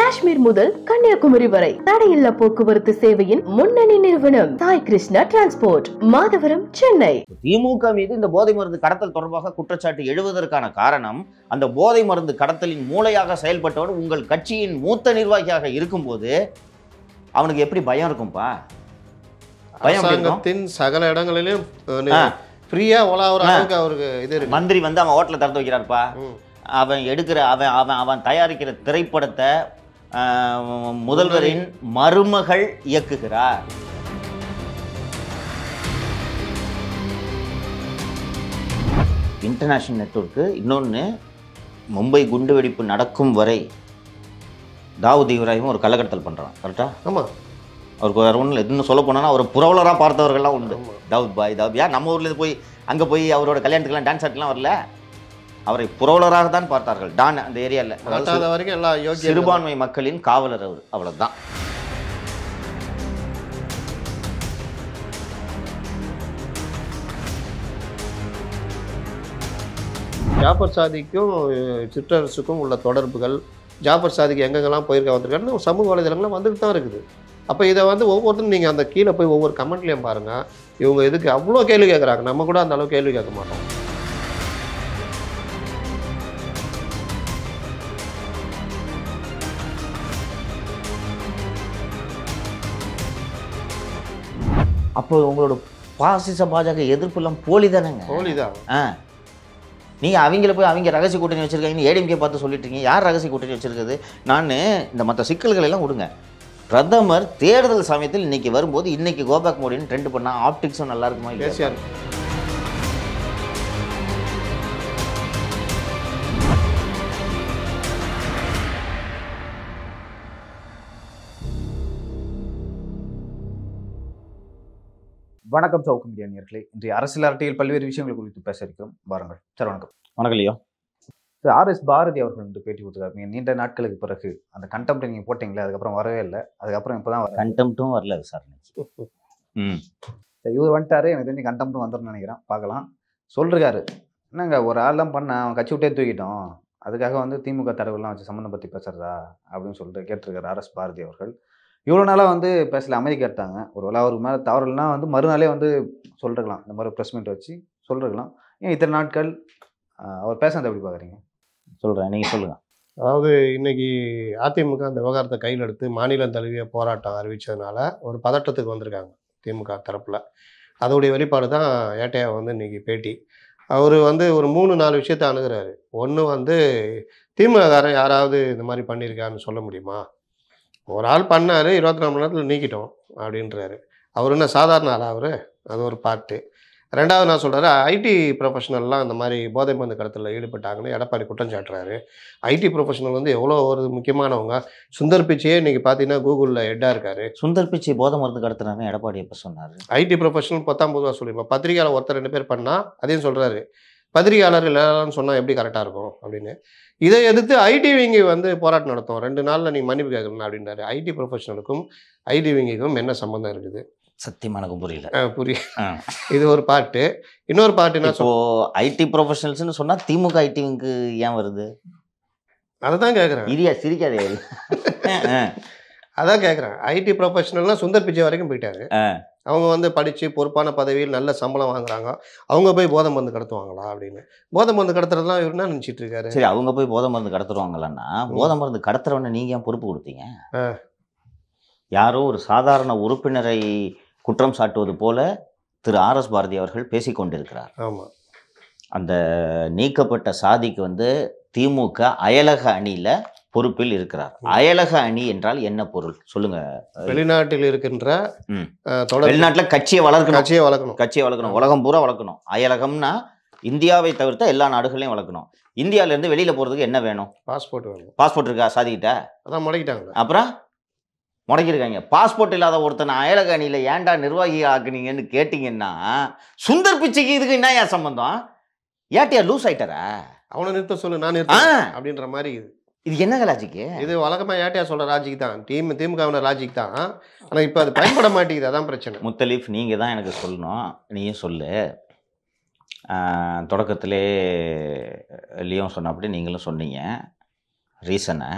காஷ்மீர் முதல் கன்னியாகுமரி வரை தடையில்லா போக்குவரத்து சேவையின் முன்னணி நிறுவனம் சாய் கிருஷ்ணா டிரான்ஸ்போர்ட், மாதவரம், சென்னை. திமுக மீது இந்த போதை மருந்து கடத்தல் தொடர்பாக குற்றச்சாட்டு எழுவதற்கான காரணம், அந்த போதை மருந்து கடத்தலின் மூளையாக செயல்பட்டவர் உங்கள் கட்சியின் மூத்த நிர்வாகியாக இருக்கும்போது அவனுக்கு எப்படி பயம் இருக்கும்பா? அரசாங்கத்தின் சகல இடங்களிலும் ஃப்ரீயா உலாவுறதுக்கு அவருக்கு இது இருக்கு. மந்திரி வந்து அவன் ஹோட்டலை திறந்து வைக்கிறாருப்பா. அவன் எடுக்கிற அவன் தயாரிக்கிற திரைப்படத்தை முதல்வரின் மருமகள் இயக்குகிறார். இன்டர்நேஷனல் நெட்வொர்க்கு இன்னொன்று, மும்பை குண்டுவெடிப்பு நடக்கும் வரை தாவூத் இப்ராஹிம் ஒரு கள்ளக்கடத்தல் பண்ணுறான். கரெக்டா? ஆமாம். அவருக்கு வேறு ஒன்றும் இன்னும் சொல்ல போனோன்னா அவர் புரவலராக பார்த்தவர்கள்லாம் உண்டு. தாவூத் பாய் யார் நம்ம ஊர்லேருந்து போய் அங்கே போய் அவரோட கல்யாணத்துக்குலாம் டான்ஸ் ஆட்டுலாம் வரல, அவரை புரவலராக தான் பார்த்தார்கள். டான் அந்த ஏரியாவில் வரைக்கும் எல்லாம் யோகிய சிறுபான்மை மக்களின் காவலர் அவர், அவ்வளோதான். ஜாஃபர் சாதிக்கும் சிற்றரசுக்கும் உள்ள தொடர்புகள், ஜாஃபர் சாதிக்கு எங்கெங்கெல்லாம் வந்திருக்காருன்னு சமூக வலைதளங்கள்லாம் வந்துட்டு தான் இருக்குது. அப்போ இதை வந்து ஒவ்வொருத்தரும் நீங்கள் அந்த கீழே போய் ஒவ்வொரு கமெண்ட்லேயும் பாருங்கள், இவங்க இதுக்கு அவ்வளோ கேள்வி கேட்குறாங்க. நம்ம கூட அந்த அளவு கேள்வி கேட்க மாட்டோம். அப்போ உங்களோட பாசிச பாஜக எதிர்ப்புலாம் போலி தானேங்க? போலி தான். நீங்கள் அவங்கள போய் அவங்க ரகசிய கூட்டணி வச்சுருக்காங்கன்னு ஏடிஎம்கே பார்த்து சொல்லிட்டு இருக்கீங்க. யார் ரகசிய கூட்டணி வச்சுருக்குது? நான் இந்த மற்ற சிக்கல்கள் எல்லாம் விடுங்க. பிரதமர் தேர்தல் சமயத்தில் இன்னைக்கு வரும்போது இன்னைக்கு கோபேக் மோடின்னு ட்ரெண்ட் பண்ணா ஆப்டிக்ஸும் நல்லா இருக்குமா? பேசியார். வணக்கம் சவுக்கு மீடியா நேயர்களே. இன்றைய அரசியல் அரட்டையில் பல்வேறு விஷயங்கள் குறித்து பேச இருக்கிறோம். வாருங்கள் சார். வணக்கம். வணக்கம் இல்லையோ சார். ஆர்எஸ் பாரதி அவர்கள் வந்து பேட்டி கொடுத்துருக்காரு. நீங்கள் நீண்ட நாட்களுக்கு பிறகு அந்த கண்டெம்ட் நீங்கள் போட்டிங்களே, அதுக்கப்புறம் வரவே இல்லை. அதுக்கப்புறம் இப்போ தான் வர கண்டெம்ட்டும் வரல விசாரணைக்கு. சார் இவர் வந்துட்டாரு. எனக்கு தெரிஞ்சு கண்டெம்ட்டும் வந்துடும் நினைக்கிறேன். பார்க்கலாம். சொல்லிருக்காரு, என்னங்க ஒரு ஆள்லாம் பண்ண அவன் கட்சி விட்டே தூக்கிட்டோம், அதுக்காக வந்து திமுக தரவுலாம் வச்சு சம்மந்தம் பற்றி பேசுறதா அப்படின்னு சொல்லிட்டு கேட்டிருக்காரு ஆர்எஸ் பாரதி அவர்கள். இவ்வளோ நாளாக வந்து பேசல, அமைதி கேட்டாங்க. ஒரு வேளை அவருக்கு மேலே தவறுனா வந்து மறுநாளே வந்து சொல்லிருக்கலாம், இந்த மாதிரி ப்ரெஸ் மீட் வச்சு சொல்லிருக்கலாம். ஏன் இத்தனை நாட்கள் அவர் பேசுனதை எப்படி பார்க்குறீங்க? சொல்கிறேன், நீங்கள் சொல்லுங்கள். அதாவது இன்னைக்கு அதிமுக அந்த விவகாரத்தை கையில் எடுத்து மாநிலம் தழுவிய போராட்டம் அறிவித்ததுனால ஒரு பதட்டத்துக்கு வந்திருக்காங்க திமுக தரப்பில். அதோடைய வெளிப்பாடு தான் ஏட்டையா வந்து இன்னைக்கு பேட்டி. அவர் வந்து ஒரு 3-4 விஷயத்தை அணுகிறாரு. ஒன்று வந்து திமுககாரன் யாராவது இந்த மாதிரி பண்ணியிருக்காருன்னு சொல்ல முடியுமா? ஒரு ஆள் பண்ணார், 24 மணி நேரத்தில் நீக்கிட்டோம் அப்படின்றாரு. அவர் என்ன சாதாரண ஆளா அவர்? அது ஒரு பாட்டு. ரெண்டாவது நான் சொல்கிறாரு, ஐடி ப்ரொஃபஷனல்லாம் இந்த மாதிரி போதை மருந்து கடத்தலில் ஈடுபட்டாங்கன்னு எடப்பாடி குற்றம் சாட்டுறாரு. ஐடி ப்ரொஃபஷனல் வந்து எவ்வளோ ஒரு முக்கியமானவங்க. சுந்தர் பிச்சையே இன்றைக்கி பார்த்தீங்கன்னா கூகுளில் ஹெட்டாக இருக்கார். சுந்தர் பிச்சை போதை மருந்து கடத்துறாருன்னு எடப்பாடி எப்போ சொன்னார்? ஐடி ப்ரொஃபஷனல் 19 சொல்லியிருப்போம். பத்திரிகையாளர் ஒருத்தர் 2 பேர் பண்ணால் அதையும் சொல்கிறாரு. பத்திரிகையாளர் இல்லைன்னு சொன்னால் எப்படி கரெக்டாக இருக்கும் அப்படின்னு. இதை எதிர்த்து ஐடி விங்கி வந்து போராட்டம் நடத்தும், 2 நாளில் நீங்கள் மன்னிப்பு கேட்கணும் அப்படின்றாரு. ஐடி ப்ரொஃபஷனலுக்கும் ஐடி விங்கிக்கும் என்ன சம்மந்தம் இருக்குது? சத்தியமாக எனக்கு புரியல. இது ஒரு பாட்டு. இன்னொரு பாட்டு என்ன? இப்போ ஐடி ப்ரொஃபஷனல்ஸ்னு சொன்னால் திமுக ஐடி விங்கு ஏன் வருது? அதை தான் கேட்குறேன். இரியா சிரிக்காதே. அதான் கேட்குறேன். ஐடி ப்ரொஃபஷனல்னால் சுந்தர் பிச்சை வரைக்கும் போயிட்டாரு. அவங்க வந்து படித்து பொறுப்பான பதவியில் நல்ல சம்பளம் வாங்குறாங்க. அவங்க போய் போதை மருந்து கடத்துவாங்களா அப்படின்னு. போதை மருந்து கடத்துறதுலாம் இவர் என்ன நினச்சிட்டு இருக்காரு? சரி, அவங்க போய் போதை மருந்து கடத்துருவாங்களான்னா போதை மருந்து கடத்துறவனை நீங்கள் ஏன் பொறுப்பு கொடுத்தீங்க? யாரோ ஒரு சாதாரண உறுப்பினரை குற்றம் சாட்டுவது போல திரு ஆர்எஸ் பாரதி அவர்கள் பேசிக்கொண்டிருக்கிறார். ஆமாம். அந்த நீக்கப்பட்ட சாதிக்கு வந்து திமுக அயலக அணியில் பொறுப்பில் இருக்கிறார். அயலக அணி என்றால் என்ன பொருள் சொல்லுங்க? வெளிநாட்டில் இருக்கின்ற வெளிநாட்டில் கட்சியை வளர்க்கணும், உலகம் பூரா வளர்க்கணும். அயலகம்னா இந்தியாவை தவிர்த்த எல்லா நாடுகளையும் வளர்க்கணும். இந்தியாவிலேருந்து வெளியில் போகிறதுக்கு என்ன வேணும்? பாஸ்போர்ட் வேணும். பாஸ்போர்ட் இருக்கா சாதிக்கிட்ட? அதான் முடக்கிட்டாங்க. அப்புறம் முடக்கியிருக்காங்க. பாஸ்போர்ட் இல்லாத ஒருத்தனை அயலக அணியில் ஏன்டா நிர்வாகி ஆக்குனீங்கன்னு கேட்டிங்கன்னா சுந்தர் பிச்சைக்கு இதுக்கு என்ன ஏன் சம்பந்தம்? ஏட்டையா லூஸ் ஆயிட்டாரா? அவனை நிறுத்த சொல்லு, நான் நிறுத்தேன் அப்படின்ற மாதிரி. இது என்னங்க லாஜிக்கு? இது வழக்கமாக ஏட்டையா சொல்கிற லாஜிக் தான். திமுகவின லாஜிக் தான். ஆனால் இப்போ அது பயன்பட மாட்டேங்குது. அதான் பிரச்சனை. முத்தலீஃப், நீங்கள் தான் எனக்கு சொல்லணும். நீயும் சொல்லு. தொடக்கத்திலே லியோன் சொன்ன அப்படி நீங்களும் சொன்னீங்க ரீசனை.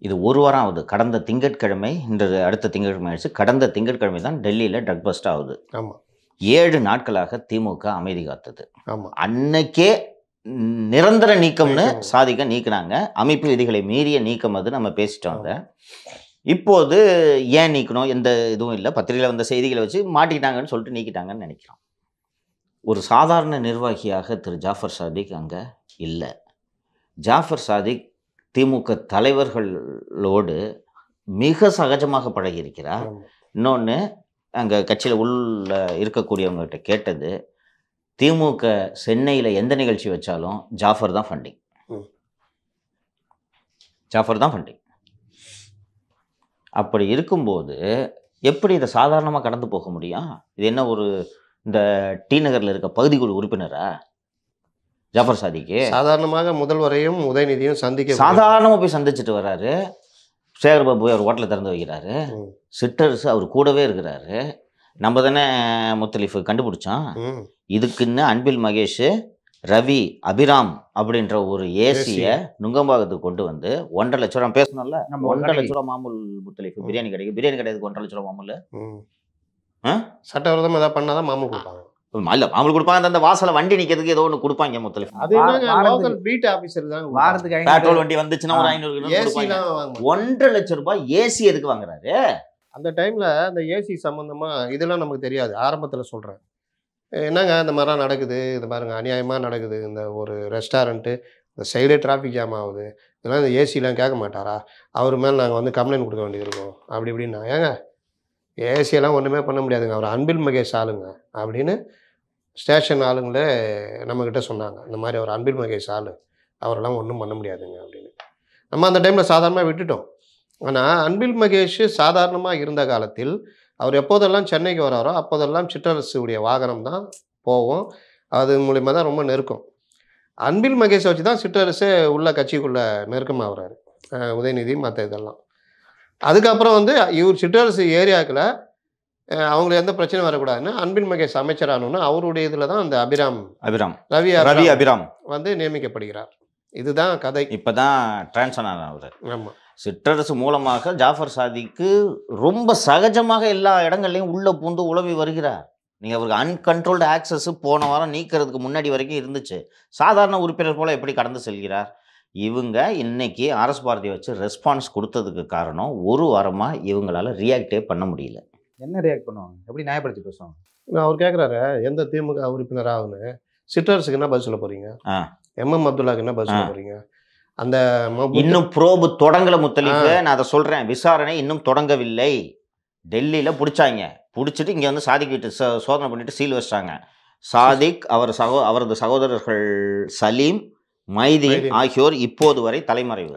இது ஒரு வாரம் ஆகுது. கடந்த திங்கட்கிழமை, இன்று அடுத்த திங்கட்கிழமை ஆயிடுச்சு. கடந்த திங்கட்கிழமை தான் டெல்லியில் ட்ரக் பஸ்ட் ஆகுது. ஆமாம். 7 நாட்களாக திமுக அமைதி காத்தது. ஆமாம். அன்னைக்கே நிரந்தர நீக்கம்னு சாதிக்க நீக்கினாங்க. அமைப்பு விதிகளை மீறிய நீக்கம் அது, நம்ம பேசிட்டோம் அதை. இப்போது ஏன் நீக்கணும், எந்த இதுவும் இல்லை. பத்திரிகையில் வந்த செய்திகளை வச்சு மாட்டிக்கிட்டாங்கன்னு சொல்லிட்டு நீக்கிட்டாங்கன்னு நினைக்கிறோம். ஒரு சாதாரண நிர்வாகியாக திரு ஜாஃபர் சாதிக் அங்கே இல்லை. ஜாஃபர் சாதிக் திமுக தலைவர்களோடு மிக சகஜமாக பழகியிருக்கிறார். இன்னொன்று, அங்கே கட்சியில் உள்ள இருக்கக்கூடியவங்ககிட்ட கேட்டது, திமுக சென்னையில் எந்த நிகழ்ச்சி வச்சாலும் ஜாஃபர் தான் ஃபண்டிங். ஜாஃபர் தான் ஃபண்டிங். அப்படி இருக்கும்போது எப்படி இதை சாதாரணமாக கடந்து போக முடியும்? இது என்ன ஒரு இந்த டி நகரில் இருக்க பகுதிக்குழு உறுப்பினரா ஜாஃபர் சாதிக்கு? சாதாரணமாக முதல்வரையும் உதயநிதியும் சாதாரணமாக போய் சந்திச்சுட்டு வர்றாரு. சேகர்பாபு அவர் ஹோட்டலில் திறந்து வைக்கிறாரு. சிட்டர்ஸ் அவர் கூடவே இருக்கிறாரு. நம்ம தானே முத்தலீஃப் கண்டுபிடிச்சோம். இதுக்குன்னு அன்பில் மகேஷ், ரவி, அபிராம் அப்படின்ற ஒரு ஏசியை நுங்கம்பாக்கத்துக்கு கொண்டு வந்து 1.5 லட்ச ரூபா பேசணும்ல. 1.5 லட்ச ரூபா மாமூல் முத்தலீஃப் பிரியாணி கிடைக்கும். பிரியாணி கிடையாது 1.5 லட்ச ரூபா மாமூல். சட்டவிரோதம் ஏதாவது பண்ணாதான் மாமூல் கொடுப்பாங்க. இல்ல மாமூல் கொடுப்பாங்க. அந்த வாசல வண்டி நிக்கிறதுக்கு ஏதோ ஒன்று கொடுப்பாங்க முத்தலீஃப். அது லோக்கல் பீட் ஆபீசர் தான். வாரத்துக்கு பெட்ரோல் வண்டி வந்துச்சுன்னா ஒரு 500 1.5 லட்ச ரூபாய் ஏசி எதுக்கு வாங்குறாரு? அந்த டைம்ல அந்த ஏசி சம்பந்தமா இதெல்லாம் நமக்கு தெரியாது. ஆரம்பத்தில் சொல்றேன், என்னங்க இந்த மாதிரிலாம் நடக்குது, இது பாருங்க அநியாயமா நடக்குது, இந்த ஒரு ரெஸ்டாரண்ட்டு இந்த சைடே டிராஃபிக் ஜாம் ஆகுது, இதெல்லாம் இந்த ஏசிலாம் கேட்க மாட்டாரா, அவர் மேலே நாங்கள் வந்து கம்ப்ளைண்ட் கொடுக்க வேண்டியது இருக்கும் அப்படி இப்படின்னா, ஏங்க ஏசியெல்லாம் ஒன்றுமே பண்ண முடியாதுங்க, அவர் அன்பில் மகேஷ் ஆளுங்க அப்படின்னு ஸ்டேஷன் ஆளுங்களே நம்மக்கிட்ட சொன்னாங்க. இந்த மாதிரி அவர் அன்பில் மகேஷ் ஆளு, அவரெல்லாம் ஒன்றும் பண்ண முடியாதுங்க அப்படின்னு. நம்ம அந்த டைமில் சாதாரணமாக விட்டுட்டோம். ஆனால் அன்பில் மகேஷ் சாதாரணமாக இருந்த காலத்தில் அவர் எப்போதெல்லாம் சென்னைக்கு வராரோ அப்போதெல்லாம் சிற்றரசுடைய வாகனம் தான் போவோம். அது மூலிமா தான் ரொம்ப நெருக்கம். அன்பில் மகேஷை வச்சு தான் சிற்றரசே உள்ள கட்சிக்குள்ளே நெருக்கமாகறாரு, உதயநிதி மற்ற இதெல்லாம். அதுக்கப்புறம் வந்து இவர் சிற்றரசு ஏரியாக்களை அவங்களுக்கு எந்த பிரச்சனையும் வரக்கூடாதுன்னு அன்பில் மகேஷ் அமைச்சரானோன்னு அவருடைய இதில் தான் அந்த ரவி அபிராம் வந்து நியமிக்கப்படுகிறார். இதுதான் கதை. இப்போ தான் டிரான்ஸ்ஃபர் ஆனார். ஆமாம். சிற்றரசு மூலமாக ஜாஃபர் சாதிக்கு ரொம்ப சகஜமாக எல்லா இடங்கள்லையும் உள்ளே பூந்து உளவி வருகிறார். நீங்கள் அவருக்கு அன்கண்ட்ரோல்டு ஆக்சஸ் போன வாரம் நீக்கிறதுக்கு முன்னாடி வரைக்கும் இருந்துச்சு. சாதாரண உறுப்பினர் போல் எப்படி கடந்து செல்கிறார்? இவங்க இன்னைக்கு ஆர்எஸ் பாரதியை வச்சு ரெஸ்பான்ஸ் கொடுத்ததுக்கு காரணம், ஒரு வாரமாக இவங்களால ரியாக்டே பண்ண முடியல. என்ன ரியாக்ட் பண்ணுவாங்க, எப்படி நியாயப்படுத்தி பேசுவாங்க? அவர் கேட்குறாரு, எந்த திமுக உறுப்பினராகனு சிற்றரசுக்கு என்ன பதில் சொல்ல போறீங்க, எம்எம் அப்துல்லாக்கு என்ன பதில் சொல்ல போறீங்க? அந்த இன்னும் ப்ரோபு தொடங்கல முத்தலீஃப். நான் அதை சொல்றேன், விசாரணை இன்னும் தொடங்கவில்லை. டெல்லியில் பிடிச்சாங்க, பிடிச்சிட்டு இங்கே வந்து சாதிக் வீட்டு சோதனை பண்ணிட்டு சீல் வச்சிட்டாங்க. சாதிக் அவரது சகோதரர்கள் சலீம், மைதீன் ஆகியோர் இப்போது வரை தலைமறைவு.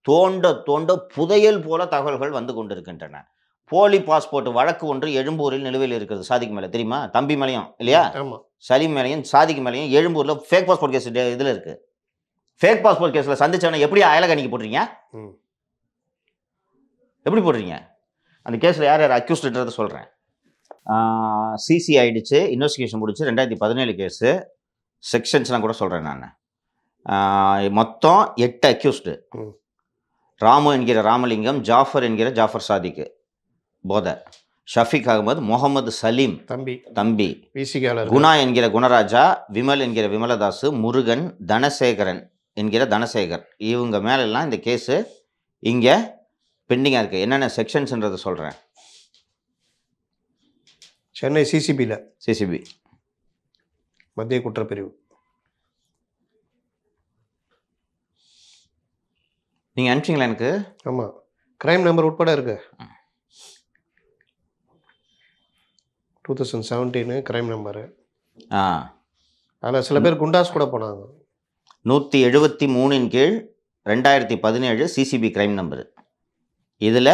தோண்ட தோண்ட புதையல் போல தகவல்கள் வந்து கொண்டிருக்கின்றன. போலி பாஸ்போர்ட் வழக்கு ஒன்று எழும்பூரில் நிலுவையில் இருக்கிறது. சாதிக் மேலே தெரியுமா? தம்பி மேலையும் இல்லையா, சலீம் மேலையும் சாதிக் மேலையும் எழும்பூரில் ஃபேக் பாஸ்போர்ட் கேஸ் இதில் இருக்கு. ஃபேக் பாஸ்போர்ட் கேஸில் சந்திச்சவனை எப்படி அயலகணிக்கு போடுறீங்க? எப்படி போடுறீங்க? அந்த கேஸில் யார் யார் அக்யூஸ்டுன்றதை சொல்கிறேன். சிசி ஆயிடுச்சு, இன்வெஸ்டிகேஷன் முடிச்சு 2017 கேஸு, செக்ஷன்ஸ்லாம் கூட சொல்கிறேன் நான். மொத்தம் 8 அக்யூஸ்டு. ராமு என்கிற ராமலிங்கம், ஜாஃபர் என்கிற ஜாஃபர் சாதிக்கு போதை, ஷஃபிக் அகமது, முகமது சலீம் தம்பி, குணா என்கிற குணராஜா, விமல் என்கிற விமலதாசு, முருகன், தனசேகரன் என்கிற தனசேகர், இவங்க மேலெல்லாம் இந்த கேஸு இங்கே பெண்டிங்காக இருக்குது. என்னென்ன செக்ஷன்ஸ்ன்றதை சொல்கிறேன். சென்னை சிசிபி மத்திய குற்றப்பிரிவு. நீங்கள் அனுப்பிச்சிங்களா எனக்கு? ஆமாம், கிரைம் நம்பர் உட்பட இருக்கு. 2017 கிரைம் நம்பரு. அதில் சில பேர் குண்டாஸ் கூட போனாங்க. 173 கீழ் 2017 சிசிபி கிரைம் நம்பரு. இதில்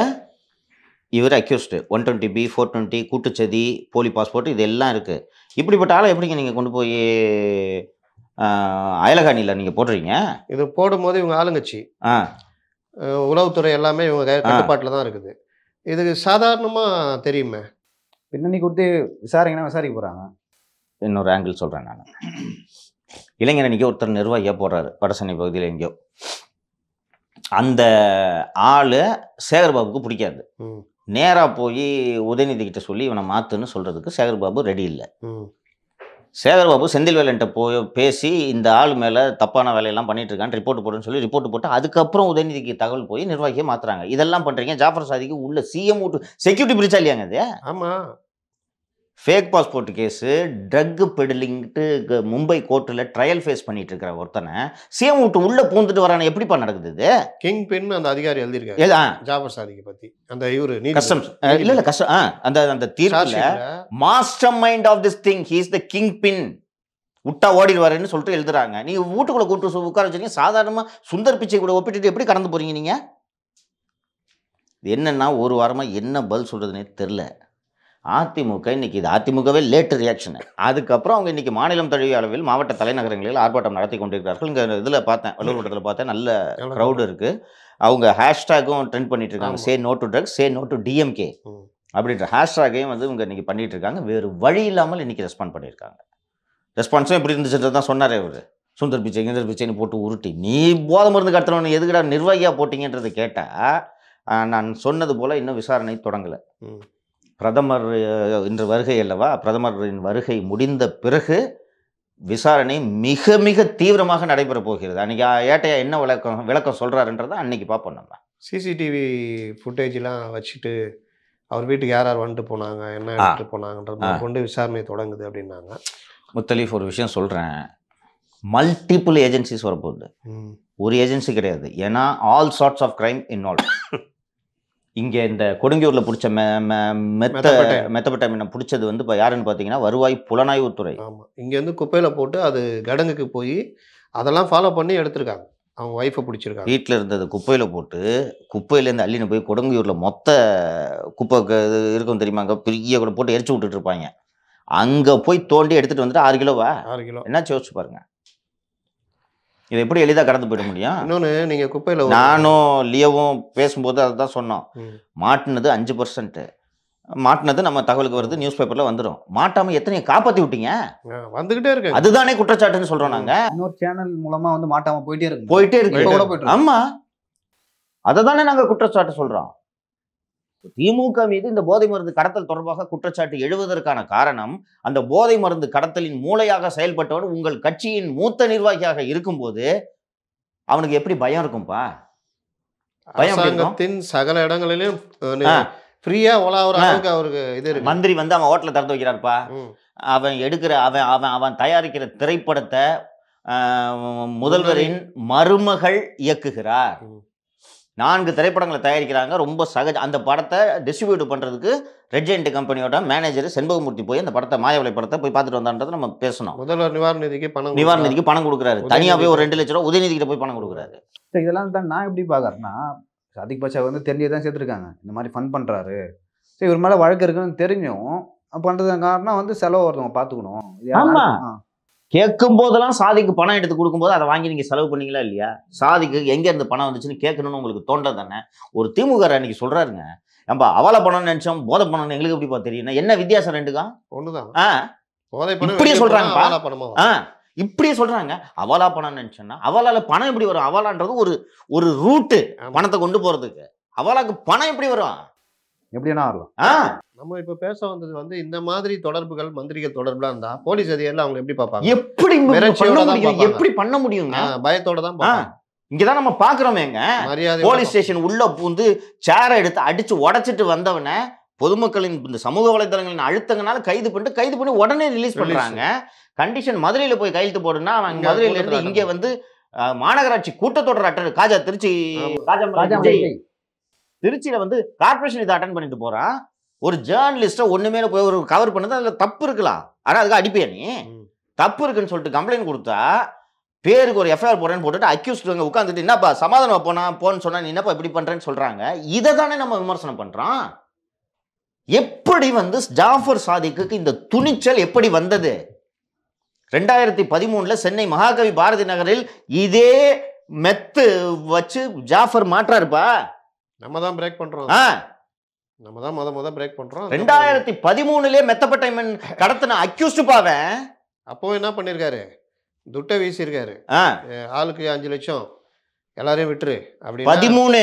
இவர் அக்யூஸ்டு 120B 420 கூட்டுச்சதி, போலி பாஸ்போர்ட், இது எல்லாம் இருக்குது. இப்படிப்பட்ட ஆளை எப்படிங்க நீங்கள் கொண்டு போய் அயலகாணியில் நீங்கள் போடுறீங்க? இது போடும்போது இவங்க ஆளுங்கட்சி, உளவுத்துறை எல்லாமே இவங்க கட்டுப்பாட்டில் தான் இருக்குது. இதுக்கு சாதாரணமாக தெரியுமே. பின்னணி கொடுத்து விசாரிக்க போகிறாங்க. இன்னொரு ஆங்கிள் சொல்கிறேன் நான். இளைஞர் அன்றைக்கி ஒருத்தர் நிர்வாகியாக போடுறாரு வடசென்னை பகுதியில் எங்கேயோ. அந்த ஆள் சேகர்பாபுக்கு பிடிக்காது. ம். நேராக போய் உதயநிதி கிட்ட சொல்லி இவனை மாற்றுன்னு சொல்கிறதுக்கு சேகர்பாபு ரெடி இல்லை. ம். சேகர்பாபு செந்தில்வேலன்ட்ட போய் பேசி இந்த ஆள் மேலே தப்பான வேலையெல்லாம் பண்ணிட்டு இருக்கான்னு ரிப்போர்ட் போடுன்னு சொல்லி ரிப்போர்ட் போட்டு அதுக்கப்புறம் உதயநிதிக்கு தகவல் போய் நிர்வாகியை மாற்றுறாங்க. இதெல்லாம் பண்ணுறீங்க. ஜாஃபர் சாதிக்கு உள்ள சிஎம் செக்யூரிட்டி பிரிச்சா இல்லையாங்க அது? ஆமாம். ஃபேக் பாஸ்போர்ட் கேஸு ட்ரக் பெடலிங்ட்டு மும்பை கோர்ட்டில் ட்ரையல் ஃபேஸ் பண்ணிட்டு இருக்கிற ஒருத்தனை சிஎம் விட்டு உள்ளே பூந்துட்டு வரான எப்படிப்பா நடக்குது இது? கிங் பின் அந்த அதிகாரி எழுதியிருக்காரு ஜாஃபர் சாதிக்கு பற்றி. அந்த இவரு கஸ்டம்ஸ் இல்லை கஷ்டம் அந்த தீர்ப்பில் master mind of this thing he is the kingpin விட்டா ஓடிடுவாருன்னு சொல்லிட்டு எழுதுறாங்க. நீங்கள் வீட்டுக்குள்ளே கூப்பிட்டு உட்கார வச்சுருக்கீங்க. சாதாரணமாக சுந்தர் பிச்சை கூட ஒப்பிட்டு எப்படி கடந்து போகிறீங்க நீங்கள்? இது என்னென்னா ஒரு வாரமாக என்ன பதில் சொல்கிறதுனே தெரில. அதிமுக இன்னைக்கு இது அதிமுகவே லேட் ரியாக்ஷனு. அதுக்கப்புறம் அவங்க இன்னைக்கு மாநிலம் தழுவிய அளவில் மாவட்ட தலைநகரங்களில் ஆர்ப்பாட்டம் நடத்தி கொண்டிருக்கிறார்கள். இங்கே இதில் பார்த்தேன், வள்ளூர் வட்டத்தில் பார்த்தேன், நல்ல க்ரௌடு இருக்குது. அவங்க ஹேஷ்டேக்கும் ட்ரெண்ட் பண்ணிட்டு இருக்காங்க. Say no to drugs, say no to DMK அப்படின்ற ஹேஷ்டேக்கையும் வந்து இவங்க இன்னைக்கு பண்ணிட்டு இருக்காங்க. வேறு வழி இல்லாமல் இன்னைக்கு ரெஸ்பாண்ட் பண்ணியிருக்காங்க. ரெஸ்பான்ஸும் எப்படி இருந்துச்சுன்றது தான் சொன்னாரே அவர். சுந்தர் பிச்சை கிந்தர் பிச்சைன்னு போட்டு உருட்டி நீ போதை மருந்து கடத்துறவனு எதுக்குடா நிர்வாகியாக போட்டிங்கன்றது கேட்டால் நான் சொன்னது போல் இன்னும் விசாரணை தொடங்கலை. பிரதமர் இன்று வருகை அல்லவா, பிரதமரின் வருகை முடிந்த பிறகு விசாரணை மிக மிக தீவிரமாக நடைபெற போகிறது. அன்றைக்கி ஏட்டையா என்ன விளக்கம் சொல்கிறாருன்றதை அன்றைக்கி பார்ப்போம். நம்ம சிசிடிவி ஃபுட்டேஜ்லாம் வச்சுட்டு அவர் வீட்டுக்கு யார் யார் வந்துட்டு போனாங்க, என்ன எடுத்துகிட்டு போனாங்கன்றத கொண்டு விசாரணை தொடங்குது அப்படின்னாங்க. முத்தலீஃப் ஒரு விஷயம் சொல்கிறேன், மல்டிபிள் ஏஜென்சிஸ் வரப்போகுது. ஒரு ஏஜென்சி கிடையாது. ஏன்னா all sorts of crime involve. இங்கே இந்த கொடுங்கியூரில் பிடிச்ச மெத்தப்பட்டாமினை பிடிச்சது வந்து இப்போ யாருன்னு பார்த்தீங்கன்னா வருவாய் புலனாய்வுத்துறை. ஆமாம், இங்கேருந்து குப்பையில் போட்டு அது கடங்குக்கு போய் அதெல்லாம் ஃபாலோ பண்ணி எடுத்திருக்காங்க. அவங்க ஒய்ஃபை பிடிச்சிருக்காங்க. வீட்டில் இருந்தது குப்பையில் போட்டு குப்பையிலேருந்து அள்ளின்னு போய் கொடுங்கியூரில் மொத்த குப்பை இருக்கும் தெரியுமாங்க, பெரிய கூட போட்டு எரிச்சு விட்டுட்டு இருப்பாங்க. அங்கே போய் தோண்டி எடுத்துகிட்டு வந்துட்டு 6 கிலோவா 6 கிலோ என்ன யோசிச்சு பாருங்க. இதை எப்படி எளிதாக கடந்து போயிட முடியும்? இன்னொன்று நீங்கள் குப்பையில் நானும் லியோவும் பேசும்போது அதை தான் சொன்னோம். மாட்டினது 5%, மாட்டினது நம்ம தகவலுக்கு வருது, நியூஸ் பேப்பரில் வந்துடும். மாட்டாமல் எத்தனையை காப்பாற்றி விட்டீங்க? வந்துக்கிட்டே இருக்கு. அதுதானே குற்றச்சாட்டுன்னு சொல்கிறோம் நாங்கள். இன்னொரு சேனல் மூலமாக வந்து மாட்டாமல் போயிட்டே இருக்கு. ஆமாம், அதை தானே நாங்கள் குற்றச்சாட்டு சொல்கிறோம். திமுக மீது இந்த போதை மருந்து கடத்தல் தொடர்பாக குற்றச்சாட்டு எழுவதற்கான காரணம், அந்த போதை மருந்து கடத்தலின் மூளையாக செயல்பட்டவன் உங்கள் கட்சியின் மூத்த நிர்வாகியாக இருக்கும்போது அவனுக்கு எப்படி பயம் இருக்கும்பா? அரசாங்கத்தின் சகல இடங்களிலும் ஃப்ரீயா அளவுக்கு அவருக்கு இது இருக்கு. மந்திரி வந்து அவன் ஹோட்டலை திறந்து வைக்கிறாருப்பா. அவன் எடுக்கிற அவன் தயாரிக்கிற திரைப்படத்தை முதல்வரின் மருமகள் இயக்குகிறார். 4 திரைப்படங்களை தயாரிக்கிறாங்க. ரொம்ப அந்த படத்தை டிஸ்ட்ரிபியூட் பண்ணுறதுக்கு ரெட் ஜெயண்ட் கம்பெனியோட மேனேஜர் செண்பகமூர்த்தி போய் அந்த படத்தை மாயவலை படத்தை போய் பார்த்துட்டு வந்தான்றதை நம்ம பேசணும். முதல்வர் நிவாரண நிதிக்கு பணம் கொடுக்குறாரு. தனியாக போய் ஒரு 2 லட்ச ரூபா உதயநிதிக்கிட்ட போய் பணம் கொடுக்குறாரு. இதெல்லாம் தான் நான் எப்படி பார்க்குறேன்னா, அதிக் பாஷா வந்து தெரிஞ்சே தான் சேர்த்துருக்காங்க. இந்த மாதிரி ஃபன் பண்ணுறாரு, சரி இவர் மேலே வழக்கு இருக்குன்னு தெரிஞ்சும் பண்ணுறது காரணம் வந்து செலவு ஒருத்தவங்க பார்த்துக்கணும். கேட்கும் போதெல்லாம் சாதிக்கு பணம் எடுத்து கொடுக்கும்போது அதை வாங்கி நீங்கள் செலவு பண்ணீங்களா இல்லையா? சாதிக்கு எங்கே இருந்து பணம் வந்துச்சுன்னு கேட்கணும்னு உங்களுக்கு தோன்றது தானே? ஒரு திமுக அன்னைக்கு சொல்கிறாருங்க, ஏன்பா அவளை பணம்னு நினச்சோம், போதை பணம்னு எங்களுக்கு எப்படிப்பா தெரியும்? என்ன வித்தியாசம் ரெண்டுக்கா? ஒன்றுதான். இப்படியே சொல்கிறாங்கப்பா. இப்படியே சொல்கிறாங்க. அவளா பணம் நினச்சோன்னா அவளால் பணம் எப்படி வரும்? அவளான்றது ஒரு ரூட்டு பணத்தை கொண்டு போகிறதுக்கு. அவளாக்கு பணம் எப்படி வரும்? எப்படின்னா வரலாம். நம்ம இப்ப பேச வந்தது வந்து இந்த மாதிரி தொடர்புகள், மந்திரிகள் தொடர்புலாம் இருந்தா போலீஸ் அதிகாரிகள் அவங்க எப்படி பார்ப்பாங்க? எப்படி பண்ண முடியுங்க? பயத்தோட தான் பார்ப்பாங்க. இங்கதான் நம்ம பாக்குறோமேங்க, போலீஸ் ஸ்டேஷன் உள்ள பூந்து சேரை எடுத்து அடிச்சு உடைச்சிட்டு வந்தவனை பொதுமக்களின் இந்த சமூக வலைதளங்களின் அழுத்தங்கனால கைது பண்ணி உடனே ரிலீஸ் பண்றாங்க. கண்டிஷன் மதுரையில போய் கையெழுத்து போடுனா அவன் மதுரையில இருந்து இங்க வந்து மாநகராட்சி கூட்டத்தொடர் அட்டன் காஜா திருச்சியில வந்து கார்பரேஷன் இதை அட்டன் பண்ணிட்டு போறான். ஒரு ஜேர்னலிஸ்ட்டை ஒண்ணுமே போய் ஒரு கவர் பண்ணது அதுல தப்பு இருக்கலாம். ஆனா அதுக்கு அடிப்பியா நீ? தப்பு இருக்குன்னு சொல்லிட்டு கம்ப்ளைண்ட் கொடுத்தா பேருக்கு ஒரு எஃப்ஐஆர் போடுறேன்னு போட்டுட்டு அக்யூஸ்ட் உட்காந்துட்டு என்னப்பா சமாதானம் போன்னு சொன்னா நீ என்னப்பா இப்படி பண்றேன்னு சொல்றாங்க. இதை தானே நம்ம விமர்சனம் பண்றோம். எப்படி வந்து ஜாஃபர் சாதிக்கு இந்த துணிச்சல் எப்படி வந்தது? 2013 சென்னை மகாகவி பாரதி நகரில் இதே மெத்து வச்சு ஜாஃபர் மாற்றாருப்பா. நம்ம தான் பிரேக் பண்றோம். நம்ம தான் முத பிரேக் பண்றோம். 2013 மெத்தப்பட்டை கடத்தின அக்யூஸ்ட் பாவன் அப்போ என்ன பண்ணிருக்காரு? துட்டை வீசியிருக்காரு. ஆளுக்கு 5 லட்சம் எல்லாரையும் விட்டுரு அப்படி 13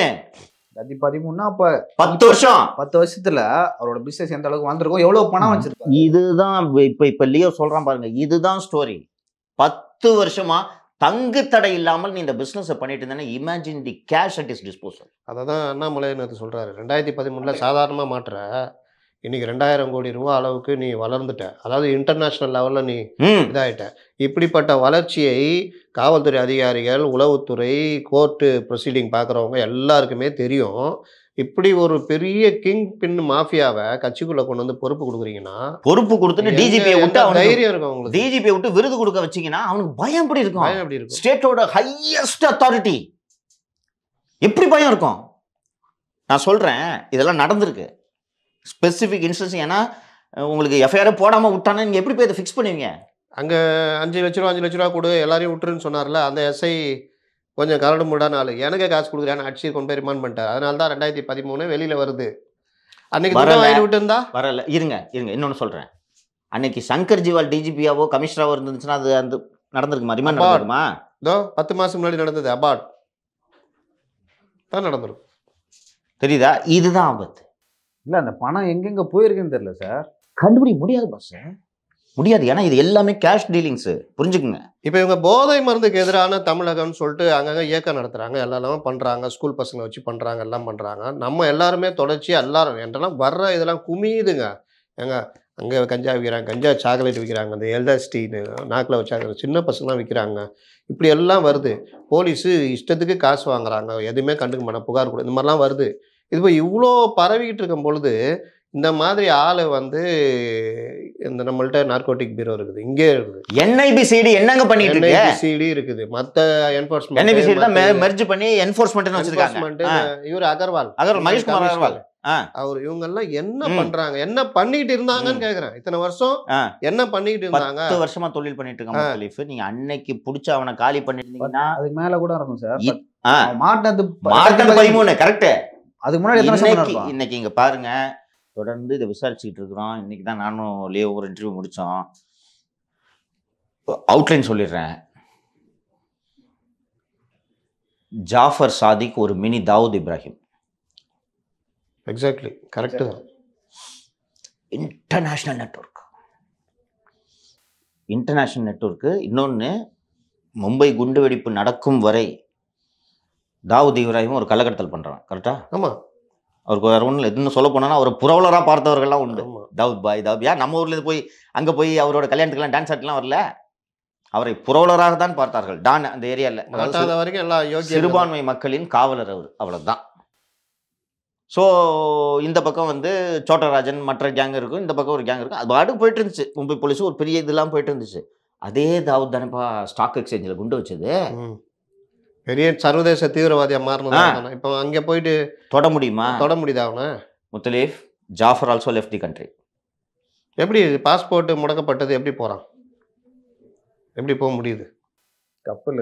13 அப்ப 10 வருஷம் 10 வருஷத்துல அவரோட பிசினஸ் எந்த அளவுக்கு வந்திருக்கும், எவ்வளவு பணம் வச்சிருப்பாரு. இதுதான் இப்ப லியோ சொல்றான் பாருங்க, இதுதான் ஸ்டோரி. 10 வருஷமா தங்கு தடை இல்லாமல் நீ இந்த பிசினஸ் பண்ணிட்டு இருந்தேன்னா imagine the cash at is disposal. அதை தான் அண்ணாமலை சொல்றாரு 2013 சாதாரணமா மாற்ற இன்னைக்கு 2000 கோடி ரூபா அளவுக்கு நீ வளர்ந்துட்ட, அதாவது இன்டர்நேஷனல் லெவலில் நீ இதாகிட்ட. இப்படிப்பட்ட வளர்ச்சியை காவல்துறை அதிகாரிகள், உளவுத்துறை, கோர்ட்டு ப்ரொசீடிங் பார்க்குறவங்க எல்லாருக்குமே தெரியும். இப்படி ஒரு பெரிய கிங் பின் மாஃபியாவை கட்சிக்குள்ளே கொண்டு வந்து பொறுப்பு கொடுக்குறீங்கன்னா, பொறுப்பு கொடுத்துட்டு டிஜிபியை விட்டு தைரியம் இருக்கும் அவங்களுக்கு. டிஜிபியை விட்டு விருது கொடுக்க வச்சிங்கன்னா அவனுக்கு பயம் எப்படி இருக்கும்? பயம் எப்படி இருக்கும்? ஸ்டேட்டோட ஹையஸ்ட் அத்தாரிட்டி எப்படி பயம் இருக்கும்? நான் சொல்கிறேன், இதெல்லாம் நடந்திருக்கு ஸ்பெசிஃபிக் இன்ஸ்டன்ஸ். ஏன்னா உங்களுக்கு எஃப்ஐஆர் போடாமல் விட்டானே நீங்கள் எப்படி போய் இதை ஃபிக்ஸ் பண்ணுவீங்க? அங்கே 5 லட்ச ரூபா கொடு எல்லாரையும் விட்டுருன்னு சொன்னார்ல, அந்த எஸ்ஐ கொஞ்சம் கரடு முடான ஆள், எனக்கு காசு கொடுக்குறேன்னு அடிச்சு கொண்டு போய் ரிமாண்ட் பண்ணிட்டார். அதனால தான் 2013 வெளியில் வருது. அன்னைக்கு வாங்கி விட்டு இருந்தா வரல. இருங்க இன்னொன்று சொல்கிறேன். அன்னைக்கு சங்கர் ஜிவால் டிஜிபியாவோ கமிஷனராவோ இருந்துச்சுன்னா அது அந்த நடந்திருக்குமா? ரிமாண்ட் நடந்திருக்குமா? இதோ 10 மாதம் முன்னாடி நடந்தது அபார்ட் தான் நடந்திருக்கும். தெரியுதா? இதுதான் ஆபத்து. இல்லை, அந்த பணம் எங்கெங்க போயிருக்குன்னு தெரியல சார். கண்டுபிடிக்க முடியாது பாஸ், முடியாது. ஏன்னா இது எல்லாமே கேஷ் டீலிங்ஸு, புரிஞ்சுக்குங்க. இப்போ இவங்க போதை மருந்துக்கு எதிரான தமிழகம்னு சொல்லிட்டு அங்கங்கே இயக்கம் நடத்துகிறாங்க, எல்லாமே பண்ணுறாங்க, ஸ்கூல் பசங்களை வச்சு பண்ணுறாங்க, எல்லாம் பண்ணுறாங்க. நம்ம எல்லாருமே தொடர்ச்சியாக எல்லாரும் என்றெல்லாம் வர்ற இதெல்லாம் குமியுதுங்க. ஏங்க அங்கே கஞ்சா விற்கிறாங்க, கஞ்சா சாக்லேட் விற்கிறாங்க, அந்த எல்டாஸ்டின்னு நாக்கில் வச்சாங்க, சின்ன பசங்களாம் விற்கிறாங்க. இப்படி எல்லாம் வருது. போலீஸு இஷ்டத்துக்கு காசு வாங்குறாங்க, எதுவுமே கண்டுக்க மாட்டேன், புகார் கூட, இந்த மாதிரிலாம் வருது. இது இப்போ இவ்வளோ பரவிக்கிட்டு இருக்கும் பொழுது இந்த மாதிரி ஆளு இந்த நம்மள்ட்ட நார்கோட்டிக் பீரோ இருக்குது, இங்கே இருக்குது, NIBCD என்னங்க பண்ணிட்டு இருக்கு? NIBCD இருக்குது, மற்ற என்ஃபோர்ஸ்மெண்ட், NIBCD தான் மெர்ஜ் பண்ணி என்ஃபோர்ஸ்மென்ட்னு வச்சிருக்காங்க. இவர் அகர்வால், மகேஷ் குமார் அகர்வால், அவர் இவங்க எல்லாம் என்ன பண்றாங்க, என்ன பண்ணிட்டு இருந்தாங்கன்னு கேக்குறேன். இத்தனை வருஷம் என்ன பண்ணிட்டு இருந்தாங்க? 10 வருஷமா தொழில் பண்ணிட்டு இருக்காங்க. நீங்க அன்னைக்கு புடிச்ச அவனை காலி பண்ணிருந்தீங்கன்னா அதுக்கு மேல கூட இருக்கும் சார். March 13 correct. அதுக்கு முன்னாடி இன்னைக்கு இங்க பாருங்க, தொடர்ந்து இதை விசாரிச்சுக்கிட்டு இருக்கிறோம். இன்னைக்கு தான் நானும் லியோ ஒரு இன்டர்வியூ முடித்தோம். அவுட்லைன் சொல்லிடுறேன். ஜாஃபர் சாதிக் ஒரு mini Dawood Ibrahim. Exactly correct தான். International network. இன்னொன்று, மும்பை குண்டுவெடிப்பு நடக்கும் வரை தாவூத் இப்ராஹிம் ஒரு கள்ளக்கடத்தல் பண்ணுறான். கரெக்டா? ஆமாம். அவருக்கு வேறு ஒன்றும் இல்லை. இன்னும் சொல்ல போனால் அவர் புரவலராக பார்த்தவர்கள்லாம் உண்டு. தாவூத் பாய் யார் நம்ம ஊர்லேருந்து போய் அங்கே போய் அவரோட கல்யாணத்துக்குலாம் டான்ஸ் ஆட்லாம் வரல, அவரை புரவலராக தான் பார்த்தார்கள். டான் அந்த ஏரியாவில் வரைக்கும் எல்லாம் சிறுபான்மை மக்களின் காவலர் அவர், அவ்வளோதான். ஸோ இந்த பக்கம் சோட்டராஜன் மற்ற கேங் இருக்கும், இந்த பக்கம் ஒரு கேங் இருக்கும். அது பாட்டுக்கு போயிட்டு இருந்துச்சு. மும்பை போலீஸு ஒரு பெரிய இதெல்லாம் போயிட்டு இருந்துச்சு. அதே தாவூத் தானேப்பா ஸ்டாக் எக்ஸ்சேஞ்சில் குண்டு வச்சது, பெரிய சர்வதேச தீவிரவாதியாக மாறினது. இப்போ அங்கே போயிட்டு தொட முடியுதா அவனை? Muthaleef Jaffar also left the country. எப்படி பாஸ்போர்ட் முடக்கப்பட்டது, எப்படி போகிறான், எப்படி போக முடியுது? கப்பல்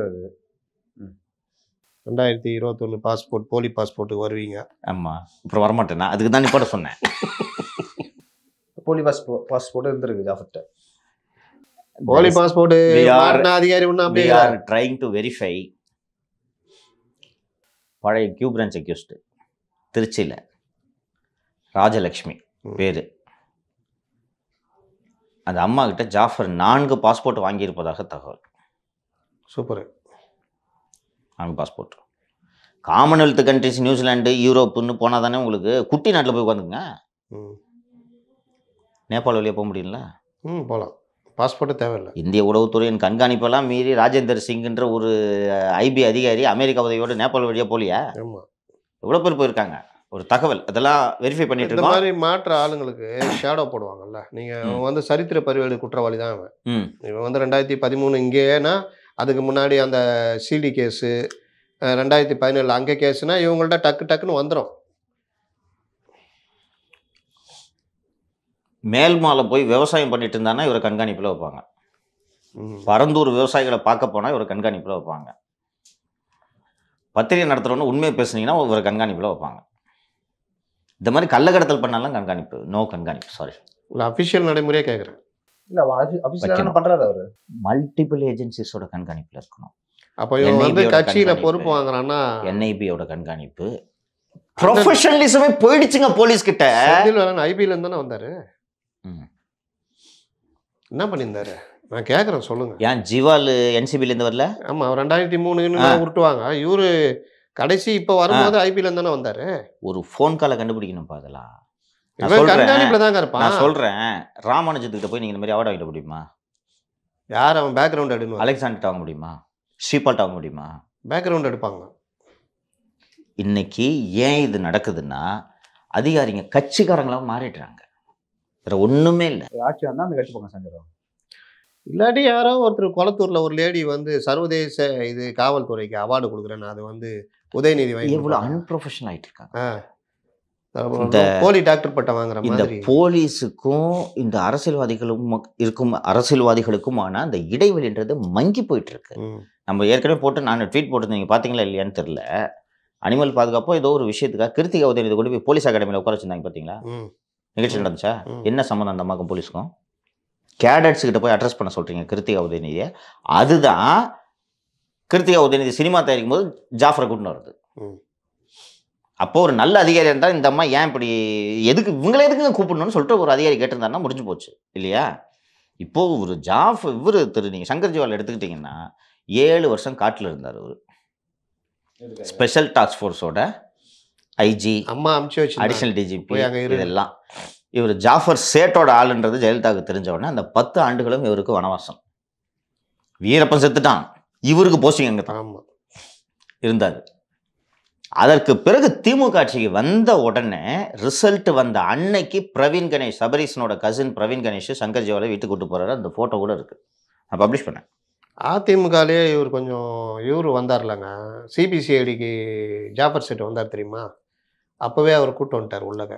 2021 பாஸ்போர்ட், போலி பாஸ்போர்ட்டுக்கு வருவீங்க. ஆமாம், அப்புறம் வரமாட்டேன்னா அதுக்கு தான் இப்போ சொன்னேன். போலி பாஸ்போர்ட் இருந்திருக்கு ஜாஃபர்ட்ட. போலி பாஸ்போர்ட் அதிகாரி ட்ரைங் டு வெரிஃபை. பழைய கியூ பிரான்ச் அக்யூஸ்டு திருச்சியில் ராஜலக்ஷ்மி பேர். அந்த அம்மா கிட்ட ஜாஃபர் 4 பாஸ்போர்ட் வாங்கியிருப்பதாக தகவல். Super. 4 passport. Commonwealth countries, New Zealand, யூரோப்புன்னு போனால் தானே உங்களுக்கு குட்டி நாட்டில் போய் உட்காந்துங்க. நேபாள் வழியாக போக முடியும்ல? போகலாம், பாஸ்போர்ட்டு தேவையில்லை. இந்திய உளவுத்துறையின் கண்காணிப்பெல்லாம் மீறி ராஜேந்தர் சிங்ன்ற ஒரு IB அதிகாரி அமெரிக்கா உதவியோடு நேபாள் வழியாக போலியா? எவ்வளோ பேர் போயிருக்காங்க? ஒரு தகவல், அதெல்லாம் வெரிஃபை பண்ணிட்டு இருக்கோம். இந்த மாதிரி மாற்ற ஆளுங்களுக்கு ஷேடோ போடுவாங்கல்ல. நீங்கள் சரித்திர பதிவேடு குற்றவாளி தான் அவன். இவன் 2013 இங்கேனா, அதுக்கு முன்னாடி அந்த CD கேஸு 2017 அங்கே கேஸுனா இவங்கள்ட்ட டக்குன்னு வந்துடும். மேல்மாலை போய் விவசாயம் பண்ணிட்டு இருந்தானா இவரை கண்காணிப்பில் வைப்பாங்க. பரந்தூர் விவசாயிகளை பார்க்க போனால் இவரை கண்காணிப்பில் வைப்பாங்க. பத்திரிகை நடத்துகிறவங்க உண்மையை பேசுனீங்கன்னா இவரை கண்காணிப்பில் வைப்பாங்க. இந்த மாதிரி கள்ளக்கடத்தல் பண்ணாலும் கண்காணிப்பு, நோ கண்காணிப்பு, சாரி. இல்லை, அஃபிஷியல் நடைமுறையாக கேட்குறேன். இல்லை, அஃபிஷியலாக பண்ணுறாரு அவர். மல்டிபிள் ஏஜென்சிஸோட கண்காணிப்பில் இருக்கணும். அப்போ இவன் வந்து NIB கட்சியில கண்காணிப்பு. பொறுப்பு வாங்குறான்னா NIB-யோட கண்காணிப்பு ப்ரொஃபஷனலிசமே போயிடுச்சுங்க போலீஸ் கிட்ட. செந்தில் வேலன் IB-ல இருந்து தானே வந்தாரு. ம். என்ன பண்ணியிருந்தாரு நான் கேட்குறேன் சொல்லுங்க. ஏன் ஜிவால் NCB-ல இருந்து வரல? ஆமா 2003 உருட்டுவாங்க. இவரு கடைசி இப்போ வரும்போது IB-ல இருந்து தானே வந்தாரு. ஒரு ஃபோன் காலை கண்டுபிடிக்கணும்ப்பா அதெல்லாம். நான் இவன் சொல்றேன் கண்காணிப்புல தாங்க இருப்பான். நான் சொல்றேன் ராமானுஜத்துக்கிட்ட போய் நீங்க இந்த மாதிரி அவார்டு வாங்கிட முடியுமா? யார் அவன் பேக்ரவுண்ட் எடுக்கணும்? அலெக்சாண்டர் வாங்க முடியுமா? ஸ்ரீபால்ட் வாங்க முடியுமா? பேக்ரவுண்ட் எடுப்பாங்க. இன்னைக்கு ஏன் இது நடக்குதுன்னா அதிகாரிங்க கட்சிக்காரங்களா மாறிடுறாங்க. வேற ஒண்ணுமே இல்லை. ஆட்சி வந்தா அந்த கட்சி பக்கம் செஞ்சிடும். இல்லாட்டி யாரோ ஒருத்தர் குளத்தூர்ல ஒரு லேடி வந்து சர்வதேச இது காவல்துறைக்கு அவார்டு கொடுக்குறேன்னு அது வந்து உதயநிதி வாங்கி எவ்வளவு அன்ப்ரொஃபஷனல் ஆயிட்டு இருக்காங்க. இந்த போலி டாக்டர் பட்டம் வாங்குற இந்த மாதிரி. போலீஸுக்கும் இந்த அரசியல்வாதிகளுக்குமான அந்த இடைவெளின்றது மங்கி போயிட்டு இருக்கு. நம்ம ஏற்கனவே போட்டு நான் ட்வீட் போட்டு நீங்க பாத்தீங்களா இல்லையான்னு தெரியல. அனிமல் பாதுகாப்போ ஏதோ ஒரு விஷயத்துக்காக கிருத்திகா உதயநிதி கொண்டு போய் போலீஸ் அகாடமியில் உட்கார வச்சிருந்தாங்க பார்த்தீங்களா? நிகழ்ச்சி நடந்துச்சா? என்ன சம்மந்தம் அந்த அம்மாக்கும் போலீஸ்க்கும்? கேடட்ஸ் கிட்ட போய் அட்ரஸ் பண்ண சொல்றீங்க கிருத்திகா உதயநிதியை. அதுதான் கிருத்திகா உதயநிதி சினிமா தயாரிக்கும் போது ஜாஃபரை கூட்டின்னு வருது. அப்போ ஒரு நல்ல அதிகாரி இருந்தால் இந்த அம்மா ஏன் இப்படி எதுக்கு இவங்களே எதுக்குங்க கூப்பிடணும்னு சொல்லிட்டு ஒரு அதிகாரி கேட்டிருந்தாருன்னா முடிஞ்சு போச்சு இல்லையா? இப்போ ஒரு இவர் நீங்கள் சங்கர் ஜிவால் எடுத்துக்கிட்டிங்கன்னா 7 வருஷம் காட்டில் இருந்தார். அவர் ஸ்பெஷல் டாஸ்க் ஃபோர்ஸோட ஐஜி, அம்மா அமுச்சு வச்சு அடிஷனல் டிஜிபி இதெல்லாம். இவர் ஜாஃபர் சேட்டோட ஆளுன்றது ஜெயலலிதாவுக்கு தெரிஞ்சவொடனே அந்த 10 ஆண்டுகளும் இவருக்கு வனவாசம். வீரப்பன் செத்துட்டான், இவருக்கு போஸ்டிங் அங்கே தான் இருந்தார். அதற்கு பிறகு திமுக ஆட்சிக்கு வந்த உடனே ரிசல்ட் வந்த அன்னைக்கு பிரவீன் கணேஷ், சபரீஷனோட கசின் பிரவீன் கணேஷ் சங்கர் ஜிவாலை வீட்டுக்கு கூட்டு போறாரு. அந்த போட்டோ கூட இருக்கு, நான் பப்ளிஷ் பண்ணேன். அதிமுகலே இவர் கொஞ்சம் இவர் வந்தார்லங்க, சிபிசிஐடிக்கு ஜாஃபர் செட் வந்தார் தெரியுமா? அப்பவே அவர் கூட்டு வந்துட்டார் உள்ளக.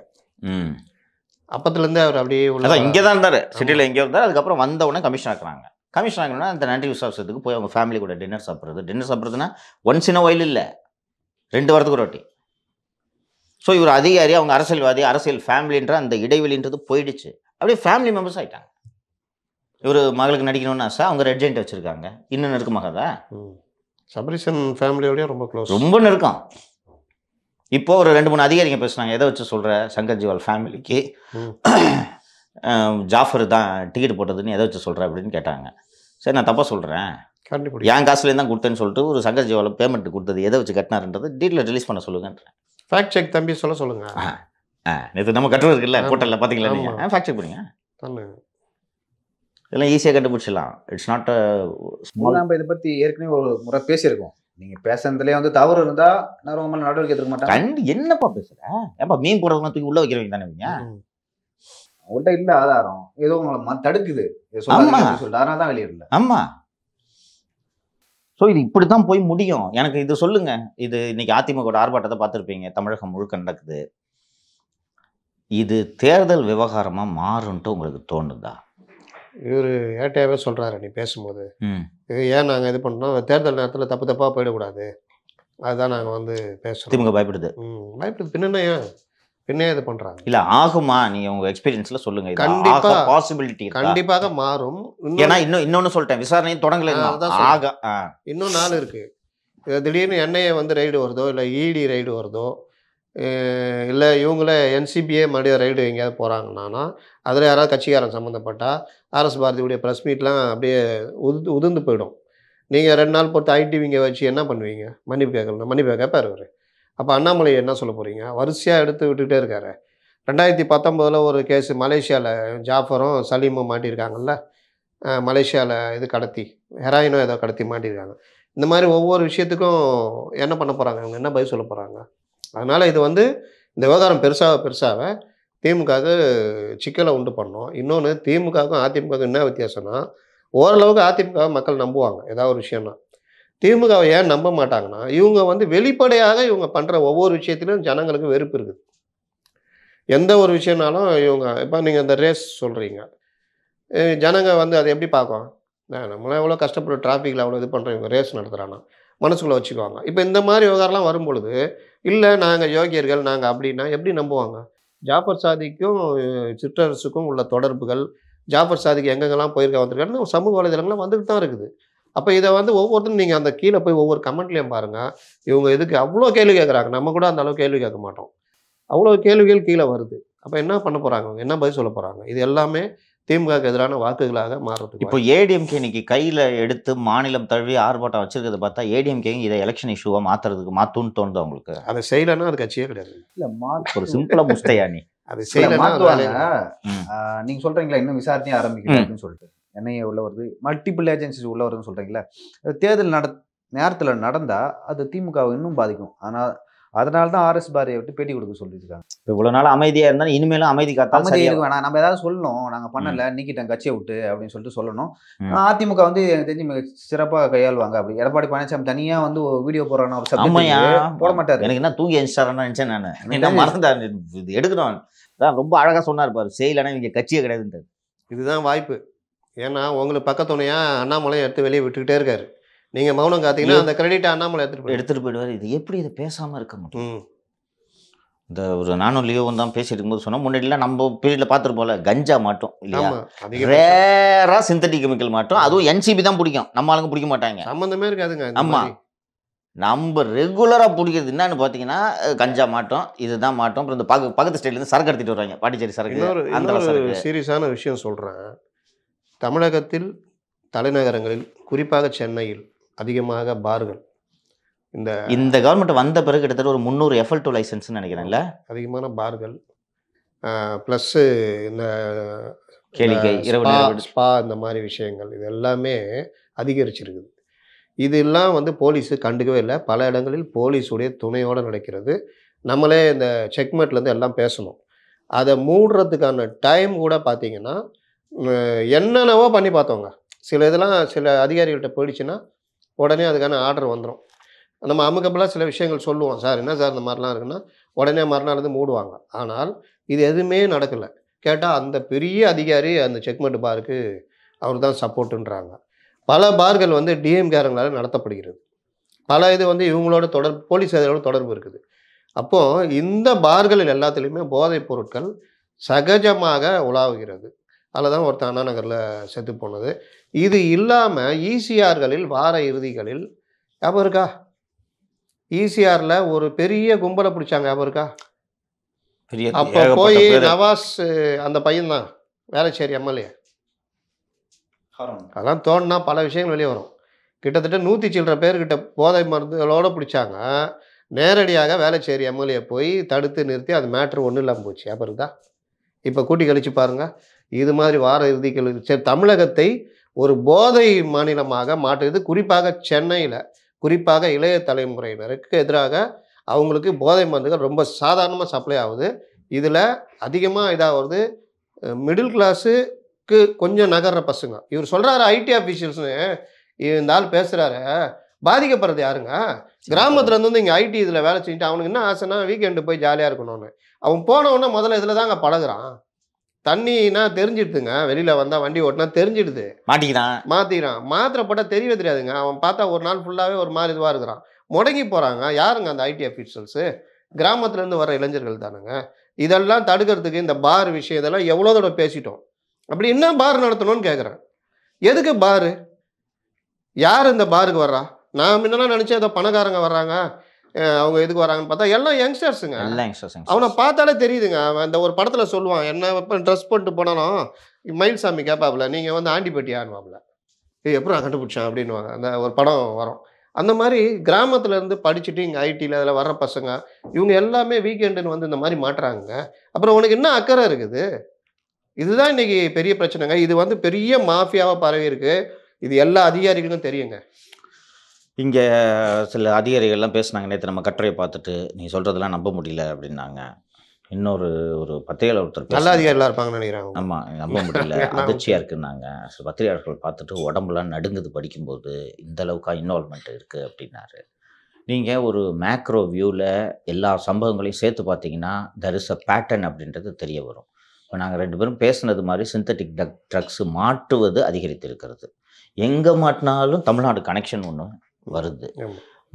அப்பத்துலேருந்தே அவர் அப்படியே உள்ள இங்கே தான் இருந்தார், சிட்டியில் எங்கேயோ இருந்தார். அதுக்கப்புறம் வந்த உடனே கமிஷன் ஆக்குறாங்க. கமிஷன் ஆகணும்னா அந்த நன்றி விசுவாசத்துக்கு போய் அவங்க ஃபேமிலி கூட டின்னர் சாப்பிட்றதுன்னா ஒன்ஸ் இன் அ வைல் இல்லை, 2 வாரத்துக்கு ஒரு வாட்டி. ஸோ இவர் அதிகாரி, அவங்க அரசியல்வாதி, அரசியல் ஃபேமிலின்ற அந்த இடைவெளின்றது போயிடுச்சு. அப்படியே ஃபேமிலி மெம்பர்ஸ் ஆகிட்டாங்க. இவர் மகளுக்கு நடிக்கணும்னு ஆசை, அவங்க ரெட் ஜெயிண்ட் வச்சுருக்காங்க. இன்னும் நெருக்கமாகாதா? சபரீஷன் ஃபேமிலியோடய ரொம்ப க்ளோஸ், ரொம்ப நெருக்கம். இப்போ ஒரு 2-3 அதிகாரிங்க பேசுனாங்க. எதை வச்சு சொல்கிற சங்கர் ஜிவால் ஃபேமிலிக்கு ஜாஃபர் தான் டிக்கெட் போட்டதுன்னு எதை வச்சு சொல்கிற அப்படின்னு கேட்டாங்க. சரி நான் தப்பாக சொல்கிறேன், என் காசுலேருந்து தான் கொடுத்தேன்னு சொல்லிட்டு ஒரு சங்கர் ஜிவால் பேமெண்ட் கொடுத்தது எதை வச்சு கட்டினாருன்றது டீட்டில் ரிலீஸ் பண்ண சொல்லுங்கன்றேன். ஃபேக்ட் செக் தம்பி சொல்லுங்க. நேற்று நம்ம கட்டுறது இருக்குல்ல போர்ட்டலில் பார்த்தீங்களா நீங்கள்? ஃபேக்ட் செக் பண்ணுங்க, இதெல்லாம் ஈஸியாக கண்டுபிடிச்சிடலாம். இட்ஸ் நாட் நம்ம இதை பற்றி ஏற்கனவே ஒரு முறை பேசியிருக்கோம். நீங்கள் பேசுறதுலேயே வந்து தவறு இருந்தால் நான் ரொம்ப நடவடிக்கை எடுக்க மாட்டேன். என்னப்பா பேசுகிறேன்? ஏப்பா மீன் போடுறதுலாம் தூக்கி உள்ளே வைக்கிறவங்க தானே நீங்க? உங்கள்கிட்ட இல்லை ஆதாரம், ஏதோ உங்களை தடுக்குது சொல்லிட்டு அதனால தான் வெளியிடல. ஆமாம். ஸோ இது இப்படி தான் போய் முடியும். எனக்கு இது சொல்லுங்க, இது இன்னைக்கு அதிமுக ஆர்ப்பாட்டத்தை பார்த்துருப்பீங்க, தமிழகம் முழுக்க நடக்குது. இது தேர்தல் விவகாரமாக மாறும்ட்டு உங்களுக்கு தோணுதா? இவர் ஏட்டையாவே சொல்கிறாரு நீ பேசும்போது, ஏன் நாங்கள் இது பண்ணோம், தேர்தல் நேரத்தில் தப்பாக போயிடக்கூடாது, அதுதான் நாங்கள் வந்து பேசுகிறோம். திமுக பயப்படுது. பயப்படுது பின்ன ஏன் பின்னே இது பண்ணுறாங்க? இல்லை ஆகுமா? நீங்கள் உங்கள் எக்ஸ்பீரியன்ஸில் சொல்லுங்கள். கண்டிப்பாக பாசிபிலிட்டி கண்டிப்பாக மாறும். ஏன்னா இன்னொன்று சொல்லிட்டேன், விசாரணையும் தொடங்கல. இன்னும் நாள் இருக்குது. திடீர்னு என்ஐஏ வந்து ரைடு வருதோ, இல்லை இடி ரைடு வருதோ, இல்லை இவங்களே NCBA மறுபடியும் ரைடு எங்கேயாவது போகிறாங்கன்னா அதில் யாராவது கட்சிக்காரன் சம்மந்தப்பட்டால் ஆர்எஸ் பாரதியுடைய ப்ரெஸ் மீட்லாம் அப்படியே உதிர்ந்து போயிடும். நீங்கள் 2 நாள் பொறுத்து ஐடிவிங்க வச்சு என்ன பண்ணுவீங்க? மன்னிப்பு கேட்கலாம், மன்னிப்பு கேட்பார் அவர். அப்போ அண்ணாமலை என்ன சொல்ல போகிறீங்க? வரிசையாக எடுத்து விட்டுக்கிட்டே இருக்காரு. 2019 ஒரு கேஸு மலேசியாவில் ஜாஃபரும் சலீமும் மாட்டியிருக்காங்கல்ல, மலேசியாவில் இது கடத்தி ஹெராயினோ ஏதோ கடத்தி மாட்டியிருக்காங்க. இந்த மாதிரி ஒவ்வொரு விஷயத்துக்கும் என்ன பண்ண போகிறாங்க, அவங்க என்ன பதில் சொல்ல போகிறாங்க? அதனால் இது வந்து இந்த விவகாரம் பெருசாக திமுகவுக்கு சிக்கலை உண்டு பண்ணோம். இன்னொன்று, திமுகவுக்கும் அதிமுகவுக்கும் என்ன வித்தியாசம்னா, ஓரளவுக்கு அதிமுகவை மக்கள் நம்புவாங்க ஏதாவது ஒரு விஷயம்னா. திமுகவை ஏன் நம்ப மாட்டாங்கன்னா, இவங்க வந்து வெளிப்படையாக இவங்க பண்ணுற ஒவ்வொரு விஷயத்திலும் ஜனங்களுக்கு வெறுப்பு இருக்குது. எந்த ஒரு விஷயம்னாலும் இவங்க இப்போ நீங்கள் இந்த ரேஸ் சொல்கிறீங்க, ஜனங்க வந்து அதை எப்படி பார்க்கும்? நம்மளாம் எவ்வளோ கஷ்டப்பட்டு டிராஃபிக்கில் அவ்வளோ இது பண்ணுறோம், இவங்க ரேஸ் நடத்துகிறானா மனசுக்குள்ளே வச்சுக்குவாங்க. இப்போ இந்த மாதிரி விவகாரம்லாம் வரும்பொழுது, இல்லை நாங்கள் யோகியர்கள் நாங்கள் அப்படின்னா எப்படி நம்புவாங்க? ஜாஃபர் சாதிக்கும் சிற்றரசுக்கும் உள்ள தொடர்புகள், ஜாஃபர் சாதிக்கு எங்கெங்கெல்லாம் போயிருக்க வந்திருக்காருன்னு சமூக வலைதளங்கள்லாம் வந்துட்டு தான் இருக்குது. அப்போ இதை வந்து ஒவ்வொருத்தரும் நீங்கள் அந்த கீழே போய் ஒவ்வொரு கமெண்ட்லேயும் பாருங்கள், இவங்க எதுக்கு அவ்வளோ கேள்வி கேட்குறாங்க. நம்ம கூட அந்த அளவு கேள்வி கேட்க மாட்டோம். அவ்வளோ கேள்விகள் கீழே வருது. அப்போ என்ன பண்ண போகிறாங்க, என்ன பதில் சொல்ல போகிறாங்க? இது எல்லாமே திமுகவுக்கு எதிரான வாக்குகளாக மாறுறதுக்கு இப்போ ஏடிஎம்கே இன்னைக்கு கையில் எடுத்து மாநிலம் தழுவி ஆர்ப்பாட்டம் வச்சிருக்கிறத பார்த்தா ஏடிஎம்கே இதை எலெக்ஷன் இஷ்யூவாக மாற்றுன்னு தோணுது உங்களுக்கு? அதை செய்யலைன்னா அது கட்சியே கிடையாது. இல்லை ஒரு சிம்பிளா முஸ்தையா நீ அது செய்யலைன்னா மாற்றுவாங்க. நீங்கள் சொல்கிறீங்களா இன்னும் விசாரணையே ஆரம்பிக்கணும் அப்படின்னு சொல்லிட்டு என்ஐஏ உள்ள வருது, மல்டிபிள் ஏஜென்சிஸ் உள்ள வருதுன்னு சொல்கிறீங்களா? தேர்தல் நேரத்தில் நடந்தால் அது திமுகவை இன்னும் பாதிக்கும். ஆனால் அதனால தான் ஆர்எஸ் பாரதியை விட்டு பேட்டி கொடுக்க சொல்லியிருக்காங்க. இவ்வளவு நாள் அமைதியா இருந்தாலும் இனிமேலும் அமைதி காத்தா அமைதி இருக்கு வேணாம், நம்ம ஏதாவது சொல்லணும், நாங்கள் பண்ணல நீக்கிட்டேன் கட்சியை விட்டு அப்படின்னு சொல்லிட்டு சொல்லணும். அதிமுக வந்து எனக்கு தெரிஞ்சு மிக சிறப்பாக கையாளுவாங்க. அப்படி எடப்பாடி பழனிசாமி தனியாக வந்து வீடியோ போடுறான்னு ஒரு சப்ஜெக்ட் போட மாட்டாரு. எனக்கு என்ன தூங்கி எழுந்தாருன்னு நினைச்சேன் நான். என்ன மறந்தேன் இது எடுக்கணும். அதான் ரொம்ப அழகா சொன்னார் பாரு, செய்யலைன்னா இங்கே கட்சியே கிடையாதுன்றது. இதுதான் வாய்ப்பு. ஏன்னா உங்களுக்கு பக்கத்துணையா அண்ணாமலை எடுத்து வெளியே விட்டுக்கிட்டே இருக்காரு. நீங்கள் மௌனம் காத்தீங்கன்னா அந்த கிரெடிட்டை அண்ணாமலை எடுத்துகிட்டு போயிடுவார். இது எப்படி இதை பேசாமல் இருக்க முடியும்? இந்த ஒரு நானும் லியோவும் தான் பேசிட்டு இருக்கும்போது சொன்னால், முன்னாடிலாம் நம்ம பீரியடில் பார்த்துருப்போம்ல, கஞ்சா மாட்டோம் இல்லையா, ரேராக சிந்தட்டிக் கெமிக்கல் மாட்டோம். அதுவும் என்சிபி தான் பிடிக்கும், நம்ம ஆளுங்க பிடிக்க மாட்டாங்க. சம்மந்தமே இருக்காதுங்க. ஆமாம், நம்ம ரெகுலராக பிடிக்கிறது என்னன்னு பார்த்தீங்கன்னா கஞ்சா மாட்டோம், இதுதான் மாட்டோம். அப்புறம் இந்த பக்கத்து ஸ்டேட்லேருந்து சரக்கு எடுத்துகிட்டு வருவாங்க, பாண்டிச்சேரி சரக்கு. அந்த சீரியஸான விஷயம் சொல்கிறேன். தமிழகத்தில் தலைநகரங்களில் குறிப்பாக சென்னையில் அதிகமாக பார்கள். இந்த கவர்மெண்ட் வந்த பிறகு கிட்டத்தட்ட ஒரு 300 FL2 லைசன்ஸ்னு நினைக்கிறேன்ல, அதிகமான பார்கள் ப்ளஸ்ஸு இந்த கேளிக்கை, ஸ்பா இந்த மாதிரி விஷயங்கள் இது எல்லாமே அதிகரிச்சிருக்குது. இதெல்லாம் வந்து போலீஸு கண்டுக்கவே இல்லை. பல இடங்களில் போலீஸுடைய துணையோடு நடக்கிறது. நம்மளே இந்த செக்மேட்லேருந்து எல்லாம் பேசணும். அதை மூடுறதுக்கான டைம் கூட பார்த்திங்கன்னா என்னென்னவோ பண்ணி பார்த்தோங்க. சில இதெல்லாம் சில அதிகாரிகள்கிட்ட போயிடுச்சுன்னா உடனே அதுக்கான ஆர்டர் வந்துடும். நம்ம அமுக்கபுளாக சில விஷயங்கள் சொல்லுவோம், சார் என்ன சார் இந்த மாதிரிலாம் இருக்குன்னா உடனே மறுநாள் வந்து மூடுவாங்க. ஆனால் இது எதுவுமே நடக்கலை. கேட்டால் அந்த பெரிய அதிகாரி அந்த செக்மெண்ட் பாருக்கு அவர் தான் சப்போர்ட்டுன்றாங்க. பல பார்கள் வந்து டிஎம்கேரங்களால் நடத்தப்படுகிறது. பல இது வந்து இவங்களோட போலீஸ் அதோட தொடர்பு இருக்குது. அப்போது இந்த பார்களில் எல்லாத்துலேயுமே போதைப் பொருட்கள் சகஜமாக உலாவுகிறது. அதில் தான் ஒருத்தர் அண்ணா நகரில் செத்து போனது. இது இல்லாமல் ஈசிஆர்களில் வார இறுதிகளில் ஞாபகம் இருக்கா, ஈசிஆரில் ஒரு பெரிய கும்பலை பிடிச்சாங்க, ஞாபகம் இருக்கா? அப்போ போய் நவாஸ் அந்த பையன்தான் வேளச்சேரி எம்எல்ஏ, அதெல்லாம் தோணுனா பல விஷயங்கள் வெளியே வரும். கிட்டத்தட்ட 100 சில்லற பேர்கிட்ட போதை மருந்துகளோடு பிடிச்சாங்க. நேரடியாக வேளச்சேரி எம்எல்ஏ போய் தடுத்து நிறுத்தி அது மேட்ரு ஒன்றும் இல்லாமல் போச்சு. ஞாபகம் இருக்குதா? இப்போ கூட்டி கழிச்சு பாருங்கள். இது மாதிரி வார இறுதிகள் சரி, தமிழகத்தை ஒரு போதை மாநிலமாக மாற்றுறது. குறிப்பாக சென்னையில் குறிப்பாக இளைய தலைமுறையினருக்கு எதிராக அவங்களுக்கு போதை மருந்துகள் ரொம்ப சாதாரணமாக சப்ளை ஆகுது. இதில் அதிகமாக இதாக வருது மிடில் கிளாஸுக்கு கொஞ்சம் நகர்ற பசங்க. இவர் சொல்கிறாரு ஐடி ஆஃபீஷியல்ஸ்னு, இந்த ஆள் பேசுகிறாரு. பாதிக்கப்படுறது யாருங்க? கிராமத்துலேருந்து வந்து இங்கே ஐடி இதில் வேலை செஞ்சுட்டு அவனுக்கு என்ன ஆசைன்னா வீக்கெண்டு போய் ஜாலியாக இருக்கணும்னு. அவன் போனவுடனே முதல்ல இதில் தாங்க பழகுறான். தண்ணினா தெரிஞ்சிடுதுங்க, வெளியில் வந்தால் வண்டி ஓட்டினா தெரிஞ்சிடுது, மாற்றிக்கிறான். மாத்திரை போட்டால் தெரியவே தெரியாதுங்க. அவன் பார்த்தா ஒரு நாள் ஃபுல்லாகவே ஒரு மாதிரி இதுவாக இருக்கிறான், முடங்கி போகிறாங்க. யாருங்க அந்த ஐடி அஃபீஷியல்ஸு? கிராமத்துலேருந்து வர இளைஞர்கள் தானுங்க. இதெல்லாம் தடுக்கிறதுக்கு இந்த பார் விஷயம் இதெல்லாம் எவ்வளோ தடவை பேசிட்டோம். அப்படி என்ன பார் நடத்தணும்னு கேட்குறேன். எதுக்கு பாரு? யார் இந்த பாருக்கு வர்றா? நான் முன்னெல்லாம் நினச்சேன் ஏதோ பணக்காரங்க வர்றாங்க, அவங்க எதுக்கு வராங்கன்னு பார்த்தா எல்லாம் யங்ஸ்டர்ஸுங்க. அவனை பார்த்தாலே தெரியுதுங்க. அவன் இந்த ஒரு படத்தில் சொல்லுவான், என்ன ட்ரெஸ் பண்ணிட்டு போனாலும் மயில்சாமி கேட்பாப்புல, நீங்கள் வந்து ஆண்டிப்பட்டி ஆடுவாப்புல, எப்படி நான் கண்டுபிடிச்சேன் அப்படின்வாங்க. அந்த ஒரு படம் வரும். அந்த மாதிரி கிராமத்துலேருந்து படிச்சுட்டு இங்கே ஐடியில் அதில் வர்ற பசங்க இவங்க எல்லாமே வீக்கெண்டுன்னு வந்து இந்த மாதிரி மாட்டுறாங்க. அப்புறம் உனக்கு என்ன அக்கறை இருக்குது? இதுதான் இன்றைக்கி பெரிய பிரச்சனைங்க. இது வந்து பெரிய மாஃபியாவாக பரவி இருக்குது. இது எல்லா அதிகாரிகளுக்கும் தெரியுங்க. இங்கே சில அதிகாரிகள்லாம் பேசுனாங்க நேற்று நம்ம கட்டுரையை பார்த்துட்டு, நீங்கள் சொல்கிறதெல்லாம் நம்ப முடியல அப்படின்னாங்க. ஒரு பத்திரிகையாளர் ஒருத்தர் நல்ல அதிகாரிகளாக இருப்பாங்கன்னு நினைக்கிறாங்க. ஆமாம், நம்ப முடியல, அதிர்ச்சியாக இருக்குன்னாங்க. சில பத்திரிகையாளர்கள் பார்த்துட்டு உடம்புலாம் நடுங்குது படிக்கும்போது, இந்த அளவுக்கு இன்வால்மெண்ட் இருக்குது அப்படின்னாரு. நீங்கள் ஒரு மேக்ரோ வியூவில் எல்லா சம்பவங்களையும் சேர்த்து பார்த்தீங்கன்னா தெர் இஸ் அ பேட்டர்ன் அப்படின்றது தெரிய வரும். இப்போ நாங்கள் 2 பேரும் பேசுனது மாதிரி சிந்தட்டிக் ட்ரக்ஸு மாட்டுவது அதிகரித்திருக்கிறது. எங்கே மாட்டினாலும் தமிழ்நாடு கனெக்ஷன் ஒன்று வருது.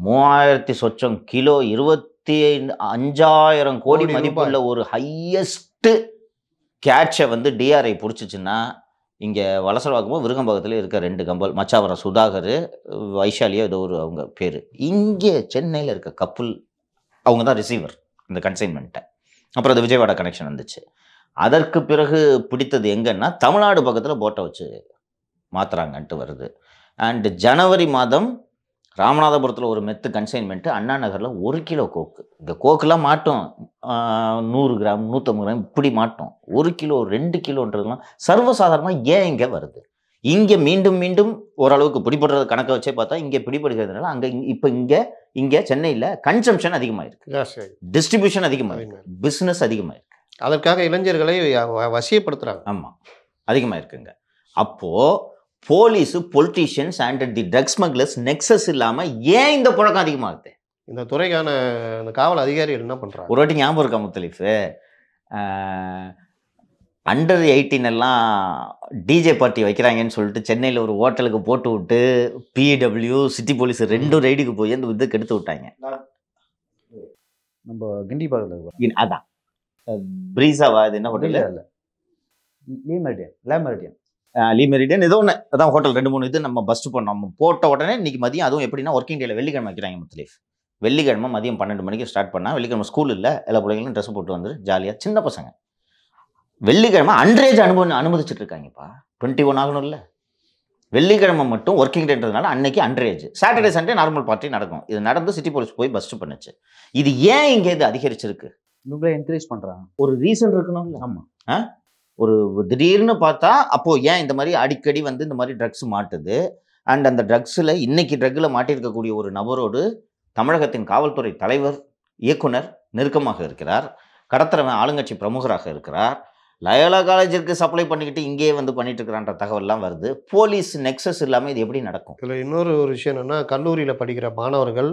3000 சொச்சம் கிலோ 25,000 கோடி மதிப்புள்ள ஒரு ஹையஸ்ட்டு கேட்சை வந்து டிஆர்ஐ பிடிச்சிச்சின்னா இங்கே வலசரவாக்கமோ விருகம்பாக்கத்தில் இருக்க 2 கம்பல், மச்சாவரம் சுதாகர், வைஷாலியோ ஏதோ ஒரு அவங்க பேர். இங்கே சென்னையில் இருக்க கப்புல் அவங்க தான் ரிசீவர் இந்த கன்சைன்மெண்ட்டை. அப்புறம் அது விஜயவாடா கனெக்ஷன் வந்துச்சு. அதற்கு பிறகு பிடித்தது எங்கன்னா தமிழ்நாடு பக்கத்தில் போட்டை வச்சு மாற்றுறாங்கன்ட்டு வருது. அண்டு ஜனவரி மாதம் ராமநாதபுரத்தில் ஒரு மெத்து கன்சைன்மெண்ட்டு, அண்ணா நகரில் 1 கிலோ கோக்கு. இந்த கோக்கெலாம் மாட்டோம் 100 கிராம் 150 கிராம் இப்படி மாட்டோம். 1 கிலோ 2 கிலோன்றதுலாம் சர்வசாதாரணமாக ஏன் இங்கே வருது? இங்கே மீண்டும் மீண்டும் ஓரளவுக்கு பிடிபடுறது கணக்கை வச்சே பார்த்தா இங்கே பிடிபடுகிறதுனால அங்கே இப்போ இங்கே சென்னையில் கன்சம்ஷன் அதிகமாக இருக்குது, டிஸ்ட்ரிபியூஷன் அதிகமாக இருக்குது, பிஸ்னஸ் அதிகமாக இருக்குது. அதற்காக இளைஞர்களை வசியப்படுத்துகிறாங்க. ஆமாம், அதிகமாக இருக்குங்க. அப்போது police, politicians and the drugs smugglers nexus இல்லாமல் ஏன் இந்த புழக்கம் அதிகமாகுது? இந்த துறைக்கான இந்த காவல் அதிகாரிகள் என்ன பண்ணுறாங்க? ஒரு வாட்டி ஞாபகம் இருக்கா முத்தலீஃபு, அண்டர் 18 எல்லாம் டிஜே பார்ட்டி வைக்கிறாங்கன்னு சொல்லிட்டு சென்னையில் ஒரு ஹோட்டலுக்கு போட்டு விட்டு பிடபிள்யூ சிட்டி போலீஸ் 2 ரைடுக்கு போய் அந்த இது கெடுத்து விட்டாங்க. நம்ம கிண்டி பக்கத்தில் அதான் பிரீசாவா, இது என்ன ஹோட்டல்? லீ மெரிடியன் ஏதோ ஒன்று, அதான் ஹோட்டல் 2-3 இது நம்ம பஸ்ட் பண்ணோம். நம்ம போட்ட உடனே இன்னைக்கு மதியம், அதுவும் எப்படின்னா ஒர்க்கிங் டேல வெள்ளிக்கிழமை வைக்கிறாங்க முத்தலீஃப். வெள்ளிக்கிழமை மதியம் 12 மணிக்கு ஸ்டார்ட் பண்ணால், வெள்ளிக்கிழமை ஸ்கூல் இல்லை, எல்லா பிள்ளைங்களும் ட்ரெஸ் போட்டு வந்து ஜாலியாக சின்ன பசங்க வெள்ளிக்கிழமை அன்ரேஜ் அனுமதிச்சுட்டு இருக்காங்கப்பா. 21 ஆகணும்ல. வெள்ளிக்கிழமை மட்டும் ஒர்க்கிங் டேன்றதுனால அன்னைக்கு அன்ரேஜ். சாட்டர்டே சண்டே நார்மல் பார்ட்டி நடக்கும். இது நடந்து சிட்டி போலீஸ் போய் பஸ்ட் பண்ணுச்சு. இது ஏன் இங்கே இது அதிகரிச்சிருக்கு? இவங்களே என்கரேஜ் பண்ணுறாங்க. ஒரு ரீசன் இருக்கணும்ல. ஆமாம், ஒரு திடீர்னு பார்த்தா அப்போது ஏன் இந்த மாதிரி அடிக்கடி வந்து இந்த மாதிரி ட்ரக்ஸ் மாட்டுது? அண்ட் அந்த ட்ரக்ஸில் இன்னைக்கு ட்ரக்கில் மாட்டியிருக்கக்கூடிய ஒரு நபரோடு தமிழகத்தின் காவல்துறை தலைவர், இயக்குனர் நெருக்கமாக இருக்கிறார். கடத்தரவன் ஆளுங்கட்சி பிரமுகராக இருக்கிறார். லயோலா காலேஜிற்கு சப்ளை பண்ணிக்கிட்டு இங்கேயே வந்து பண்ணிட்டு இருக்கிறான்ற தகவல்லாம் வருது. போலீஸ் நெக்ஸஸ் இல்லாமல் இது எப்படி நடக்கும்? இதில் இன்னொரு விஷயம் என்னென்னா, கல்லூரியில் படிக்கிற மாணவர்கள்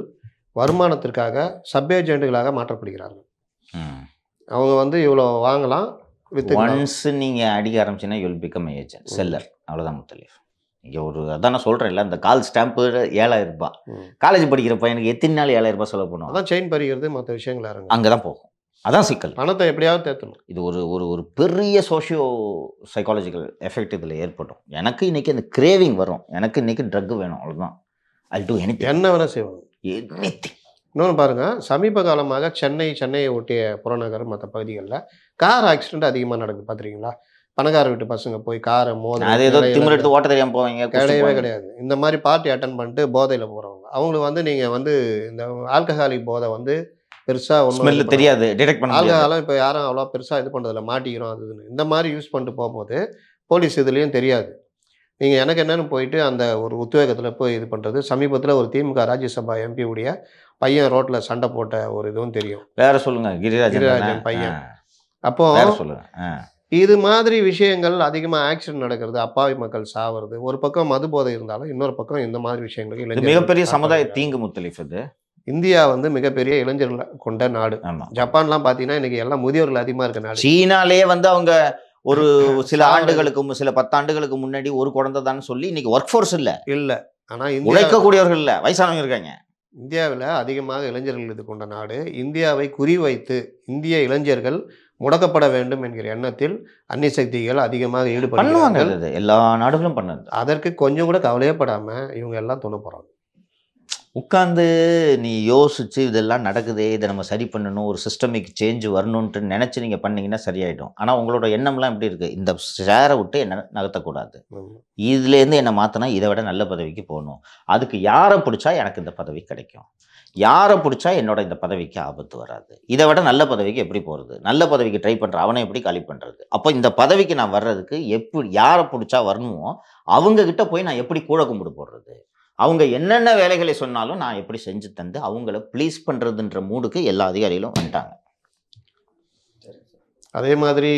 வருமானத்திற்காக சப் ஏஜென்ட்டுகளாக மாற்றப்படுகிறார்கள். அவங்க வந்து இவ்வளோ வாங்கலாம், ஒன்ஸ் நீங்கள் அடிக்க ஆரம்பிச்சுன்னா you will become agent, seller, அவ்வளோதான் முத்தலீஃப். இங்கே அதான் நான் சொல்கிறேன் இல்லை, இந்த கால் ஸ்டாம்ப்பு 7000 ரூபாய். காலேஜ் படிக்கிற பையனுக்கு எத்தனை நாள் 7000 ரூபாய் செலவு பண்ணுவோம்? அதான் செயின் பறிக்கிறது, மற்ற விஷயங்கள் இறங்கும், அங்கே தான் போகும். அதான் சிக்கல். பணத்தை எப்படியாவது தேர்த்தணும். இது ஒரு பெரிய சோஷியோ சைக்காலஜிக்கல் எஃபெக்ட் இதில் ஏற்படும். எனக்கு இன்றைக்கி அந்த கிரேவிங் வரும், எனக்கு இன்றைக்கி ட்ரக் வேணும், அவ்வளோதான். ஐ டூ எனிதிங், என்ன வேணால் செய்வாங்க, எனிதிங். இன்னொன்று பாருங்கள், சமீப காலமாக சென்னையை ஒட்டிய புறநகர் மற்ற பகுதிகளில் கார் ஆக்சிடென்ட் அதிகமாக நடக்குது. பார்த்துருக்கீங்களா? பணக்கார வீட்டு பசங்க போய் காரை அது ஏதோ திமிர் எடுத்து ஓட்ட தெரியாமல் போவாங்க. கிடையவே கிடையாது. இந்த மாதிரி பார்ட்டி அட்டன் பண்ணிட்டு போதையில் போகிறவங்க, அவங்களுக்கு வந்து நீங்கள் வந்து இந்த ஆல்கஹாலிக் போதை வந்து பெருசாக ஒன்றும் தெரியாது, டிடெக்ட் பண்ண ஆல்கஹாலும் இப்போ யாரும் அவ்வளோ பெருசாக இது பண்ணுறதில்ல, மாட்டிக்கிறோம் அதுன்னு. இந்த மாதிரி யூஸ் பண்ணிட்டு போகும்போது போலீஸ் இதுலேயும் தெரியாது. நீங்கள் எனக்கு என்னென்னு போயிட்டு அந்த ஒரு உத்வேகத்தில் போய் இது பண்ணுறது. சமீபத்தில் ஒரு திமுக ராஜ்யசபா எம்பி உடைய பையன் ரோட்டில் சண்டை போட்ட ஒரு இதுவும் தெரியும். வேற சொல்லுங்க, கிரிராஜன் பையன். அப்போ சொல்லுங்க, இது மாதிரி விஷயங்கள் அதிகமாக ஆக்சிடென்ட் நடக்கிறது, அப்பாவி மக்கள் சாவது. ஒரு பக்கம் மது போதை இருந்தாலும் இன்னொரு பக்கம் இந்த மாதிரி விஷயங்களுக்கு மிகப்பெரிய சமுதாய தீங்கு முத்தலீஃப். இது இந்தியா வந்து மிகப்பெரிய இளைஞர்கள் கொண்ட நாடு. ஜப்பான்லாம் பார்த்தீங்கன்னா இன்னைக்கு எல்லாம் முதியோர்கள் அதிகமாக இருக்க நாடு. சீனாலேயே வந்து அவங்க ஒரு சில ஆண்டுகளுக்கு, சில 10 ஆண்டுகளுக்கு முன்னாடி ஒரு குழந்தை தான் சொல்லி இன்னைக்கு ஒர்க் ஃபோர்ஸ் இல்லை. ஆனால் உழைக்கக்கூடியவர்கள் இல்லை, வயசானவங்க இருக்காங்க. இந்தியாவில் அதிகமாக இளைஞர்கள் இது கொண்ட நாடு. இந்தியாவை குறிவைத்து இந்திய இளைஞர்கள் முடக்கப்பட வேண்டும் என்கிற எண்ணத்தில் அந்நிய சக்திகள் அதிகமாக ஈடுபடுவாங்க. எல்லா நாடுகளும் பண்ணது. அதற்கு கொஞ்சம் கூட கவலையப்படாமல் இவங்க எல்லாம் துணை போகிறாங்க. உட்காந்து நீ யோசிச்சு இதெல்லாம் நடக்குதே, இதை நம்ம சரி பண்ணணும், ஒரு சிஸ்டமிக் சேஞ்ச் வரணுன்ட்டு நினச்சி நீங்கள் பண்ணிங்கன்னா சரியாயிடும். ஆனால் உங்களோட எண்ணம்லாம் எப்படி இருக்குது? இந்த ஷேரை விட்டு என்ன நகர்த்தக்கூடாது, இதுலேருந்து என்னை மாற்றினா இதை விட நல்ல பதவிக்கு போகணும், அதுக்கு யாரை பிடிச்சா எனக்கு இந்த பதவி கிடைக்கும், யாரை பிடிச்சா என்னோட இந்த பதவிக்கு ஆபத்து வராது, இதை விட நல்ல பதவிக்கு எப்படி போகிறது, நல்ல பதவிக்கு ட்ரை பண்ணுற அவனை எப்படி காலி பண்ணுறது, அப்போ இந்த பதவிக்கு நான் வர்றதுக்கு எப்படி யாரை பிடிச்சா வரணுமோ அவங்கக்கிட்ட போய் நான் எப்படி கூட கும்பிடு போடுறது, அவங்க என்னென்ன வேலைகளை சொன்னாலும் நான் எப்படி செஞ்சு தந்து அவங்கள ப்ளீஸ் பண்ணுறதுன்ற மூடுக்கு எல்லா அதிகாரிகளும் வந்துட்டாங்க. அதே மாதிரி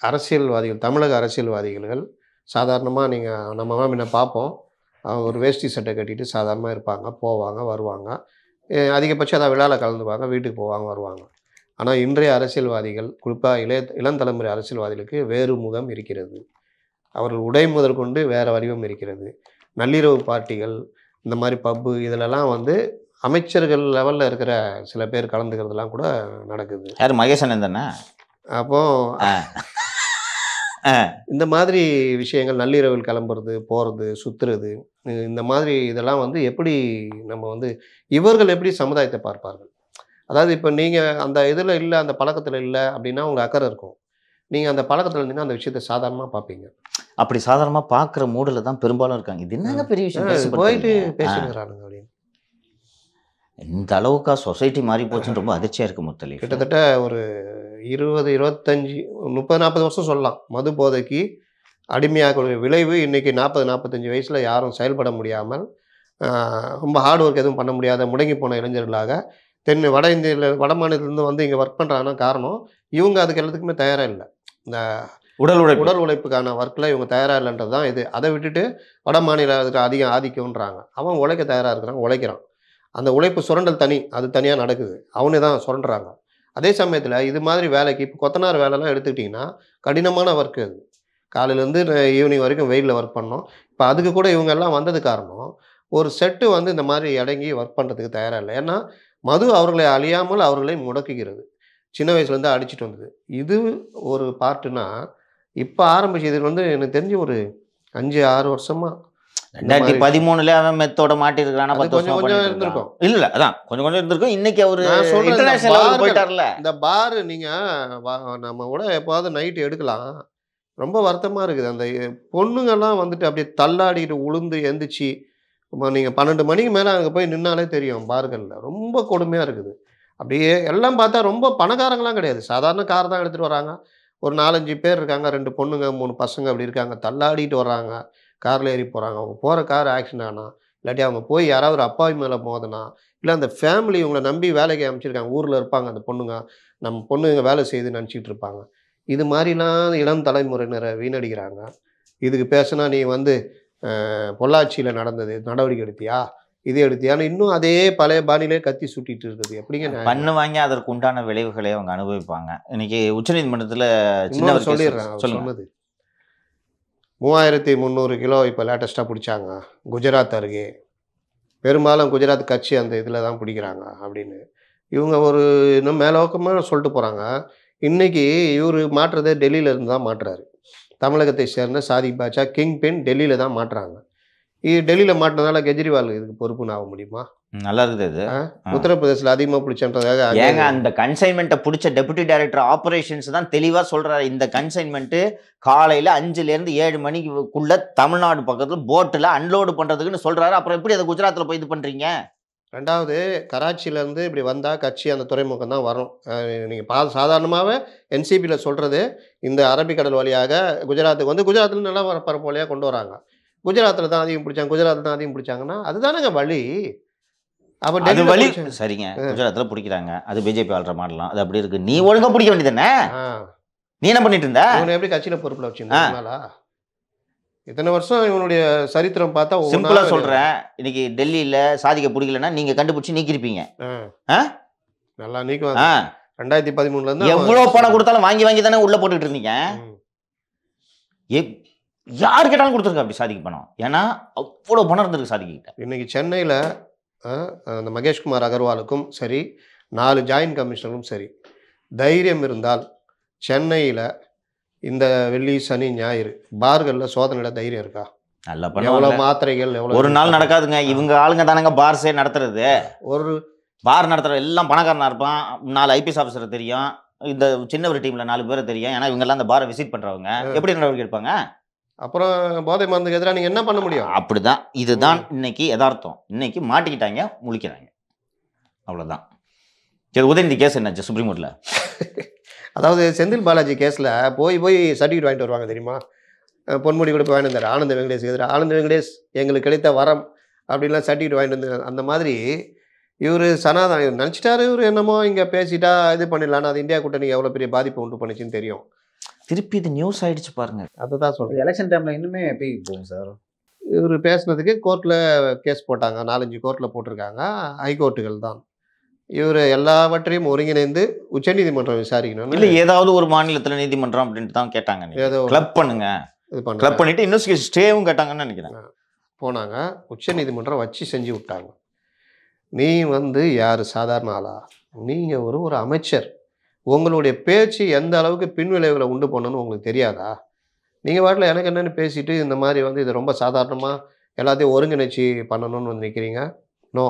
அரசியல்வாதிகள், தமிழக அரசியல்வாதிகள் சாதாரணமாக நீங்கள் நம்ம முன்ன பார்ப்போம், அவங்க ஒரு வேஷ்டி சட்டை கட்டிட்டு சாதாரணமாக இருப்பாங்க, போவாங்க வருவாங்க, அதிகபட்சம் அதான் விழாவில் கலந்துப்பாங்க, வீட்டுக்கு போவாங்க வருவாங்க. ஆனால் இன்றைய அரசியல்வாதிகள், குறிப்பாக இளந்தலைமுறை அரசியல்வாதிகளுக்கு வேறு முகம் இருக்கிறது. அவர்கள் உடை முதல் கொண்டு வேறு வடிவம் இருக்கிறது. நள்ளிரவு பார்ட்டிகள், இந்த மாதிரி பப்பு, இதிலெல்லாம் வந்து அமைச்சர்கள் லெவலில் இருக்கிற சில பேர் கலந்துக்கிறதுலாம் கூட நடக்குது. யார்? மகேசன் தானே. அப்போ இந்த மாதிரி விஷயங்கள் நள்ளிரவில் கிளம்புறது, போகிறது, சுற்றுறது, இந்த மாதிரி இதெல்லாம் வந்து எப்படி நம்ம வந்து இவர்கள் எப்படி சமுதாயத்தை பார்ப்பார்கள்? அதாவது இப்போ நீங்கள் அந்த இதில் இல்லை, அந்த பழக்கத்தில் இல்லை அப்படின்னா உங்களுக்கு அக்கறை இருக்கும். நீங்கள் அந்த பழக்கத்தில் இருந்தீங்கன்னா அந்த விஷயத்தை சாதாரணமாக பார்ப்பீங்க. அப்படி சாதாரணமாக பார்க்குற மூடில் தான் பெரும்பாலும் இருக்காங்க. இது என்னங்க பெரிய விஷயம் போயிட்டு பேசிக்கிறானுங்க அப்படின்னு. இந்த அளவுக்கா சொசைட்டி மாறி போச்சுன்னு ரொம்ப அதிர்ச்சியாக இருக்குது முத்தலி. கிட்டத்தட்ட ஒரு 20, 25, 30, 40 வருஷம் சொல்லலாம். மது போதைக்கு அடிமையாகக்கூடிய விளைவு இன்றைக்கி 40, 45 வயசில் யாரும் செயல்பட முடியாமல் ரொம்ப ஹார்ட் ஒர்க் எதுவும் பண்ண முடியாத முடங்கி போன இளைஞர்களாக வட இந்தியாவில் வட மாநிலத்திலேருந்து வந்து இங்கே ஒர்க் பண்ணுறாங்கன்னா காரணம் இவங்க அதுக்கு எல்லாத்துக்குமே தயாராக இல்லை. இந்த உடல் உழைப்புக்கான ஒர்க்கில் இவங்க தயாராக இல்லைன்றது தான் இது. அதை விட்டுட்டு வட மாநில அதுக்கு அதிகம் ஆதிக்கம்ன்றாங்க. அவன் உழைக்க தயாராக இருக்கிறான், உழைக்கிறான். அந்த உழைப்பு சுரண்டல் தனி, அது தனியாக நடக்குது. அவனே தான் சுரண்டுறாங்க. அதே சமயத்தில் இது மாதிரி வேலைக்கு இப்போ கொத்தனார் வேலைலாம் எடுத்துக்கிட்டிங்கன்னா கடினமான ஒர்க்கு அது. காலையிலேருந்து ஈவினிங் வரைக்கும் வெயிலில் ஒர்க் பண்ணோம். இப்போ அதுக்கு கூட இவங்க எல்லாம் வந்தது காரணம் ஒரு செட்டு வந்து இந்த மாதிரி இறங்கி ஒர்க் பண்ணுறதுக்கு தயாராக இல்லை. ஏன்னா மது அவர்களை அழியாமல் அவர்களை முடக்குகிறது. சின்ன வயசுலேருந்து அடிச்சுட்டு வந்தது. இது ஒரு பார்ட்டுனா இப்போ ஆரம்பிச்சு இது வந்து எனக்கு தெரிஞ்சு ஒரு 5-6 வருஷமாக 2013 அவன் மெத்தோட மாட்டிருக்கானா, கொஞ்சம் கொஞ்சம் இருந்திருக்கும். இல்ல அதான் கொஞ்சம் கொஞ்சம் இருந்திருக்கும். இன்னைக்கு அவரு போயிட்டார்ல. இந்த பாரு நீங்க நம்ம கூட எப்பாவது நைட்டு எடுக்கலாம். ரொம்ப வருத்தமா இருக்குது. அந்த பொண்ணுங்கெல்லாம் வந்துட்டு அப்படியே தள்ளாடிட்டு உளுந்து எந்திரிச்சு நீங்கள் 12 மணிக்கு மேலே அங்கே போய் நின்னாலே தெரியும் பாருங்கள்ல. ரொம்ப கொடுமையாக இருக்குது. அப்படியே எல்லாம் பார்த்தா ரொம்ப பணக்காரங்களாம் கிடையாது, சாதாரண கார் தான் எடுத்துகிட்டு வராங்க. ஒரு 4-5 பேர் இருக்காங்க, 2 பொண்ணுங்க 3 பசங்க அப்படி இருக்காங்க. தள்ளாடிட்டு வர்றாங்க, காரில் ஏறி போகிறாங்க. அவங்க போகிற கார் ஆக்சிடென்ட் ஆனால், இல்லாட்டி அவங்க போய் யாராவது ஒரு அப்பாவி மேலே மோதினா, இல்லை அந்த ஃபேமிலி இவங்களை நம்பி வேலைக்கு அமைச்சிருக்காங்க, ஊரில் இருப்பாங்க அந்த பொண்ணுங்க, நம்ம பொண்ணுங்க வேலை செய்து நினச்சிக்கிட்டு இருப்பாங்க. இது மாதிரிலாம் இளம் தலைமுறையினரை வீணடிக்கிறாங்க. இதுக்கு பேசுனா நீ வந்து பொள்ளாச்சியில் நடந்தது நடவடிக்கை எடுத்தியா, இது எடுத்தியான்னு இன்னும் அதே பழைய பாணியிலே கத்தி சுட்டிட்டு இருக்குது. எப்படிங்க பண்ணுவாங்க? அதற்கு உண்டான விளைவுகளை அவங்க அனுபவிப்பாங்க. இன்னைக்கு உச்சநீதிமன்றத்தில் சின்ன சொல்லிடுறேன் சொன்னது 3300 கிலோ இப்போ லேட்டஸ்ட்டாக பிடிச்சாங்க குஜராத் அருகே. பெரும்பாலும் குஜராத் கட்சி அந்த இதில் தான் பிடிக்கிறாங்க அப்படின்னு இவங்க ஒரு இன்னும் மேலோக்கமாக சொல்லிட்டு போகிறாங்க. இன்றைக்கி இவர் மாற்றுறதே டெல்லியிலேருந்து தான் மாட்டுறாரு. தமிழகத்தை சேர்ந்த சாதிக் பாட்சா கிங் பென் டெல்லியில் தான் மாட்டுறாங்க. டெல்லியில் மாட்டினதால கெஜ்ரிவால் இதுக்கு பொறுப்புன்னு ஆக முடியுமா? நல்லா இருக்குது அது. உத்தரப்பிரதேசில் அதிகமாக பிடிச்சன்றதாக ஏங்க அந்த கன்சைன்மெண்ட்டை பிடிச்ச டெபுட்டி டைரக்டர் ஆப்ரேஷன்ஸ் தான் தெளிவாக சொல்கிறாரு. இந்த கன்சைன்மெண்ட்டு காலையில் 5லேருந்து 7 மணிக்குள்ளே தமிழ்நாடு பக்கத்தில் போட்டில் அன்லோடு பண்ணுறதுக்குன்னு சொல்கிறாரு. அப்புறம் எப்படி அதை குஜராத்தில் போய் இது பண்ணுறீங்க? ரெண்டாவது கராச்சியிலேருந்து இப்படி வந்தால் கட்சி அந்த துறைமுகம் தான் வரும். நீங்கள் சாதாரணமாகவே என்சிபியில் சொல்கிறது இந்த அரபிக்கடல் வழியாக குஜராத்துக்கு வந்து குஜராத்தில் நிலப்பரப்பு வழியாக கொண்டு வராங்க. குஜராத்தில் தான் அதிகம் பிடிச்சாங்க, குஜராத்தில் தான் அதிகம் பிடிச்சாங்கன்னா அதுதானங்க வழி. அப்போ அது வழி சரிங்க. குஜராத்தில் பிடிக்கிறாங்க, அது பிஜேபி ஆள்ற மாடலாம், அது அப்படி இருக்குது. நீ ஒழுங்காக பிடிக்க வேண்டியதானே? நீ என்ன பண்ணிட்டு இருந்த? இவனை எப்படி கட்சியில் பொறுப்பில் வச்சுருந்தாங்களா? இத்தனை வருஷம் இவனுடைய சரித்திரம் பார்த்தா சிம்பிளா சொல்றேன். இன்னைக்கு டெல்லியில சாதிக்க பிடிக்கலன்னா நீங்க கண்டுபிடிச்சு நீக்கிருப்பீங்க. நல்லா நீக்குவாங்க. 2013ல இருந்து எவ்வளவு பணம் கொடுத்தாலும் வாங்கி வாங்கி தானே உள்ள போட்டுக்கிட்டு இருந்தீங்க. யார் கேட்டாலும் கொடுத்துருக்க அப்படி சாதிக்க பணம். ஏன்னா அவ்வளோ பணம் இருந்திருக்கு சாதிக்கிட்ட. இன்னைக்கு சென்னையில் அந்த மகேஷ்குமார் அகர்வாலுக்கும் சரி 4 ஜாயின்ட் கமிஷனரும் சரி தைரியம் இருந்தால் சென்னையில் இந்த வெள்ளி சனி ஞாயிறு பார்களில் சோதனையில் தைரியம் இருக்கா? நல்லா எவ்வளோ மாத்திரைகள் எவ்வளோ ஒரு நாள் நடக்காதுங்க. இவங்க ஆளுங்க தானங்க பார்ஸே நடத்துறது. ஒரு பார் நடத்துகிற எல்லாம் பணக்காரனாக இருப்பான். 4 ஐபிஎஸ் ஆஃபீஸரை தெரியும், இந்த சின்ன ஒரு டீமில் 4 பேரை தெரியும். ஏன்னா இவங்கெல்லாம் அந்த பாரை விசிட் பண்ணுறவங்க. எப்படி நடவடிக்கை எடுப்பாங்க? அப்புறம் போதை மருந்துக்கு எதிராக நீங்கள் என்ன பண்ண முடியும்? அப்படிதான். இதுதான் இன்னைக்கு யதார்த்தம். இன்னைக்கு மாட்டிக்கிட்டாங்க, முழிக்கிறாங்க, அவ்வளோதான். சரி, உதயநிதி கேஸ் என்னாச்சு சுப்ரீம் கோர்ட்டில்? அதாவது செந்தில் பாலாஜி கேஸில் போய் சர்டிஃபிகேட் வாங்கிட்டு வருவாங்க தெரியுமா? பொன்முடி கூட போய் வாங்கிட்டு வந்தார் ஆனந்த வெங்கடேஷ் எதிராக. ஆனந்த வெங்கடேஷ் எங்களுக்கு கிடைத்த வரம் அப்படின்லாம் சர்டிஃபிகேட் வாங்கிட்டு வந்து அந்த மாதிரி இவர் சனாதனம் நினச்சிட்டாரு. இவர் என்னமோ இங்கே பேசிட்டா இது பண்ணிடலான்னு அது இந்தியா கூட்டணிக்கு எவ்வளோ பெரிய பாதிப்பு உண்டு பண்ணிச்சுன்னு தெரியும். திருப்பி இது நியூஸ் ஆகிடுச்சு பாருங்க. அதை தான் சொல்கிறேன். எலெக்ஷன் டைமில் இன்னுமே போய் போகும் சார். இவர் பேசுனதுக்கு கோர்ட்டில் கேஸ் போட்டாங்க, 4-5 கோர்ட்டில் போட்டிருக்காங்க. ஹைகோர்ட்டுகள் தான் இவர் எல்லாவற்றையும் ஒருங்கிணைந்து உச்சநீதிமன்றம் விசாரிக்கணும். இல்லை ஏதாவது ஒரு மாநிலத்தில் நீதிமன்றம் அப்படின்ட்டு தான் கேட்டாங்க. ஏதோ கிளப் பண்ணுங்க, இது பண்ண கிளப் பண்ணிட்டு இன்வெஸ்டிகேஷன் ஸ்டேவும் கேட்டாங்கன்னு நினைக்கிறேன். போனாங்க, உச்சநீதிமன்றம் வச்சு செஞ்சு விட்டாங்க. நீ வந்து யார் சாதாரண ஆளா? நீங்கள் ஒரு அமைச்சர். உங்களுடைய பேச்சு எந்த அளவுக்கு பின்விளைவுகளை உண்டு பண்ணணும்னு உங்களுக்கு தெரியாதா? நீங்கள் வாட்டில் எனக்கு என்னென்னு பேசிட்டு இந்த மாதிரி வந்து இது ரொம்ப சாதாரணமாக எல்லாத்தையும் ஒருங்கிணைச்சி பண்ணணும்னு வந்து நிற்கிறீங்க. நோ,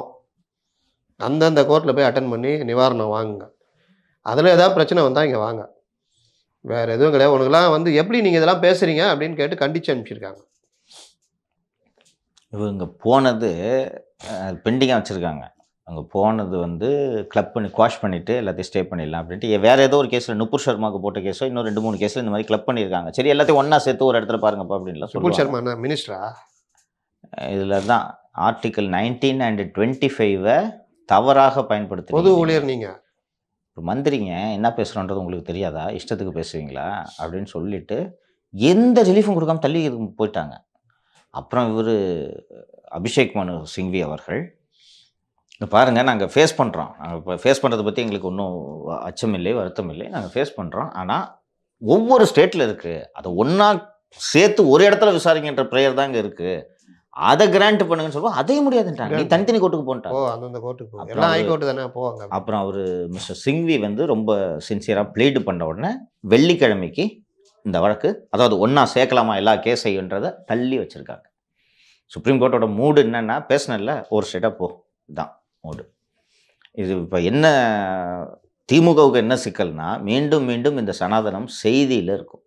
அந்தந்த கோர்ட்டில் போய் அட்டன் பண்ணி நிவாரணம் வாங்குங்க. அதில் ஏதாவது பிரச்சனை வந்தால் இங்கே வாங்க, வேறு எதுவும் கிடையாது. உனக்குலாம் வந்து எப்படி நீங்கள் இதெல்லாம் பேசுகிறீங்க அப்படின்னு கேட்டு கண்டிச்சு அனுப்பிச்சிருக்காங்க. இவங்க போனது பெண்டிங்காக வச்சுருக்காங்க. அங்கே போனது வந்து கிளப் பண்ணி குவாஷ் பண்ணிவிட்டு எல்லாத்தையும் ஸ்டே பண்ணிடலாம் அப்படின்ட்டு வேறு ஏதோ ஒரு கேஸில் நுபுர் சர்மாவுக்கு போட்ட கேஸோ இன்னும் 2-3 கேஸில் இந்த மாதிரி கிளப் பண்ணியிருக்காங்க. சரி எல்லாத்தையும் ஒன்றா சேர்த்து ஒரு இடத்துல பாருங்கப்பா அப்படின்லாம் நுபுர் சொல்லுவாங்க. சர்மா மினிஸ்டரா? இதில் தான் ஆர்டிக்கல் 19 and 25 தவறாக பயன்படுத்தி பொது ஊழியர் நீங்கள் ஒரு மந்திரிங்க என்ன பேசுகிறோன்றது உங்களுக்கு தெரியாதா, இஷ்டத்துக்கு பேசுவீங்களா அப்படின்னு சொல்லிட்டு எந்த ரிலீஃபும் கொடுக்காம தள்ளி போயிட்டாங்க. அப்புறம் இவர் அபிஷேக் மனு சிங்வி அவர்கள் பாருங்கள், நாங்கள் ஃபேஸ் பண்ணுறோம், நாங்கள் இப்போ ஃபேஸ் பண்ணுறதை பற்றி எங்களுக்கு ஒன்றும் அச்சம் இல்லை, வருத்தம் இல்லை, நாங்கள் ஃபேஸ் பண்ணுறோம். ஆனால் ஒவ்வொரு ஸ்டேட்டில் இருக்குது, அதை ஒன்றா சேர்த்து ஒரு இடத்துல விசாரிக்கின்ற ப்ரேயர் தான் இங்கே இருக்குது, அதை கிராண்ட் பண்ணுங்கன்னு சொல்லுவோம். அதையும் முடியாதுன்ட்டாங்க, நீ தனித்தனி கோர்ட்டுக்கு போன்ட்டாங்க. அந்தந்த கோர்ட்டுக்கு எல்லாம் ஹை கோர்ட்டு தானே போவாங்க. அப்புறம் அவர் மிஸ்டர் சிங்வி வந்து ரொம்ப சின்சியராக ப்ளீடு பண்ண உடனே வெள்ளிக்கிழமைக்கு இந்த வழக்கு, அதாவது ஒன்றா சேர்க்கலாமா எல்லா கேஸைன்றதை தள்ளி வச்சுருக்காங்க. சுப்ரீம் கோர்ட்டோட மூடு என்னென்னா, பேசினல ஒரு ஸ்டேட்டாக போ தான் மூடு. இது இப்போ என்ன திமுகவுக்கு என்ன சிக்கல்னா, மீண்டும் மீண்டும் இந்த சனாதனம் செய்தியில் இருக்கும்.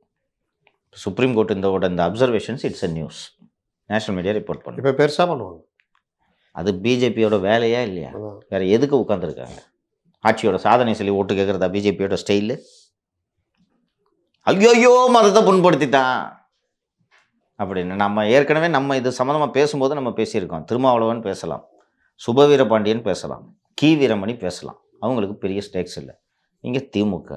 சுப்ரீம் கோர்ட் இந்த observations it's a news, national media report பண்ணும். இப்போ பெருசாக பண்ணுவாங்க. அது பிஜேபியோட வேலையா இல்லையா? வேறு எதுக்கு உட்காந்துருக்காங்க? ஆட்சியோட சாதனை சொல்லி ஓட்டு கேட்குறதா பிஜேபியோட ஸ்டைலு? ஐயோயோ மதத்தை புண்படுத்திட்டான் அப்படின்னு நம்ம ஏற்கனவே இது சம்மந்தமாக பேசும்போது நம்ம பேசியிருக்கோம். திருமாவளவன் பேசலாம், சுபவீர பாண்டியன் பேசலாம், கி வீரமணி பேசலாம், அவங்களுக்கு பெரிய ஸ்டேக்ஸ் இல்லை. நீங்கள் திமுக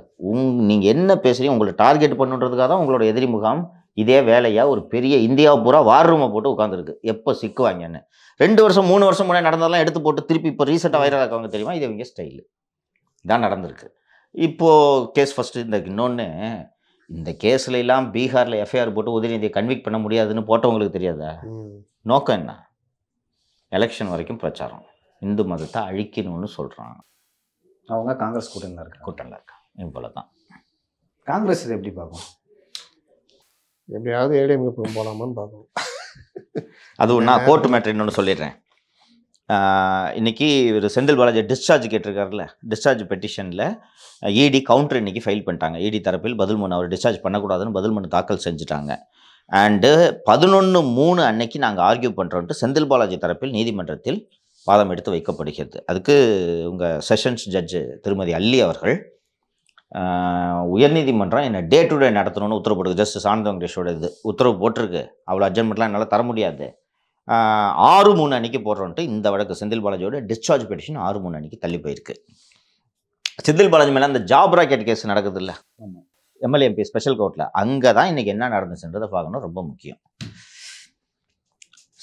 நீங்கள் என்ன பேசுகிறீங்க, உங்களை டார்கெட் பண்ணுன்றதுக்காக தான் உங்களோட எதிரி முகாம் இதே வேலையாக ஒரு பெரிய இந்தியாவை பூரா வார் ரூமை போட்டு உட்காந்துருக்கு. எப்போ சிக்குவாங்கன்னு 2 வருஷம் 3 வருஷம் முன்னாடி நடந்ததெல்லாம் எடுத்து போட்டு திருப்பி இப்போ ரீசெண்டாக வைரல் ஆக்கவங்க தெரியுமா? இது இவங்க ஸ்டைலு தான் நடந்திருக்கு. இப்போது கேஸ் ஃபஸ்ட்டு இன்னொன்று, இந்த கேஸில் எல்லாம் பீகாரில் எஃப்ஐஆர் போட்டு உதயநிதியை கன்விக்ட் பண்ண முடியாதுன்னு போட்டவங்களுக்கு தெரியாதா? நோக்கம் என்ன? எலெக்ஷன் வரைக்கும் பிரச்சாரம், இந்து மதத்தை அழிக்கணும்னு சொல்கிறாங்க. அவங்க காங்கிரஸ் கூட்டணியில் இருக்காங்க. இவ்வளோ தான். காங்கிரஸ் இதை எப்படி பார்க்கும்? எப்படியாவது ஏடிஎம்கே போகலாமான்னு பார்க்கணும். அதுவும் நான் கோர்ட்டு மேட்ரு இன்னொன்று சொல்லிடுறேன். இன்றைக்கி ஒரு செந்தில் பாலாஜி டிஸ்சார்ஜ் கேட்டிருக்காருல, டிஸ்சார்ஜ் பெட்டிஷனில் இடி கவுண்டர் இன்றைக்கி ஃபைல் பண்ணிட்டாங்க. இடி தரப்பில் பதில் மனு, அவர் டிஸ்சார்ஜ் பண்ணக்கூடாதுன்னு பதில் மனு தாக்கல் செஞ்சுட்டாங்க. அண்டு 11/3 அன்னைக்கு நாங்கள் ஆர்கியூ பண்ணுறோன்ட்டு செந்தில் பாலாஜி தரப்பில் நீதிமன்றத்தில் வாதம் எடுத்து வைக்கப்படுகிறது. அதுக்கு உங்கள் செஷன்ஸ் ஜட்ஜு திருமதி அல்லி அவர்கள் உயர்நீதிமன்றம் என்னை டே டு டே நடத்தணும்னு உத்தரவு போட்டுருக்கு. ஜஸ்டிஸ் ஆனந்த் வெங்கடேஷோட இது உத்தரவு போட்டிருக்கு. அவ்வளோ அட்ஜென்ட்மெண்ட்லாம் என்னால் தர முடியாது, 6/3 அன்னைக்கு போடுறோன்ட்டு இந்த வழக்கு செந்தில் பாலாஜியோட டிஸ்சார்ஜ் பெட்டிஷன் 6/3 அன்னைக்கு தள்ளி போயிருக்கு. செந்தில் பாலாஜி மேலே அந்த ஜாப் ராக்கெட் கேஸ் நடக்குது இல்லை, எம்எல்ஏ எம்பி ஸ்பெஷல் கோர்ட்டில், அங்கே தான் இன்றைக்கி என்ன நடந்துச்சுன்றதை பார்க்கணும், ரொம்ப முக்கியம்.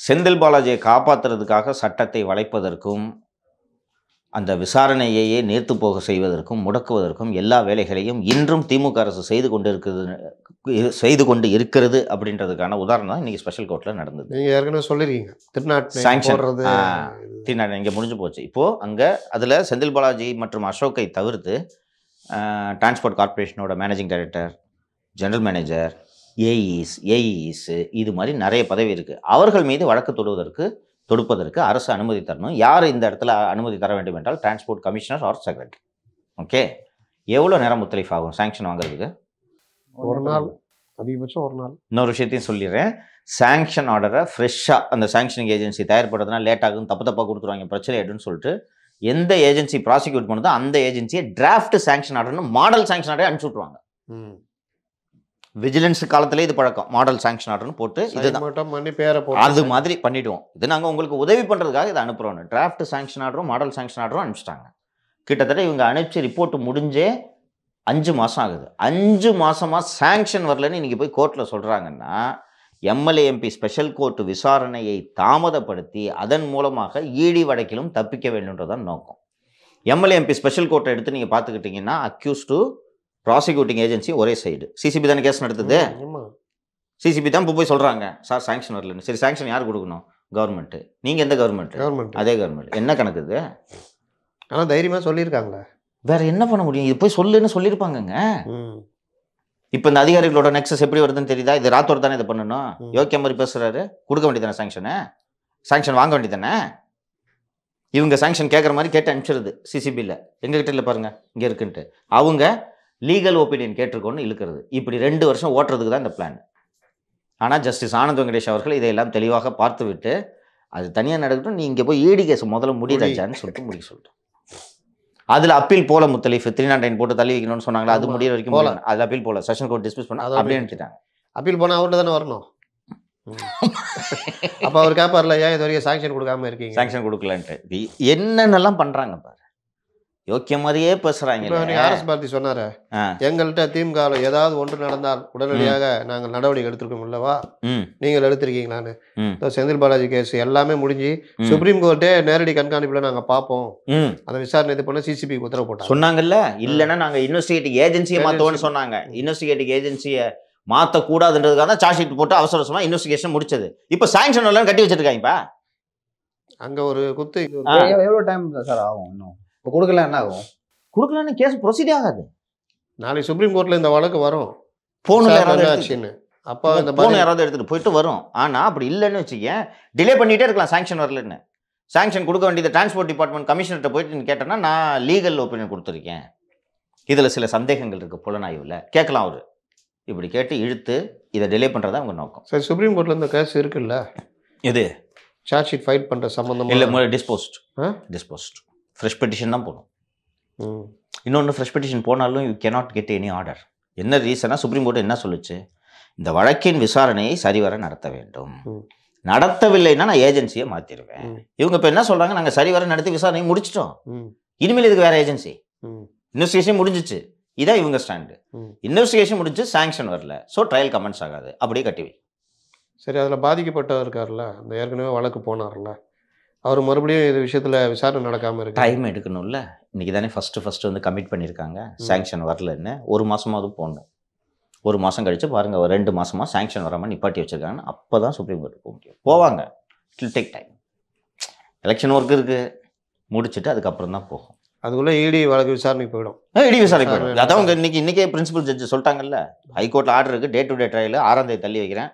செந்தில் பாலாஜியை காப்பாற்றுறதுக்காக சட்டத்தை வளைப்பதற்கும் அந்த விசாரணையையே நீர்த்து போக செய்வதற்கும் முடக்குவதற்கும் எல்லா வேலைகளையும் இன்றும் திமுக அரசு செய்து கொண்டு இருக்கிறது அப்படின்றதுக்கான உதாரணம் தான் இன்றைக்கி ஸ்பெஷல் கோர்ட்டில் நடந்தது. நீங்கள் ஏற்கனவே சொல்லிருக்கீங்க, சாங்ஷன் திருநாடு இங்கே முடிஞ்சு போச்சு. இப்போது அங்கே அதில் செந்தில் பாலாஜி மற்றும் அசோக்கை தவிர்த்து டிரான்ஸ்போர்ட் கார்பரேஷனோட மேனேஜிங் டைரக்டர், ஜெனரல் மேனேஜர், ஏஇஸ் இது மாதிரி நிறைய பதவி இருக்குது. அவர்கள் மீது வழக்கு தொடுப்பதற்கு அரசு அனுமதி தரணும். யார் இந்த இடத்துல அனுமதி தர வேண்டும் என்றால் transport commissioner or secretary. Okay, எவ்வளோ நேரம் முத்தலீஃப் ஆகும் சாங்ஷன் வாங்குறதுக்கு? ஒரு நாள், அதிகபட்சம் ஒரு நாள். இன்னொரு விஷயத்தையும் சொல்லிடுறேன், சாங்ஷன் ஆர்டரை ஃப்ரெஷ்ஷாக அந்த சாங்ஷனிங் ஏஜென்சி தயார்படுறதுனா லேட் ஆகும், தப்பாக கொடுத்துருவாங்க, பிரச்சனை ஆகிடுன்னு சொல்லிட்டு எந்த ஏஜென்சி ப்ராசிக்யூட் பண்ணுதோ அந்த ஏஜென்சியை டிராஃப்ட் சாங்ஷன் ஆர்டர்னு மாடல் சாங்ஷன் ஆர்டரை அனுப்பிச்சு விட்ருவாங்க. விஜிலன்ஸ் காலத்தில் இது பழக்கம், மாடல் சாங்ஷன் ஆர்டர்னு போட்டு அது மாதிரி பண்ணிவிடுவோம். இது நாங்கள் உங்களுக்கு உதவி பண்ணுறதுக்காக இதை அனுப்புகிறோம். டிராஃப்ட் சாங்ஷன் ஆர்டரும் மாடல் சாங்ஷன் ஆர்டரும் அனுப்பிச்சிட்டாங்க. கிட்டத்தட்ட இவங்க அனுப்பிச்சு ரிப்போர்ட் முடிஞ்சே 5 மாதம் ஆகுது. 5 மாதமாக சாங்ஷன் வரலன்னு இன்றைக்கி போய் கோர்ட்டில் சொல்கிறாங்கன்னா, எம்எல்ஏ எம்பி ஸ்பெஷல் கோர்ட் விசாரணையை தாமதப்படுத்தி அதன் மூலமாக இடி வழக்கிலும் தப்பிக்க வேண்டும்ன்றதான் நோக்கம். எம்எல்ஏ எம்பி ஸ்பெஷல் கோர்ட்டை எடுத்து நீங்கள் பார்த்துக்கிட்டிங்கன்னா, அக்யூஸ் டு ப்ராசிக்யூட்டிங் ஏஜென்சி ஒரே சைடு. சிசிபி தானே கேஸ் நடத்துது, சிசிபி தான் இப்போ போய் சொல்கிறாங்க சார் சாங்ஷன் வரலன்னு. சரி, சாங்ஷன் யார் கொடுக்கணும்? கவர்மெண்ட்டு. நீங்கள் எந்த கவர்மெண்ட்? அதே கவர்மெண்ட். என்ன கணக்குது? ஆனால் தைரியமாக சொல்லியிருக்காங்களே, வேறு என்ன பண்ண முடியும்? இது போய் சொல்லுன்னு சொல்லியிருப்பாங்கங்க. இப்போ இந்த அதிகாரிகளோட நெக்ஸஸ் எப்படி வருதுன்னு தெரியுதா? இது ராத்தோர் தானே இதை பண்ணணும். யோக்கிய மாதிரி பேசுறாரு. கொடுக்க வேண்டியதானே சாங்ஷன் வாங்க வேண்டியதானே. இவங்க சாங்ஷன் கேட்குற மாதிரி கேட்டு அனுப்பிச்சிருது சிசிபியில். எங்ககிட்ட இல்லை பாருங்க இங்கே இருக்குன்ட்டு. அவங்க லீகல் ஒப்பீனியன் கேட்டிருக்கோன்னு இழுக்கிறது. இப்படி 2 வருஷம் ஓட்டுறதுக்கு தான் இந்த பிளான். ஆனால் ஜஸ்டிஸ் ஆனந்த் வெங்கடேஷ் அவர்கள் இதையெல்லாம் தெளிவாக பார்த்து விட்டு அது தனியாக நடக்கட்டும், நீ இங்கே போய் ஈடி கேஸ் முதல்ல முடிதாச்சான்னு சொல்லிட்டு முடிக்க சொல்லிட்டோம். அதில் அப்பீல் போல முத்தலீஃப் 309 போட்டு தள்ளி வைக்கணும்னு சொன்னாங்களா, அது முடிய வரைக்கும் போல. அதில் அப்பீல் போல செஷன் கோர்ட் டிஸ்மிஸ் பண்ண அப்படியே நினைச்சிட்டாங்க. அப்பீல் போனால் அவர்கிட்ட தானே வரணும். அப்போ அவர் கேட்பார்ல, ஏன் இது வரைக்கும் சாங்ஷன் கொடுக்காம இருக்கீங்க, சாங்ஷன் கொடுக்கலன்ட்டு. என்னென்னலாம் பண்ணுறாங்க பாரு. யோக்கிய மாதிரியே பேசுகிறாங்க. ஆர்எஸ் பாரதி சொன்னார், எங்கள்கிட்ட திமுக ஏதாவது ஒன்று நடந்தால் உடனடியாக நாங்கள் நடவடிக்கை எடுத்திருக்கோம் இல்லவா, நீங்கள் எடுத்திருக்கீங்களான்னு. செந்தில் பாலாஜி கேஸ் எல்லாமே முடிஞ்சு சுப்ரீம் கோர்ட்டே நேரடி கண்காணிப்பில் நாங்கள் பார்ப்போம், அதை விசாரணை இது பண்ண சிசிபி உத்தரவு போட்டாங்க சொன்னாங்கல்ல. இல்லைன்னா நாங்கள் இன்வெஸ்டிகேட்டிங் ஏஜென்சியை மாற்றுவோம்னு சொன்னாங்க. இன்வெஸ்டிகேட்டிங் ஏஜென்சியை மாற்றக்கூடாதுன்றதுக்காக தான் சார்ஜ் ஷீட் போட்டு அவசர அவசரமாக இன்வெஸ்டிகேஷன் முடிச்சது. இப்போ சாங்ஷன் எல்லாம் கட்டி வச்சிருக்காங்கப்பா. அங்கே ஒரு குத்து எவ்வளோ டைம் சார் ஆகும்? இன்னும் இப்போ கொடுக்கல என்ன ஆகும்? கொடுக்கலன்னு கேஸ் ப்ரொசீட் ஆகாது. நாளைக்கு சுப்ரீம் கோர்ட்டில் இந்த வழக்கு வரும். ஃபோனில் யாராவது அப்போ இந்த ஃபோன் யாராவது எடுத்துகிட்டு போயிட்டு வரும். ஆனால் அப்படி இல்லைன்னு வச்சுக்கேன், டிலே பண்ணிகிட்டே இருக்கலாம் சாங்ஷன் வரலன்னு. சாங்ஷன் கொடுக்க வேண்டியது டிரான்ஸ்போர்ட் டிபார்ட்மெண்ட் கமிஷனர்கிட்ட போயிட்டு கேட்டேன்னா நான் லீகல் ஒப்பீனியன் கொடுத்துருக்கேன், இதில் சில சந்தேகங்கள் இருக்குது புலனாய்வில் கேட்கலாம். அவர் இப்படி கேட்டு இழுத்து இதை டிலே பண்ணுறதா அவங்க நோக்கம். சரி, சுப்ரீம் கோர்ட்டில் இந்த கேஸ் இருக்குல்ல, இது சார்ஜ் ஷீட் ஃபைல் பண்ணுற சம்மந்தமாக இல்லை, டிஸ்போஸ்ட் ஃப்ரெஷ் பெட்டிஷன் தான் போகணும். இன்னொன்று, ஃப்ரெஷ் பெட்டிஷன் போனாலும் you cannot get any order. என்ன ரீசனாக சுப்ரீம் கோர்ட் என்ன சொல்லுச்சு, இந்த வழக்கின் விசாரணையை சரிவர நடத்த வேண்டும், நடத்தவில்லைன்னா நான் ஏஜென்சியை மாற்றிடுவேன். இவங்க இப்போ என்ன சொல்கிறாங்க, நாங்கள் சரிவர நடத்தி விசாரணையை முடிச்சிட்டோம், இனிமேல் இதுக்கு வேறு ஏஜென்சி, இன்வெஸ்டிகேஷன் முடிஞ்சிச்சு. இதான் இவங்க ஸ்டாண்டு. இன்வெஸ்டிகேஷன் முடிஞ்சு சாங்ஷன் வரல, ஸோ ட்ரையல் கமெண்ட்ஸ் ஆகாது, அப்படியே கட்டிவி. சரி, அதில் பாதிக்கப்பட்டவர் இருக்கார்ல, அந்த ஏற்கனவே வழக்கு போனார்ல, அவர் மறுபடியும் இது விஷயத்தில் விசாரணை நடக்காமல் இருக்கு. டைம் எடுக்கணும்ல. இன்றைக்கி தானே ஃபஸ்ட்டு வந்து கமிட் பண்ணியிருக்காங்க சாங்ஷன் வரலன்னு. 1 மாதமாவது போடணும். 1 மாதம் கழித்து பாருங்கள், ஒரு 2 மாதமாக சாங்ஷன் வராமல் நிப்பாட்டி வச்சுருக்காங்கன்னு அப்போ தான் சுப்ரீம் கோர்ட் போக முடியும். போவாங்க, it will take time. Election work இருக்குது, முடிச்சுட்டு அதுக்கப்புறம் தான் போகும். அதுக்குள்ளே இடி வழக்கு விசாரணைக்கு போயிடும். இடி விசாரணைக்கு போயிடும். அதான் அவங்க இன்றைக்கே பிரின்சிபல் ஜட்ஜ் சொல்லிட்டாங்கல்ல, ஹைகோர்ட்டில் ஆர்டர் இருக்குது, டே டு டே ட்ரையல் 6ஆம் தேதி தள்ளி வைக்கிறேன்,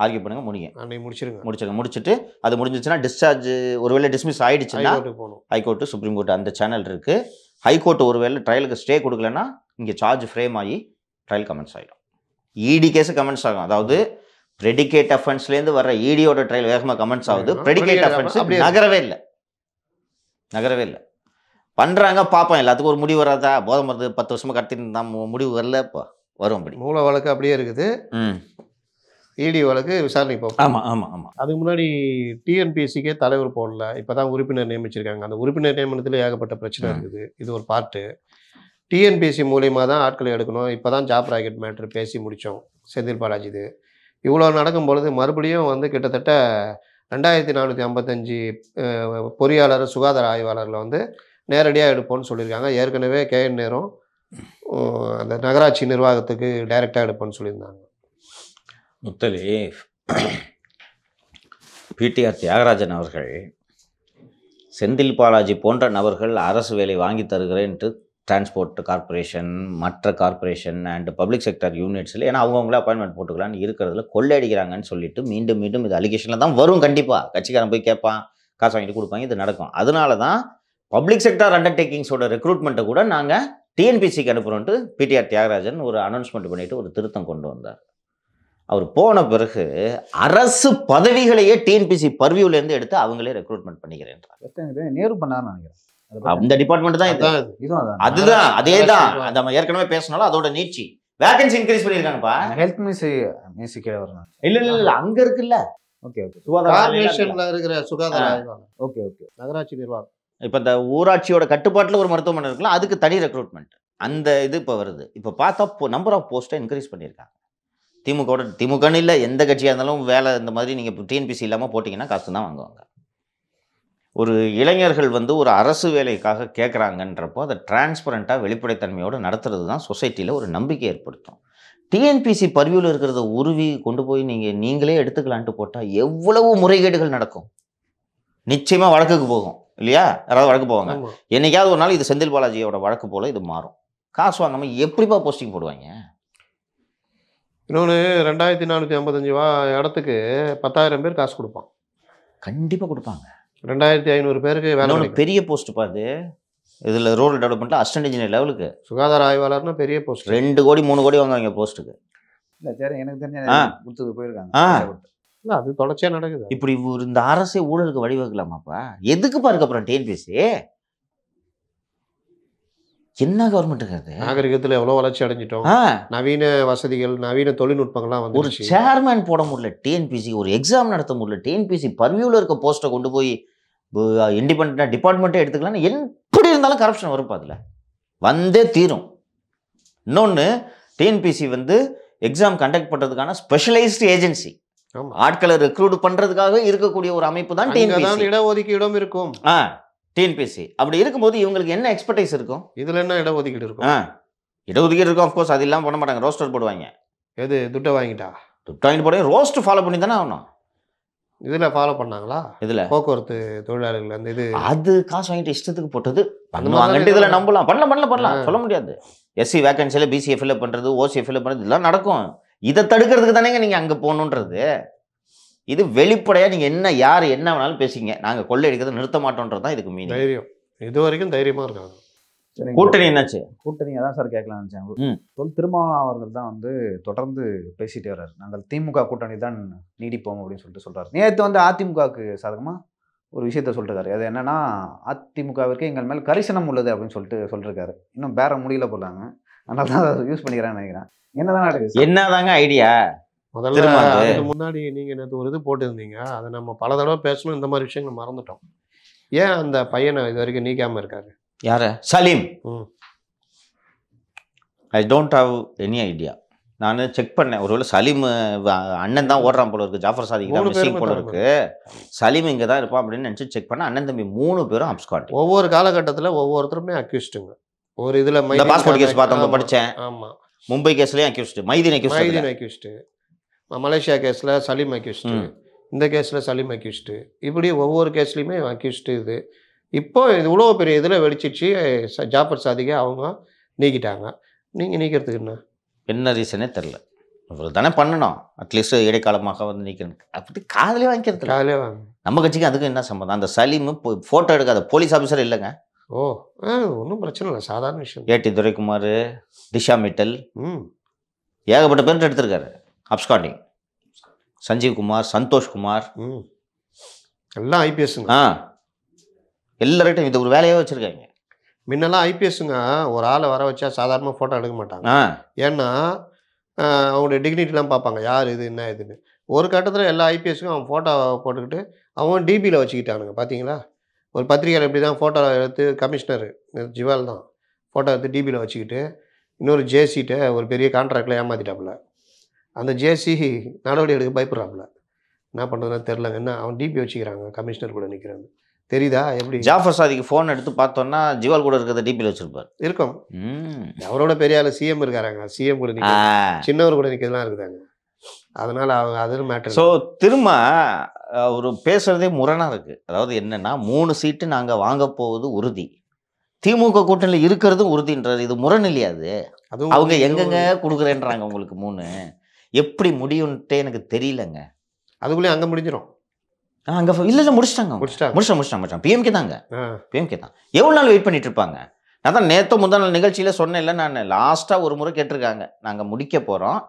ஆர்கியூ பண்ணுங்க, முடிச்சிட்டு அது முடிஞ்சிச்சுன்னா டிஸ்சார்ஜ், ஒருவேளை டிஸ்மிஸ் ஆயிடுச்சுன்னா ஹைகோர்ட்டு சுப்ரீம் கோர்ட் அந்த சேனல் இருக்குது. ஹைகோர்ட் ஒருவேளை ட்ரையலுக்கு ஸ்டே கொடுக்கலன்னா இங்கே சார்ஜ் ஃப்ரேம் ஆகி ட்ரையல் கமெண்ட்ஸ் ஆகிடும். இடி கேஸு கமெண்ட்ஸ் ஆகும். அதாவது ப்ரெடிகேட் அஃபென்ஸ்லேருந்து வர இடியோட ட்ரையல் வேகமாக கமெண்ட்ஸ் ஆகுது. ப்ரெடிகேட் அஃபென்ஸ் நகரவே இல்லை. பண்ணுறாங்க, பார்ப்போம். எல்லாத்துக்கும் ஒரு முடிவு வராதா? போதை மருந்து 10 வருஷமாக கடத்திட்டு தான் முடிவு வரல, இப்போ வரும். அப்படி மூல வழக்கு அப்படியே இருக்குது. இடி வழக்கு விசாரணை போகும். ஆமாம். அதுக்கு முன்னாடி டிஎன்பிஎஸ்சிக்கே தலைவர் போடல, இப்போ தான் உறுப்பினர் நியமிச்சிருக்காங்க. அந்த உறுப்பினர் நியமனத்தில் ஏகப்பட்ட பிரச்சனை இருக்குது. இது ஒரு பார்ட்டு. டிஎன்பிஎஸ்சி மூலியமாக தான் ஆட்களை எடுக்கணும். இப்போ தான் ஜாப் ராக்கெட் மேட்ரு பேசி முடித்தோம் செந்தில் பாலாஜி. இது இவ்வளோ நடக்கும் பொழுது மறுபடியும் வந்து கிட்டத்தட்ட 2455 பொறியாளர் சுகாதார ஆய்வாளர்களை வந்து நேரடியாக எடுப்போம்னு சொல்லியிருக்காங்க. ஏற்கனவே கேஎன் நேரம் அந்த நகராட்சி நிர்வாகத்துக்கு டைரெக்டாக எடுப்போம்னு சொல்லியிருந்தாங்க. முத்தலி பிடிஆர் தியாகராஜன் அவர்கள் செந்தில் பாலாஜி போன்ற நபர்கள் அரசு வேலை வாங்கி தருகிறேன்ட்டு டிரான்ஸ்போர்ட் கார்பரேஷன், மற்ற கார்பரேஷன் அண்ட் பப்ளிக் செக்டர் யூனிட்ஸில், ஏன்னா அவங்கவுங்களே அப்பாயின்மெண்ட் போட்டுக்கலான்னு இருக்கிறதுல கொள்ளையடிக்கிறாங்கன்னு சொல்லிட்டு மீண்டும் இது அலிகேஷனில் தான் வரும். கண்டிப்பாக கட்சிக்காரன் போய் கேட்பான், காசு வாங்கிட்டு கொடுப்பாங்க, இது நடக்கும். அதனால தான் பப்ளிக் செக்டர் அண்டர்டேக்கிங்ஸோட ரெக்ரூட்மெண்ட்டை கூட நாங்கள் டிஎன்பிசிக்கு அனுப்புகிறோன்ட்டு பிடிஆர் தியாகராஜன் ஒரு அனௌன்ஸ்மெண்ட் பண்ணிவிட்டு ஒரு திருத்தம் கொண்டு வந்தார். அவர் போன பிறகு அரசு பதவிகளையே டிஎன்பிசி பர்வியூலேருந்து எடுத்து அவங்களே ரெக்ரூட்மெண்ட் பண்ணிக்கிறேன். நேரு பண்ணார்னு நினைக்கிறேன். அந்த டிபார்ட்மெண்ட் தான் அதுதான் அதே தான் நம்ம ஏற்கனவே பேசினாலும் அதோட நீட்சி வேகன்சி இன்க்ரீஸ் பண்ணியிருக்காங்கப்பா. ஹெல்த் மினிஸ்ட்ரி கீழே வரணும். இல்ல அங்க இருக்குல்ல. ஓகே கார்ப்பரேஷன்ல இருக்கிற சுகாதார ஆய்வாளர். ஓகே நகராட்சி நிர்வாகம். இப்போ இந்த ஊராட்சியோட கட்டுப்பாட்டில் ஒரு மருத்துவமனை இருக்கலாம், அதுக்கு தனி ரெக்ரூட்மெண்ட். அந்த இது இப்போ வருது. இப்போ பார்த்தா நம்பர் ஆஃப் போஸ்ட்டை இன்க்ரீஸ் பண்ணியிருக்காங்க. திமுகன்னு இல்லை, எந்த கட்சியாக இருந்தாலும் வேலை இந்த மாதிரி நீங்கள் டிஎன்பிசி இல்லாமல் போட்டிங்கன்னா காசு தான் வாங்குவாங்க. ஒரு இளைஞர்கள் வந்து ஒரு அரசு வேலைக்காக கேட்குறாங்கன்றப்போ அதை டிரான்ஸ்பரண்ட்டாக வெளிப்படைத்தன்மையோடு நடத்துறது தான் சொசைட்டியில் ஒரு நம்பிக்கை ஏற்படுத்தும். டிஎன்பிசி பர்வியூவில் இருக்கிறத உருவி கொண்டு போய் நீங்களே எடுத்துக்கலான்ட்டு போட்டால் எவ்வளவு முறைகேடுகள் நடக்கும். நிச்சயமாக வழக்குக்கு போகும் இல்லையா? யாராவது வழக்கு போவாங்க. என்னைக்காவது ஒரு நாள் இது செந்தில் பாலாஜியோட வழக்கு போல் இது மாறும். காசு வாங்காமல் எப்படிப்பா போஸ்டிங் போடுவாங்க? இன்னொன்று 2455 இடத்துக்கு 10,000 பேர் காசு கொடுப்பான். கண்டிப்பா கொடுப்பாங்க. 2500 பேருக்கு வேலை இன்னொன்னு கிடைக்கும். பெரிய போஸ்ட் பாது. இதுல ரூரல் டெவலப்மெண்ட்ல அசிஸ்டன்ட் இன்ஜினியர் லெவலுக்கு சுகாதார ஆய்வாளர்னா பெரிய போஸ்ட். 2 கோடி 3 கோடி வாங்குவாங்க போஸ்ட்டுக்கு. இல்லை சரி, எனக்கு தெரிஞ்ச ஆ. கொடுத்துட்டு போயிருக்காங்க. ஆ. இல்ல, அது தொடர்ச்சியா நடக்குது. இப்படி இந்த அரசே ஊழலுக்கு வழிவகுக்கலாமாப்பா? எதுக்கு பாருங்க அப்புறம் டிஎன்பிஎஸ்சி? என்ன கவர்மெண்ட்டுக்கு அது? நாகரிகத்துல எவ்வளவு வளர்ச்சி அடைஞ்சிட்டோம். ஆ, நவீன வசதிகள், நவீன தொழில்நுட்பங்கள்லாம் ஒரு வந்துருச்சு. சேர்மேன் போட முடியல டிஎன்பிஎஸ்சி, ஒரு எக்ஸாம் நடத்த முடியல டிஎன்பிஎஸ்சி. பர்வியூல இருக்க போஸ்ட்டை கொண்டு போய் இண்டிபெண்டா டிபார்ட்மெண்ட்டே எடுத்துக்கலாம். எப்படி இருந்தாலும் கரப்ஷன் வரும் அதுல, வந்தே தீரும். இன்னொன்னு, டிஎன்பிஎஸ்சி வந்து எக்ஸாம் கண்டக்ட் பண்றதுக்கான ஸ்பெஷலைஸ்டு ஏஜென்சி. ஆமா. ஆட்களை ரெக்ரூட் பண்றதுக்காக இருக்கக்கூடிய ஒரு அமைப்பு தான் அங்கதான் டிஎன்பிஎஸ்சி. இடஒதுக்கீடும் இருக்கும். டிஎன்பிஎஸ்சி அப்படி இருக்கும்போது இவங்களுக்கு என்ன எக்ஸ்பர்டைஸ் இருக்கும்? இதுல என்ன இடஒதுக்கீடு இருக்கும்? இடஒதுக்கீடு இருக்கும். அஃப்கோர்ஸ் அது இல்லாமல் பண்ண மாட்டாங்க. ரோஸ்டர் போடுவாங்க. எது துட்டை வாங்கிட்டா? வாங்கிட்டு போட ரோஸ்ட் ஃபாலோ பண்ணி தானே ஆகணும். இதுல ஃபாலோ பண்ணாங்களா? இதுல போக்குவரத்து தொழிலாளர்கள் அந்த இது அது காசு வாங்கிட்டு இஷ்டத்துக்கு போட்டது அந்த மாதிரி பண்ணுவாங்கன்ட்டு இதுல தான் நம்பலாம். பண்ணலாம் சொல்ல முடியாது. எஸ்சி வேகன்சியில பிசிஏ ஃபில்அப் பண்றது, ஓசிஏ ஃபில்அப் பண்றது இதெல்லாம் நடக்கும். இதை தடுக்கிறதுக்கு தானேங்க நீங்க அங்க போகணுன்றது. இது வெளிப்படையா நீங்க என்ன யார் என்ன வேணாலும் பேசிங்க, நாங்க கொள்ளை அடிக்கிறத நிறுத்த மாட்டோம்ன்றது தான் இதுக்கு மீனிங். தைரியம். இது வரைக்கும் தைரியமா இருக்காங்க. சரி, கூட்டணி என்னாச்சு? கூட்டணி அதான் சார் கேட்கலாம்னு நினச்சேன். ம். திருமாவளவன் அவர்கள் தான் வந்து தொடர்ந்து பேசிட்டே வர்றாரு. நாங்கள் திமுக கூட்டணி தான் நீடிப்போம் அப்படின்னு சொல்லிட்டு சொல்றாரு. நேற்று வந்து அதிமுகவுக்கு சாதகமா ஒரு விஷயத்த சொல்லிருக்காரு. அது என்னன்னா, அதிமுகவிற்கு எங்கள் மேல் கரிசனம் உள்ளது அப்படின்னு சொல்லிட்டு சொல்லிருக்காரு. இன்னும் பேர முடியல போலாங்க, அதனால தான் அதை யூஸ் பண்ணிக்கிறேன்னு நினைக்கிறேன். என்னதான் நடக்குது? என்னதாங்க ஐடியா? முதல்ல திரும்ப அது- அதுக்கு முன்னாடி நீங்க நேற்று ஒரு இது போட்டிருந்தீங்க, அதை நம்ம பல தடவை பேசணும். இந்த மாதிரி விஷயங்கள் மறந்துட்டோம். ஏன் அந்த பையனை இது வரைக்கும் நீக்காம இருக்காரு? யார? சலீம். ம். I don't have any idea. நான் செக் பண்ணேன். ஒருவேளை சலீம் அண்ணன் தான் ஓடுறான் போல இருக்கு, ஜாஃபர் சாதிக்கு தான் 3 மிஸ்ஸிங் பேருமே போல தான் இருக்கு. சலீம் இங்கே தான் இருப்பான் அப்படின்னு நினச்சி செக் பண்ண, அண்ணன் தம்பி 3 பேரும் அப்ஸ்காண்டிங். ஒவ்வொரு காலகட்டத்தில் ஒவ்வொருத்தருமே அக்யூஸ்டுங்க. ஒரு இதுல இந்த பாஸ்போர்ட் கேஸ் பார்த்தோம், ஆமா, படித்தேன். ஆமா. மும்பை கேஸ்லயும் accused, Mydeen Mydeen accused. Accused, Malaysia கேஸ்ல சலீம் அக்யூஸ்டு, இந்த கேஸ்ல சலீம் அக்யூஸ்டு, இப்படி ஒவ்வொரு கேஸ்லையுமே அக்யூஸ்டு. இது இப்போ இது இவ்வளோ பெரிய இதில் வெடிச்சிச்சு. ஜாஃபர் சாதிகை அவங்க நீக்கிட்டாங்க. நீங்கள் நீக்கிறதுக்கு என்ன ரீசனே தெரில. இவர் தானே பண்ணணும், அட்லீஸ்ட் இடைக்காலமாக வந்து நிற்கணும். அப்படி காதலே வாங்கிக்கிறது இல்ல. காலையிலே வாங்க. நம்ம கட்சிக்கு அதுக்கு என்ன சம்பந்தம்? அந்த சலீம் ஃபோட்டோ எடுக்காத போலீஸ் ஆஃபீஸர் இல்லைங்க. ஓ, ஒன்றும் பிரச்சனை இல்லை, சாதாரண விஷயம். ஏடி துரைக்குமார், திஷா மிட்டல், ம். ஏகப்பட்ட பேர் எடுத்திருக்காரு அப்ஸ்காண்டிங். சஞ்சீவ் குமார், சந்தோஷ் குமார், ம். எல்லாம் ஐபிஎஸ்ங்க. எல்லார்கிட்டையும் இது ஒரு வேலையாக வச்சுருக்காங்க. முன்னெல்லாம் ஐபிஎஸ்ங்க ஒரு ஆளை வர வச்சா சாதாரணமாக ஃபோட்டோ எடுக்க மாட்டாங்க. ஏன்னா அவங்களுடைய டிக்னிட்டிலாம் பார்ப்பாங்க, யார் இது என்ன இதுன்னு. ஒரு கட்டத்தில் எல்லா ஐபிஎஸ்க்கும் அவன் ஃபோட்டோ போட்டுக்கிட்டு அவன் டிபியில் வச்சுக்கிட்டானுங்க. பார்த்தீங்களா? ஒரு பத்திரிகையில் இப்படி தான் ஃபோட்டோ எடுத்து, கமிஷனர் ஜிவால் தான் ஃபோட்டோ எடுத்து டிபியில் வச்சுக்கிட்டு இன்னொரு ஜேசிட்ட ஒரு பெரிய கான்ட்ராக்டில் ஏமாற்றிட்டாப்புல. அந்த ஜேசி நடவடிக்கை எடுக்க பயப்படுறாப்புல. என்ன பண்ணுறதுன்னு தெரிலங்க. என்ன அவன் டிபி வச்சுக்கிறாங்க, கமிஷனர் கூட நிற்கிறாங்க. தெரியுதா எப்படி? ஜாஃபர் சாதிக்கு ஃபோன் எடுத்து பார்த்தோன்னா ஜிவால் கூட இருக்கிறத டிபியில் வச்சிருப்பார். இருக்கும். அவரோட பெரிய ஆள் சிஎம் இருக்காராங்க, சிஎம் கூட நிற்க, சின்னவர் கூட நிற்கிறதுலாம் இருக்குதாங்க. அதனால அவங்க அதில் மேட்டர். ஸோ திரும்ப ஒரு பேசுறதே முரணாக இருக்குது. அதாவது என்னன்னா, 3 சீட்டு நாங்கள் வாங்க போவது உறுதி, திமுக கூட்டணியில் இருக்கிறதும் உறுதின்றது. இது முரண் இல்லையா? அது அதுவும் அவங்க எங்கெங்க கொடுக்குறேன்றாங்க உங்களுக்கு 3. எப்படி முடியும்ன்ட்டே எனக்கு தெரியலங்க. அதுக்குள்ளேயே அங்கே முடிஞ்சிடும். அங்கே இல்லை முடிச்சிட்டாங்க. முடிச்சிட்டாங்க. பிஎம்கே தாங்க. பிஎம்கே தான். எவ்வளோ நாள் வெயிட் பண்ணிட்டு இருப்பாங்க? நான் தான் நேற்று முந்தா நாள் நிகழ்ச்சியில் சொன்னேன் இல்லை, நான் லாஸ்ட்டாக ஒரு முறை கேட்டிருக்காங்க, நாங்கள் முடிக்க போகிறோம்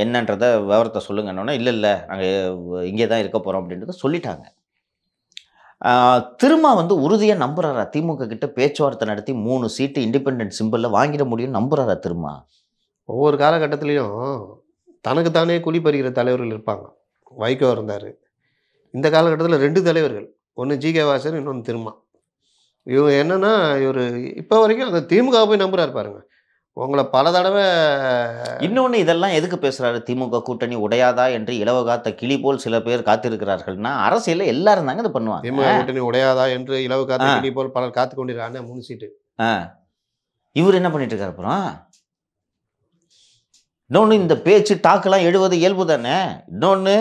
என்னன்றதை விவரத்தை சொல்லுங்கன்னொன்னே, இல்லை நாங்கள் இங்கே தான் இருக்க போகிறோம் அப்படின்றத சொல்லிட்டாங்க. திரும்ப வந்து உறுதியாக நம்புறாரா திமுக கிட்ட பேச்சுவார்த்தை நடத்தி 3 சீட்டு இண்டிபெண்டன்ட் சிம்பிளில் வாங்கிட முடியும் நம்புறாரா திரும்ப? ஒவ்வொரு காலகட்டத்திலையும் தனக்கு தானே குழி பறிக்கிற தலைவர்கள் இருப்பாங்க. வைகோ இருந்தார். இந்த காலகட்டத்தில் 2 தலைவர்கள், ஒன்று ஜிகே வாசன், இன்னொன்று திருமா. இவங்க என்னன்னா, இவர் இப்போ வரைக்கும் அந்த திமுக போய் நம்புறாரு பாருங்க. உங்களை பல தடவை. இன்னொன்று இதெல்லாம் எதுக்கு பேசுறாரு? திமுக கூட்டணி உடையாதா என்று இலவகாத்த கிளி போல் சில பேர் காத்திருக்கிறார்கள்னா, அரசியலில் எல்லாரும் தாங்க இதை பண்ணுவாங்க. திமுக கூட்டணி உடையாதா என்று இலவு காத்த கிளி போல் பலர் காத்து கொண்டிருக்காங்க. 3 சீட்டு. இவர் என்ன பண்ணிட்டு இருக்காரு அப்புறம்? இன்னொன்று, இந்த பேச்சு டாக்கெல்லாம் எழுவது இயல்பு தானே. இன்னொன்று,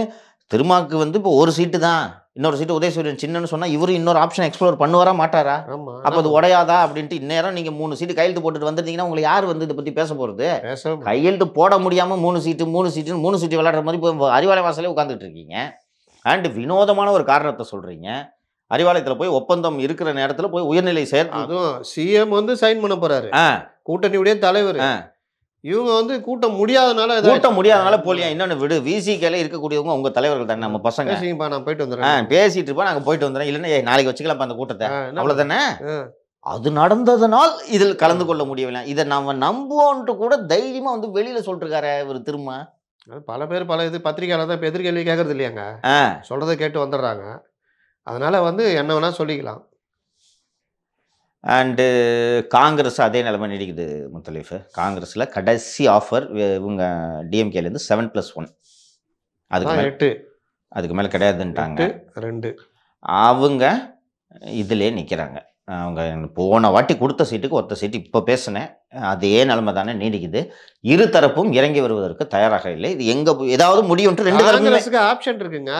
திருமாவுக்கு வந்து இப்போ 1 சீட்டு தான், இன்னொரு சீட்டு உதயசூரியன் சின்னன்னு சொன்னா இவரு இன்னொரு ஆப்ஷன் எக்ஸ்ப்ளோர் பண்ணுவாரா மாட்டாரா? ஆமா. அப்ப அது உடையாதா அப்படின்ட்டு இந்நேரம் நீங்க 3 சீட்டு கையெழுத்து போட்டுட்டு வந்துட்டீங்கன்னா உங்களை யார் வந்து இதை பத்தி பேச போறது? கையெழுத்து போட முடியாம 3 சீட்டு விளையாடுற மாதிரி போய் அறிவாலய வாசலே உட்காந்துட்டு இருக்கீங்க. அண்ட் வினோதமான ஒரு காரணத்தை சொல்றீங்க. அறிவாலயத்துல போய் ஒப்பந்தம் இருக்கிற நேரத்துல போய் உயர்நிலை செயற்குழு, அதுவும் சிஎம் வந்து சைன் பண்ண போறாரு, கூட்டணியுடைய தலைவர். இவங்க வந்து கூட்ட முடியாதனால போலியா? இன்னொன்னு விடு, விசிகேல இருக்கக்கூடியவங்க உங்க தலைவர்கள் தானே, நம்ம பசங்க. நான் போயிட்டு வந்துடுறேன், பேசிட்டு இருப்பா, நாங்க போயிட்டு வந்துடுறேன், இல்லைன்னா நாளைக்கு வச்சுக்கலாம் அந்த கூட்டத்தை, அவ்வளவுதானே. அது நடந்ததுனால் இதில் கலந்து கொள்ள முடியவில்லை. இதை நம்ம நம்புவோன்ட்டு கூட தைரியமா வந்து வெளியில சொல்லிருக்காரு இவர். திரும்ப பல பேர் பல இது பத்திரிகையாளர் தான் இப்போ எதிர்கேள்வி கேட்கறது இல்லையாங்க, சொல்றதை கேட்டு வந்துடுறாங்க. அதனால வந்து என்ன வேணா சொல்லிக்கலாம். அண்டு காங்கிரஸ் அதே நிலைமை நீடிக்குது முத்தலீஃப். காங்கிரஸில் கடைசி ஆஃபர் இவங்க டிஎம்கேலேருந்து 7+1, அதுக்கு மேலே கிடையாதுன்ட்டாங்க. 2 அவங்க இதிலே நிற்கிறாங்க. அவங்க போன வாட்டி கொடுத்த சீட்டுக்கு ஒத்த சீட்டு இப்போ பேசினேன், அதே நிலைமை தானே நீடிக்குது. இரு தரப்பும் இறங்கி வருவதற்கு தயாராக இல்லை. இது எங்கே ஏதாவது முடியும்ட்டு 2 காங்கிரஸுக்கு ஆப்ஷன் இருக்குங்க.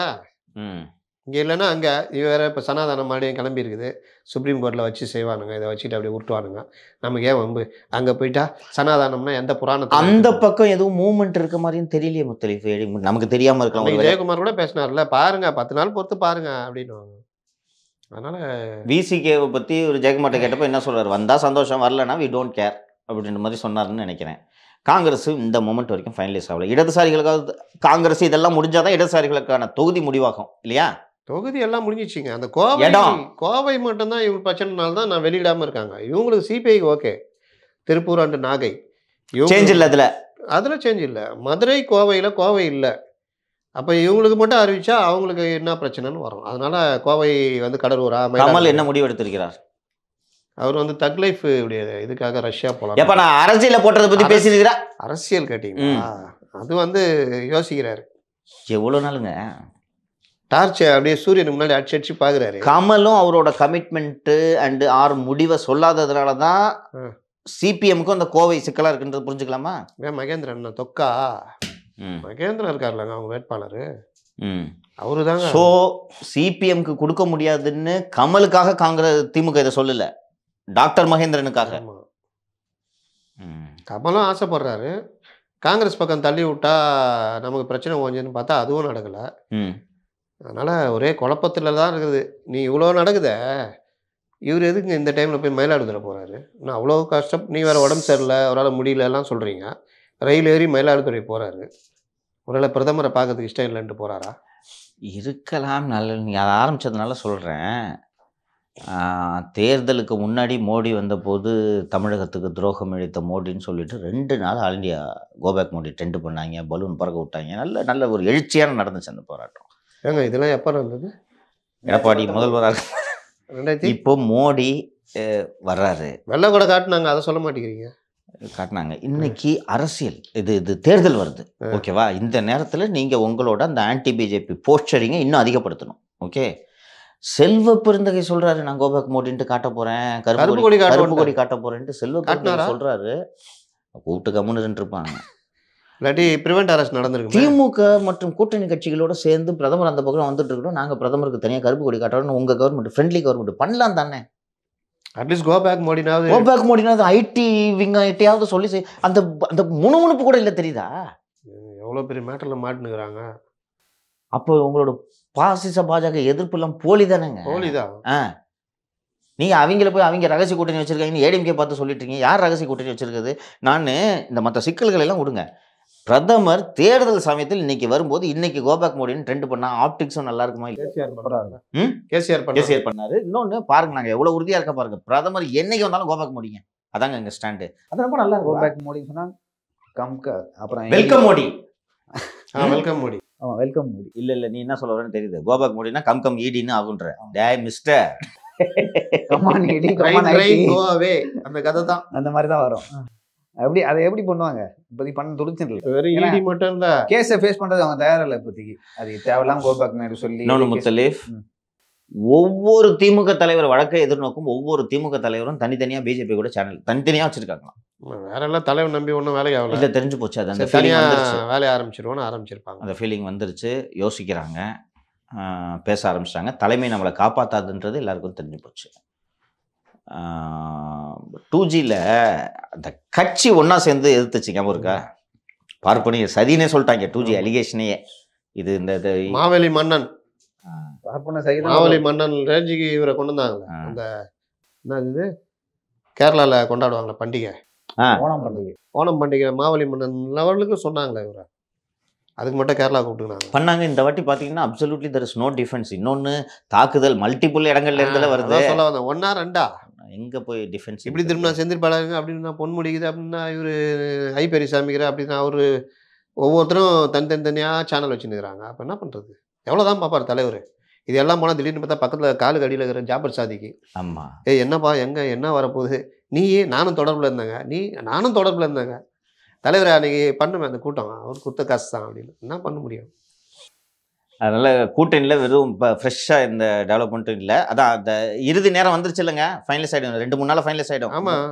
இங்கே இல்லைன்னா அங்கே வேறு இப்போ சனாதன மாடியும் கிளம்பி இருக்குது, சுப்ரீம் கோர்ட்டில் வச்சு செய்வானுங்க, இதை வச்சுட்டு அப்படியே விட்டுவானுங்க. நமக்கு ஏன் வம்பு? அங்கே போயிட்டா சனாதானம்னா எந்த புராணத்தை அந்த பக்கம் எதுவும் மூவ்மெண்ட் இருக்க மாதிரியும் தெரியலையே முத்தலீஃப். நமக்கு தெரியாமல் இருக்கலாம். ஜெயக்குமார் கூட பேசினார்ல, பாருங்க 10 நாள் பொறுத்து பாருங்க அப்படின்னு. அதனால விசிகேவை பற்றி ஒரு ஜெயக்குமார்ட்ட கேட்டப்போ என்ன சொல்கிறார், வந்தால் சந்தோஷம், வரலன்னா வி டோன்ட் கேர் அப்படின்ற மாதிரி சொன்னார்னு நினைக்கிறேன். காங்கிரஸ் இந்த மொமெண்ட் வரைக்கும் ஃபைனலைஸ் ஆகலை. இடதுசாரிகளுக்காக காங்கிரஸ் இதெல்லாம் முடிஞ்சாதான் இடதுசாரிகளுக்கான தொகுதி முடிவாகும் இல்லையா? தொகுதி எல்லாம் முடிஞ்சிச்சிங்க. அந்த கோவை மட்டும்தான் இவங்க பிரச்சனைனால தான் நான் வெளியிடாமல் இருக்காங்க. இவங்களுக்கு சிபிஐக்கு okay, Tiruppur and Nagai change இல்லை, அதில் சேஞ்ச் இல்லை. மதுரை கோவையில் கோவை இல்லை. அப்போ இவங்களுக்கு மட்டும் அறிவிச்சா அவங்களுக்கு என்ன பிரச்சனைன்னு வரும். அதனால கோவை வந்து கடலூரா? கமல் என்ன முடிவு எடுத்திருக்கிறார்? அவர் வந்து தக் லைஃப் இதுக்காக ரஷ்யா போகலாம். எப்போ நான் அரசியலில் போட்டதை பற்றி பேசியிருக்கிறா? அரசியல் கேட்டிங்கன்னா அது வந்து யோசிக்கிறாரு. எவ்வளோ நாளுங்க டார்ச் அப்படியே சூரியனுக்கு முன்னாடி அடிச்சு பார்க்குறாரு. கமலும் அவரோட கமிட்மெண்ட்டு அண்டு முடிவை சொல்லாததுனால தான் சிபிஎம்க்கும் அந்த கோவை சிக்கலாக இருக்குன்றது புரிஞ்சுக்கலாமா? மகேந்திரன் தொக்கா மகேந்திரன் இருக்காருலங்க அவங்க வேட்பாளர், அவரு தாங்க. ஸோ சிபிஎம்க்கு கொடுக்க முடியாதுன்னு கமலுக்காக காங்கிரஸ் திமுக இதை சொல்லல, டாக்டர் மகேந்திரனுக்காக. கமலும் ஆசைப்படுறாரு, காங்கிரஸ் பக்கம் தள்ளி விட்டா நமக்கு பிரச்சனை ஓஞ்சுன்னு பார்த்தா அதுவும் நடக்கலை. அதனால் ஒரே குழப்பத்தில் தான் இருக்குது. நீ இவ்வளோ நடக்குத, இவர் எதுக்கு இந்த டைமில் போய் மயிலாடுதுறை போகிறாரு? நான் அவ்வளோ கஷ்டம், நீ வேறு உடம்பு சரியில்லை, அவரால் முடியலலாம் சொல்கிறீங்க. ரயில் ஏறி மயிலாடுதுறை போகிறாரு. ஒருவேளை பிரதமரை பார்க்கறதுக்கு இஷ்டம் இல்லைன்ட்டு போகிறாரா? இருக்கலாம். நல்ல நீ அதை ஆரம்பித்ததுனால சொல்கிறேன். தேர்தலுக்கு முன்னாடி மோடி வந்தபோது தமிழகத்துக்கு துரோகம் இழைத்த மோடின்னு சொல்லிட்டு 2 நாள் all India go back Modi trend பண்ணாங்க, பலூன் பறக்க விட்டாங்க. நல்ல ஒரு எழுச்சியான நடந்துச்சு அந்த போராட்டம். ஏங்க இதெல்லாம் எப்போ நடந்தது? எடப்பாடி முதல்வராக இப்போ மோடி வர்றாரு. வெள்ளை கூட காட்டினாங்க, அதை சொல்ல மாட்டேங்கிறீங்க. காட்டினாங்க. இன்னைக்கு அரசியல் இது தேர்தல் வருது, ஓகேவா? இந்த நேரத்தில் நீங்கள் உங்களோட அந்த ஆன்டி பிஜேபி போஸ்டரிங்கை இன்னும் அதிகப்படுத்தணும். ஓகே, செல்வ பெருந்தகை சொல்றாரு நான் கோபேக் மோடின்ட்டு காட்ட போறேன், கருப்பு கொடி காட்ட போறேன்ட்டு செல்வ பெருந்தகை சொல்றாரு. கூப்பிட்டு கம்முன்னு இருப்பாங்க. இல்லாட்டி பிரிவென்ட் அரெஸ்ட் நடந்திருக்கு. திமுக மற்றும் கூட்டணி கட்சிகளோட சேர்ந்து பிரதமர் அந்த பக்கம் வந்துட்டு இருக்கணும், நாங்கள் பிரதமருக்கு தனியாக கருப்பு கொடி காட்டுறோம்னு உங்கள் கவர்மெண்ட் ஃப்ரெண்ட்லி கவர்மெண்ட் பண்ணலாம் தானே? அட்லீஸ்ட் கோபேக் மோடினாவது ஐடி விங்காயிட்டையாவது சொல்லி அந்த அந்த முணுமுணுப்பு கூட இல்லை, தெரியுதா? எவ்வளோ பெரிய மேட்டரில் மாட்டினுக்கிறாங்க. அப்போ உங்களோட பாசிச பாஜக எதிர்ப்பு எல்லாம் போலி தானேங்க? போலிதான். நீங்கள் அவங்கள போய் அவங்க ரகசிய கூட்டணி வச்சுருக்காங்கன்னு ஏடிஎம்கே பார்த்து சொல்லிட்டு இருக்கீங்க. யார் ரகசிய கூட்டணி வச்சுருக்குது? நான் இந்த மற்ற சிக்கல்கள் எல்லாம் விடுங்க. பிரதமர் தேர்தல் சமயத்தில் இன்னைக்கு வரும்போது இன்னைக்கு கோபேக் மோடின்னு ட்ரெண்ட் பண்ணா ஆப்டிக்ஸும் நல்லா இருக்குமா? கேசிஆர் பண்ணாரு. இன்னொன்று பாருங்க, நாங்கள் எவ்வளோ உறுதியாக இருக்க பாருங்க. பிரதமர் என்னைக்கு வந்தாலும் கோபேக் மோடிங்க, அதாங்க எங்கள் ஸ்டாண்டு. அது ரொம்ப நல்லா இருக்கும். கோபேக் மோடின்னு சொன்னா அப்புறம் welcome Modi. Welcome Modi. Welcome Modi. இல்லை நீ என்ன சொல்ல வரேன்னு தெரியுது. கோபேக் மோடினா கம் ஈடின்னு ஆகுன்ற. டே மிஸ்டர் அந்த கதை தான், அந்த மாதிரி தான் வரும். எப்படி அதை எப்படி பண்ணுவாங்க? இப்போதைக்கு பண்ண துடிச்சிடல, மட்டும் இல்ல கேஸை ஃபேஸ் பண்றது அவங்க தயாரா இல்லை இப்போதைக்கு. அது தேவையில்லாம கோபேக் சொல்லி. முத்தலீஃப், ஒவ்வொரு திமுக தலைவர் வழக்கை எதிர்நோக்கும் ஒவ்வொரு திமுக தலைவரும் தனித்தனியா பிஜேபி கூட சேனல் தனித்தனியா வச்சிருக்காங்களாம். வேற எல்லாம் தலைவர் நம்பி ஒன்றும் வேலையாகல. இல்லை, தெரிஞ்சு போச்சு. அது அந்த வேலையை ஆரம்பிச்சிருவோன்னு ஆரம்பிச்சிருப்பாங்க. அந்த ஃபீலிங் வந்துருச்சு, யோசிக்கிறாங்க. பேச ஆரம்பிச்சிட்டாங்க. தலைமை நம்மளை காப்பாற்றாதுன்றது எல்லாருக்கும் தெரிஞ்சு போச்சு. 2Gயில் அந்த கட்சி ஒன்றா சேர்ந்து எதிர்த்துச்சு, ஞாபகம் இருக்கா? பார்ப்பனி சதினே சொல்லிட்டாங்க 2G அலிகேஷனையே. இது இந்த மாவேலி மன்னன் பார்ப்பன சரி மாவேலி மன்னன் ரேஞ்சுக்கு இவரை கொண்டு வந்தாங்க. அந்த என்ன இது கேரளாவில் கொண்டாடுவாங்களே பண்டிகை, ஓணம் பண்டிகை. ஓணம் பண்டிகை மாவேலி மன்னன் லெவலுக்கு சொன்னாங்களே இவரை. அதுக்கு மட்டும் கேரளா கூப்பிட்டுனாங்க பண்ணாங்க. இந்த வாட்டி பார்த்தீங்கன்னா absolutely there is no defence. இன்னொன்று தாக்குதல் மல்டிபிள் இடங்கள்ல இருந்தெல்லாம் வருது. சொல்ல வந்தேன், 1 or 2 எங்கே போய் டிஃபென்ஸ்? இப்படி திரும்பினா செந்தில் பாலாங்க, அப்படின்னா பொன் முடிக்குது, அப்படின்னா இவர் ஐ பெரியசாமிக்கிற, அப்படின்னா அவர் ஒவ்வொருத்தரும் தனித்தனியாக சேனல் வச்சுருக்கிறாங்க. அப்போ என்ன பண்ணுறது? எவ்வளோதான் பார்ப்பார் தலைவர். இது எல்லாம் போனால் திடீர்னு பார்த்தா பக்கத்தில் காலுக்கு அடியில் இருக்கிற ஜாபர் சாதிக்கு, ஆமாம் என்னப்பா எங்கே என்ன வரப்போகுது, நானும் தொடர்பில் இருந்தேங்க, நானும் தொடர்பில் இருந்தேங்க, தலைவர் அன்றைக்கி பண்ணுவேன் அந்த கூட்டம், அவர் குத்த காசு தான் அப்படின்னு என்ன பண்ண முடியும்? அதனால் கூட்டணியில் வெறும் இப்போ ஃப்ரெஷ்ஷாக இந்த டெவலப்மெண்ட்டும் இல்லை. அதான் அந்த இறுதி நேரம் வந்துருச்சு இல்லைங்க, ஃபைனலைஸ் ஆகிடும், 2-3 நாளில் ஃபைனலைஸ் ஆகிடும். ஆமாம்.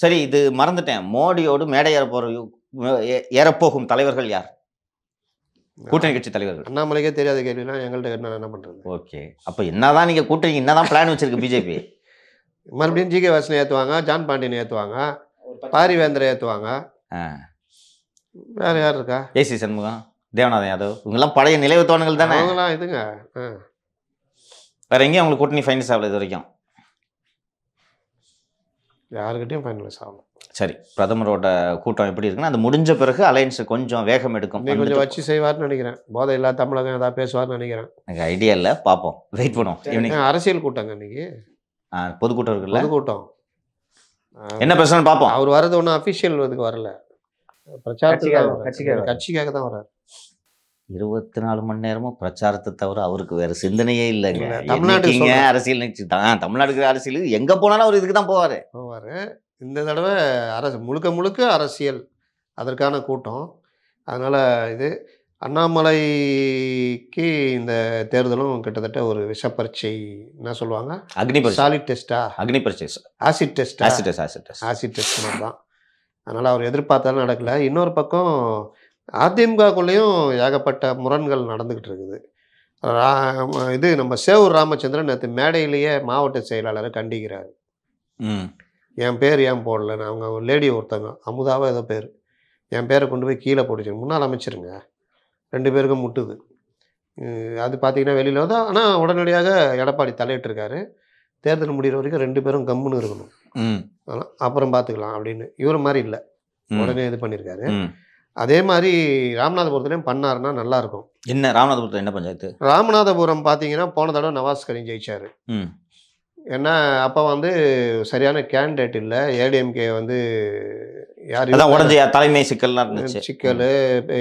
சரி, இது மறந்துட்டேன். மோடியோடு மேடை ஏறப்போகும் தலைவர்கள் யார்? கூட்டணி கட்சி தலைவர்கள். அண்ணாமலைக்கே தெரியாத கேள்விலாம் எங்கள்கிட்ட என்ன பண்ணுறது? ஓகே, அப்போ என்னதான் நீங்கள் கூட்டணி என்னதான் பிளான் வச்சிருக்கு பிஜேபி? மறுபடியும் ஜிகே வாசனை ஏற்றுவாங்க, ஜான் பாண்டியன் ஏற்றுவாங்க, பாரிவேந்தரை ஏற்றுவாங்க, வேறு யார் இருக்கா? ஏசி சண்முகம், தேவநாதன் யாதவ், இவங்கெல்லாம் பழைய நிலைவு தோணுங்கள் தானே. அவங்களாம் இதுங்க. வேறு எங்கேயும் அவங்களுக்கு கூட்டணி ஃபைனல்ஸ் ஆகல இது வரைக்கும். யாருக்கிட்டையும் ஃபைனல்ஸ் ஆகணும். சரி, பிரதமரோட கூட்டம் எப்படி இருக்குன்னா அது முடிஞ்ச பிறகு அலையன்ஸ் கொஞ்சம் வேகம் எடுக்கும். கொஞ்சம் வச்சு செய்வார்னு நினைக்கிறேன். போதை இல்லா தமிழகம் ஏதாவது பேசுவார்னு நினைக்கிறேன். எனக்கு ஐடியா இல்லை, பார்ப்போம், வெயிட் பண்ணுவோம். அரசியல் கூட்டங்க இன்னைக்கு, பொதுக்கூட்டம் இருக்குல்ல, பொதுக்கூட்டம். என்ன பேசணும்னு பார்ப்போம். அவர் வர்றது ஒன்றும் அஃபிஷியல் இதுக்கு வரல, கட்சிக்காக கட்சிக்காக தான் வர்றாரு. 24 மணி நேரமும் பிரச்சாரத்தை தவிர அவருக்கு வேற சிந்தனையே இல்லைங்க. தமிழ்நாட்டுக்கு அரசியல் நிகழ்ச்சி தான், தமிழ்நாட்டுக்கு அரசியல் எங்க போனாலும் அவர் இதுக்கு தான் போவாரு. இந்த தடவை முழுக்க அரசியல் அதற்கான கூட்டம். அதனால இது அண்ணாமலைக்கு இந்த தேர்தலும் கிட்டத்தட்ட ஒரு விஷப்பரீட்சை, என்ன சொல்லுவாங்க, அக்னி பரீட்சை, சாலிட் டெஸ்டா, அக்னி பரீட்சை, ஆசிட் டெஸ்ட், ஆசிட் டெஸ்ட் மாதிரி தான். அதனால் அவர் எதிர்பார்த்தாலும் நடக்கல. இன்னொரு பக்கம் அதிமுகக்குள்ளேயும் ஏகப்பட்ட முரண்கள் நடந்துக்கிட்டு இருக்குது. இது நம்ம சேவூர் ராமச்சந்திரன் நேற்று மேடையிலேயே மாவட்ட செயலாளரை கண்டிக்கிறார். என் பேர் ஏன் போடலன்னு, அவங்க லேடி ஒருத்தங்க அமுதாவோ ஏதோ பேர், என் பேரை கொண்டு போய் கீழே போட்டுச்சு. முன்னாள் அமைச்சருங்க, 2 பேருக்கும் முட்டுது. அது பார்த்தீங்கன்னா வெளியில் தான். ஆனால் உடனடியாக எடப்பாடி தலையிட்டிருக்காரு, தேர்தல் முடிகிற வரைக்கும் 2 பேரும் கம்முன்னு இருக்கணும், ஆனால் அப்புறம் பார்த்துக்கலாம் அப்படின்னு. இவர் மாதிரி இல்லை, உடனே இது பண்ணியிருக்காரு. அதே மாதிரி ராமநாதபுரத்துலேயும் பண்ணாருன்னா நல்லாயிருக்கும். என்ன ராமநாதபுரத்தில் என்ன பஞ்சாயத்து? ராமநாதபுரம் பார்த்தீங்கன்னா போன தடவை நவாஸ் கனி ஜெயிச்சார். ஏன்னா அப்போ வந்து சரியான கேண்டிடேட் இல்லை. ஏடிஎம்கே வந்து யார் உடஞ்ச தலைமை சிக்கல்லாம் சிக்கல்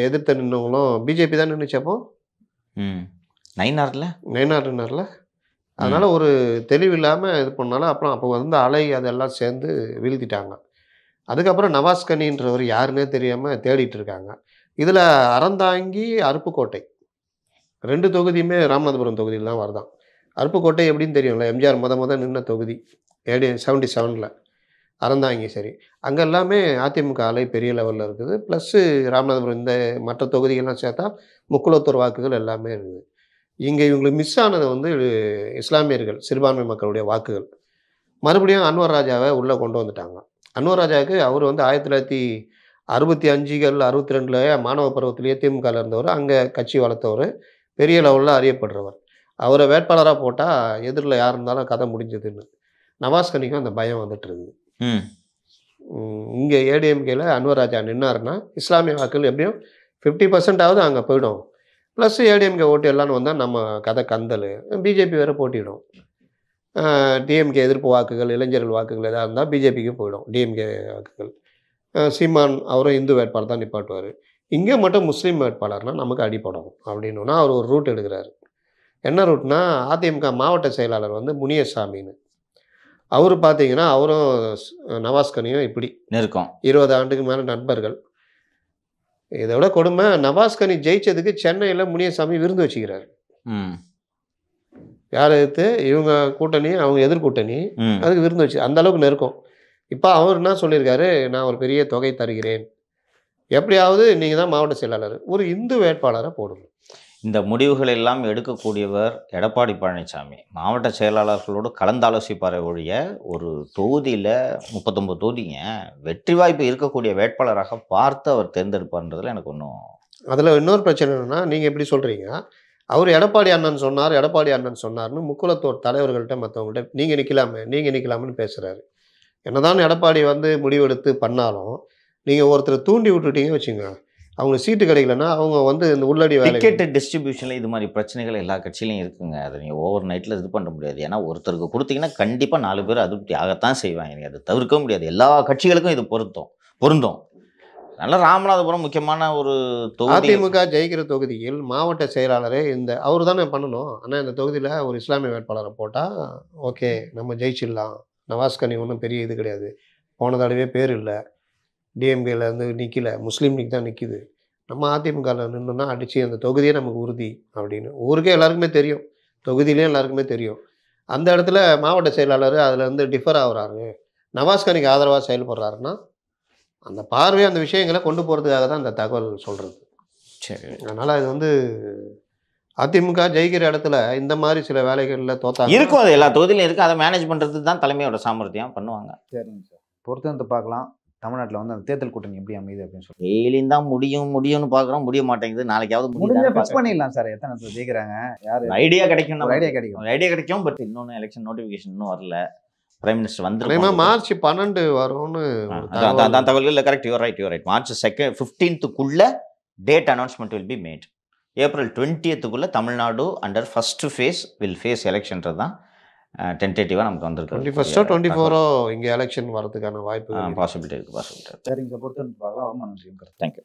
எதிர்த்து நின்றவங்களும் பிஜேபி தான் நின்றுச்சு. அப்போ நயினார்ல அதனால ஒரு தெளிவில்லாமல் இது பண்ணாலும் அப்புறம் அப்போ வந்து அலை அதெல்லாம் சேர்ந்து வீழ்த்திட்டாங்க. அதுக்கப்புறம் நவாஸ் கனின்றவர் யாருன்னே தெரியாமல் தேடிட்டு இருக்காங்க. இதில் அறந்தாங்கி அருப்புக்கோட்டை 2 தொகுதியுமே ராமநாதபுரம் தொகுதியில் தான் வருதான். அருப்புக்கோட்டை எப்படின்னு தெரியும்ல, எம்ஜிஆர் முத நின்ன தொகுதி 77 அறந்தாங்கி. சரி, அங்கே எல்லாமே அதிமுக அலை பெரிய லெவலில் இருக்குது. ப்ளஸ்ஸு ராமநாதபுரம் இந்த மற்ற தொகுதிகள்லாம் சேர்த்தா முக்குளத்தூர் வாக்குகள் எல்லாமே இருக்குது. இங்கே இவங்களுக்கு மிஸ் ஆனது வந்து இஸ்லாமியர்கள், சிறுபான்மை மக்களுடைய வாக்குகள். மறுபடியும் அன்வர் ராஜாவை உள்ளே கொண்டு வந்துட்டாங்க. அன்வர் ராஜாவுக்கு அவர் வந்து 1965 62 மாணவ பருவத்திலேயே திமுகவில் இருந்தவர், அங்கே கட்சி வளர்த்தவர், பெரிய லெவலில் அறியப்படுறவர். அவரை வேட்பாளராக போட்டால் எதிரில் யார் இருந்தாலும் கதை முடிஞ்சதுன்னு நவாஸ் கனிக்கும் அந்த பயம் வந்துட்டு இருக்குது. இங்கே ஏடிஎம்கேல அன்வர் ராஜா நின்னாருன்னா இஸ்லாமிய வாக்குகள் எப்படியும் 50% அங்கே போயிடும். ப்ளஸ் ஏடிஎம்கே ஓட்டு எல்லான்னு வந்தால் நம்ம கதை கந்தல். பிஜேபி வேறு போட்டிடும். டிஎம்கே எதிர்ப்பு வாக்குகள், இளைஞர்கள் வாக்குகள் எதாக இருந்தால் பிஜேபிக்கும் போயிடும். டிஎம்கே வாக்குகள் சீமான் அவரும் இந்து வேட்பாளர் தான் நிப்பாட்டுவார். இங்கே மட்டும் முஸ்லீம் வேட்பாளர்னால் நமக்கு அடிப்படும் அப்படின்னா அவர் ஒரு ரூட் எடுக்கிறாரு. என்ன ரூட்னா, அதிமுக மாவட்ட செயலாளர் வந்து முனியசாமின்னு அவர் பார்த்தீங்கன்னா அவரும் நவாஸ் கனியும் இப்படி நெருக்கம் 20 ஆண்டுக்கு மேலே நண்பர்கள். இதை விட கொடுமை, நவாஸ் கனி ஜெயிச்சதுக்கு சென்னையில் முனியசாமி விருந்து வச்சுக்கிறாரு. யார் எதிர்த்து? இவங்க கூட்டணி, அவங்க எதிர்கூட்டணி, அதுக்கு விருந்து வச்சு அந்த அளவுக்கு நெருக்கம். இப்போ அவர் என்ன சொல்லியிருக்காரு, நான் ஒரு பெரிய தொகை தருகிறேன் எப்படியாவது நீங்கள் தான் மாவட்ட செயலாளர், ஒரு இந்து வேட்பாளரை போடுங்க. இந்த முடிவுகள் எல்லாம் எடுக்கக்கூடியவர் எடப்பாடி பழனிசாமி. மாவட்ட செயலாளர்களோடு கலந்தாலோசிப்பாரை ஒழிய ஒரு தொகுதியில் 39 தொகுதிங்க வெற்றி வாய்ப்பு இருக்கக்கூடிய வேட்பாளராக பார்த்து அவர் தேர்ந்தெடுப்பார்ன்றதுல எனக்கு ஒன்றும். அதில் இன்னொரு பிரச்சனை என்னென்னா, நீங்கள் எப்படி சொல்கிறீங்க, அவர் எடப்பாடி அண்ணன் சொன்னார், எடப்பாடி அண்ணன் சொன்னார்னு முக்குலத்தோர் தலைவர்கள்ட்ட மற்றவங்கள்ட்ட நீங்கள் நிற்கலாமேன்னு பேசுகிறாரு. என்னதான் எடப்பாடி வந்து முடிவெடுத்து பண்ணாலும் நீங்கள் ஒருத்தர் தூண்டி விட்டுட்டீங்க வச்சுங்க, அவங்க சீட்டு கிடைக்கலன்னா அவங்க வந்து இந்த உள்ளடி வேலை டிக்கெட் டிஸ்ட்ரிபியூஷனில் இது மாதிரி பிரச்சனைகள் எல்லா கட்சியிலையும் இருக்குங்க. அதை நீங்கள் ஓவர் நைட்டில் இது பண்ண முடியாது. ஏன்னா ஒருத்தருக்கு கொடுத்தீங்கன்னா கண்டிப்பாக 4 பேர் அதிருப்தி ஆகத்தான் செய்வாங்க. நீங்கள் அதை தவிர்க்க முடியாது. எல்லா கட்சிகளுக்கும் இது பொருந்தும். அதனால் ராமநாதபுரம் முக்கியமான ஒரு தொகுதி. அதிமுக ஜெயிக்கிற தொகுதியில் மாவட்ட செயலாளரே அவர் தானே பண்ணணும். ஆனால் இந்த தொகுதியில் ஒரு இஸ்லாமிய வேட்பாளரை போட்டால் ஓகே, நம்ம ஜெயிச்சிடலாம். நவாஸ்கனி ஒன்றும் பெரிய இது கிடையாது, போன தடவையே பேர் இல்லை, டிஎம்கேல இருந்து நிற்கல, முஸ்லீம் லீக் தான் நிற்கிது, நம்ம அதிமுகவில் நின்றுனா அடித்து அந்த தொகுதியே நமக்கு உறுதி அப்படின்னு ஊருக்கே எல்லாருக்குமே தெரியும், தொகுதியிலையும் எல்லாருக்குமே தெரியும். அந்த இடத்துல மாவட்ட செயலாளர் அதில் வந்து டிஃபர் ஆகுறாரு, நவாஸ்கனிக்கு ஆதரவாக செயல்படுறாருன்னா அந்த பார்வை அந்த விஷயங்களை கொண்டு போகிறதுக்காக தான் அந்த தகவல் சொல்கிறது. சரி, அதனால் இது வந்து அதிமுக ஜெயிக்கிற இடத்துல இந்த மாதிரி சில வேலைகளில் தோத்தாங்க இருக்கும். அது எல்லா தொகுதியிலும் இருக்குது. அதை மேனேஜ் பண்ணுறது தான் தலைமையோட சாமர்த்தியம், பண்ணுவாங்க. சரிங்க சார், பொறுத்து வந்து பார்க்கலாம் தமிழ்நாட்டில் வந்து அந்த தேர்தல் கூட்டணி எப்படி அமையுது அப்படின்னு சொல்லி. டெய்லியும் தான் முடியும்னு பார்க்குறோம், முடிய மாட்டேங்குது. நாளைக்காவது முடிஞ்சா ஃபிக்ஸ் பண்ணிடலாம் சார், எத்தனை இடத்துல ஜெயிக்கிறாங்க, யார் ஐடியா கிடைக்கும், ஐடியா கிடைக்கும். பட் இன்னொன்று எலெக்ஷன் நோட்டிஃபிகேஷன் இன்னும் வரல. பிரைம் மினிஸ்டர் வந்து மார்ச் 12 வரும்னு அதான் தகவல்கள் இல்லை. Correct, you're right. March 15th date announcement will be made. April 20th Tamil Nadu under first phase will phase எலெக்ஷன்றது தான் டென்டேட்டிவாக நமக்கு வந்திருக்கு. 21 24 இங்கே எலெக்ஷன் வரதுக்கான வாய்ப்பு பாசிபிலிட்டி இருக்குது. சரிங்க சார், பொறுத்து பார்க்கலாம். ரொம்ப நன்றி. தேங்க்யூ.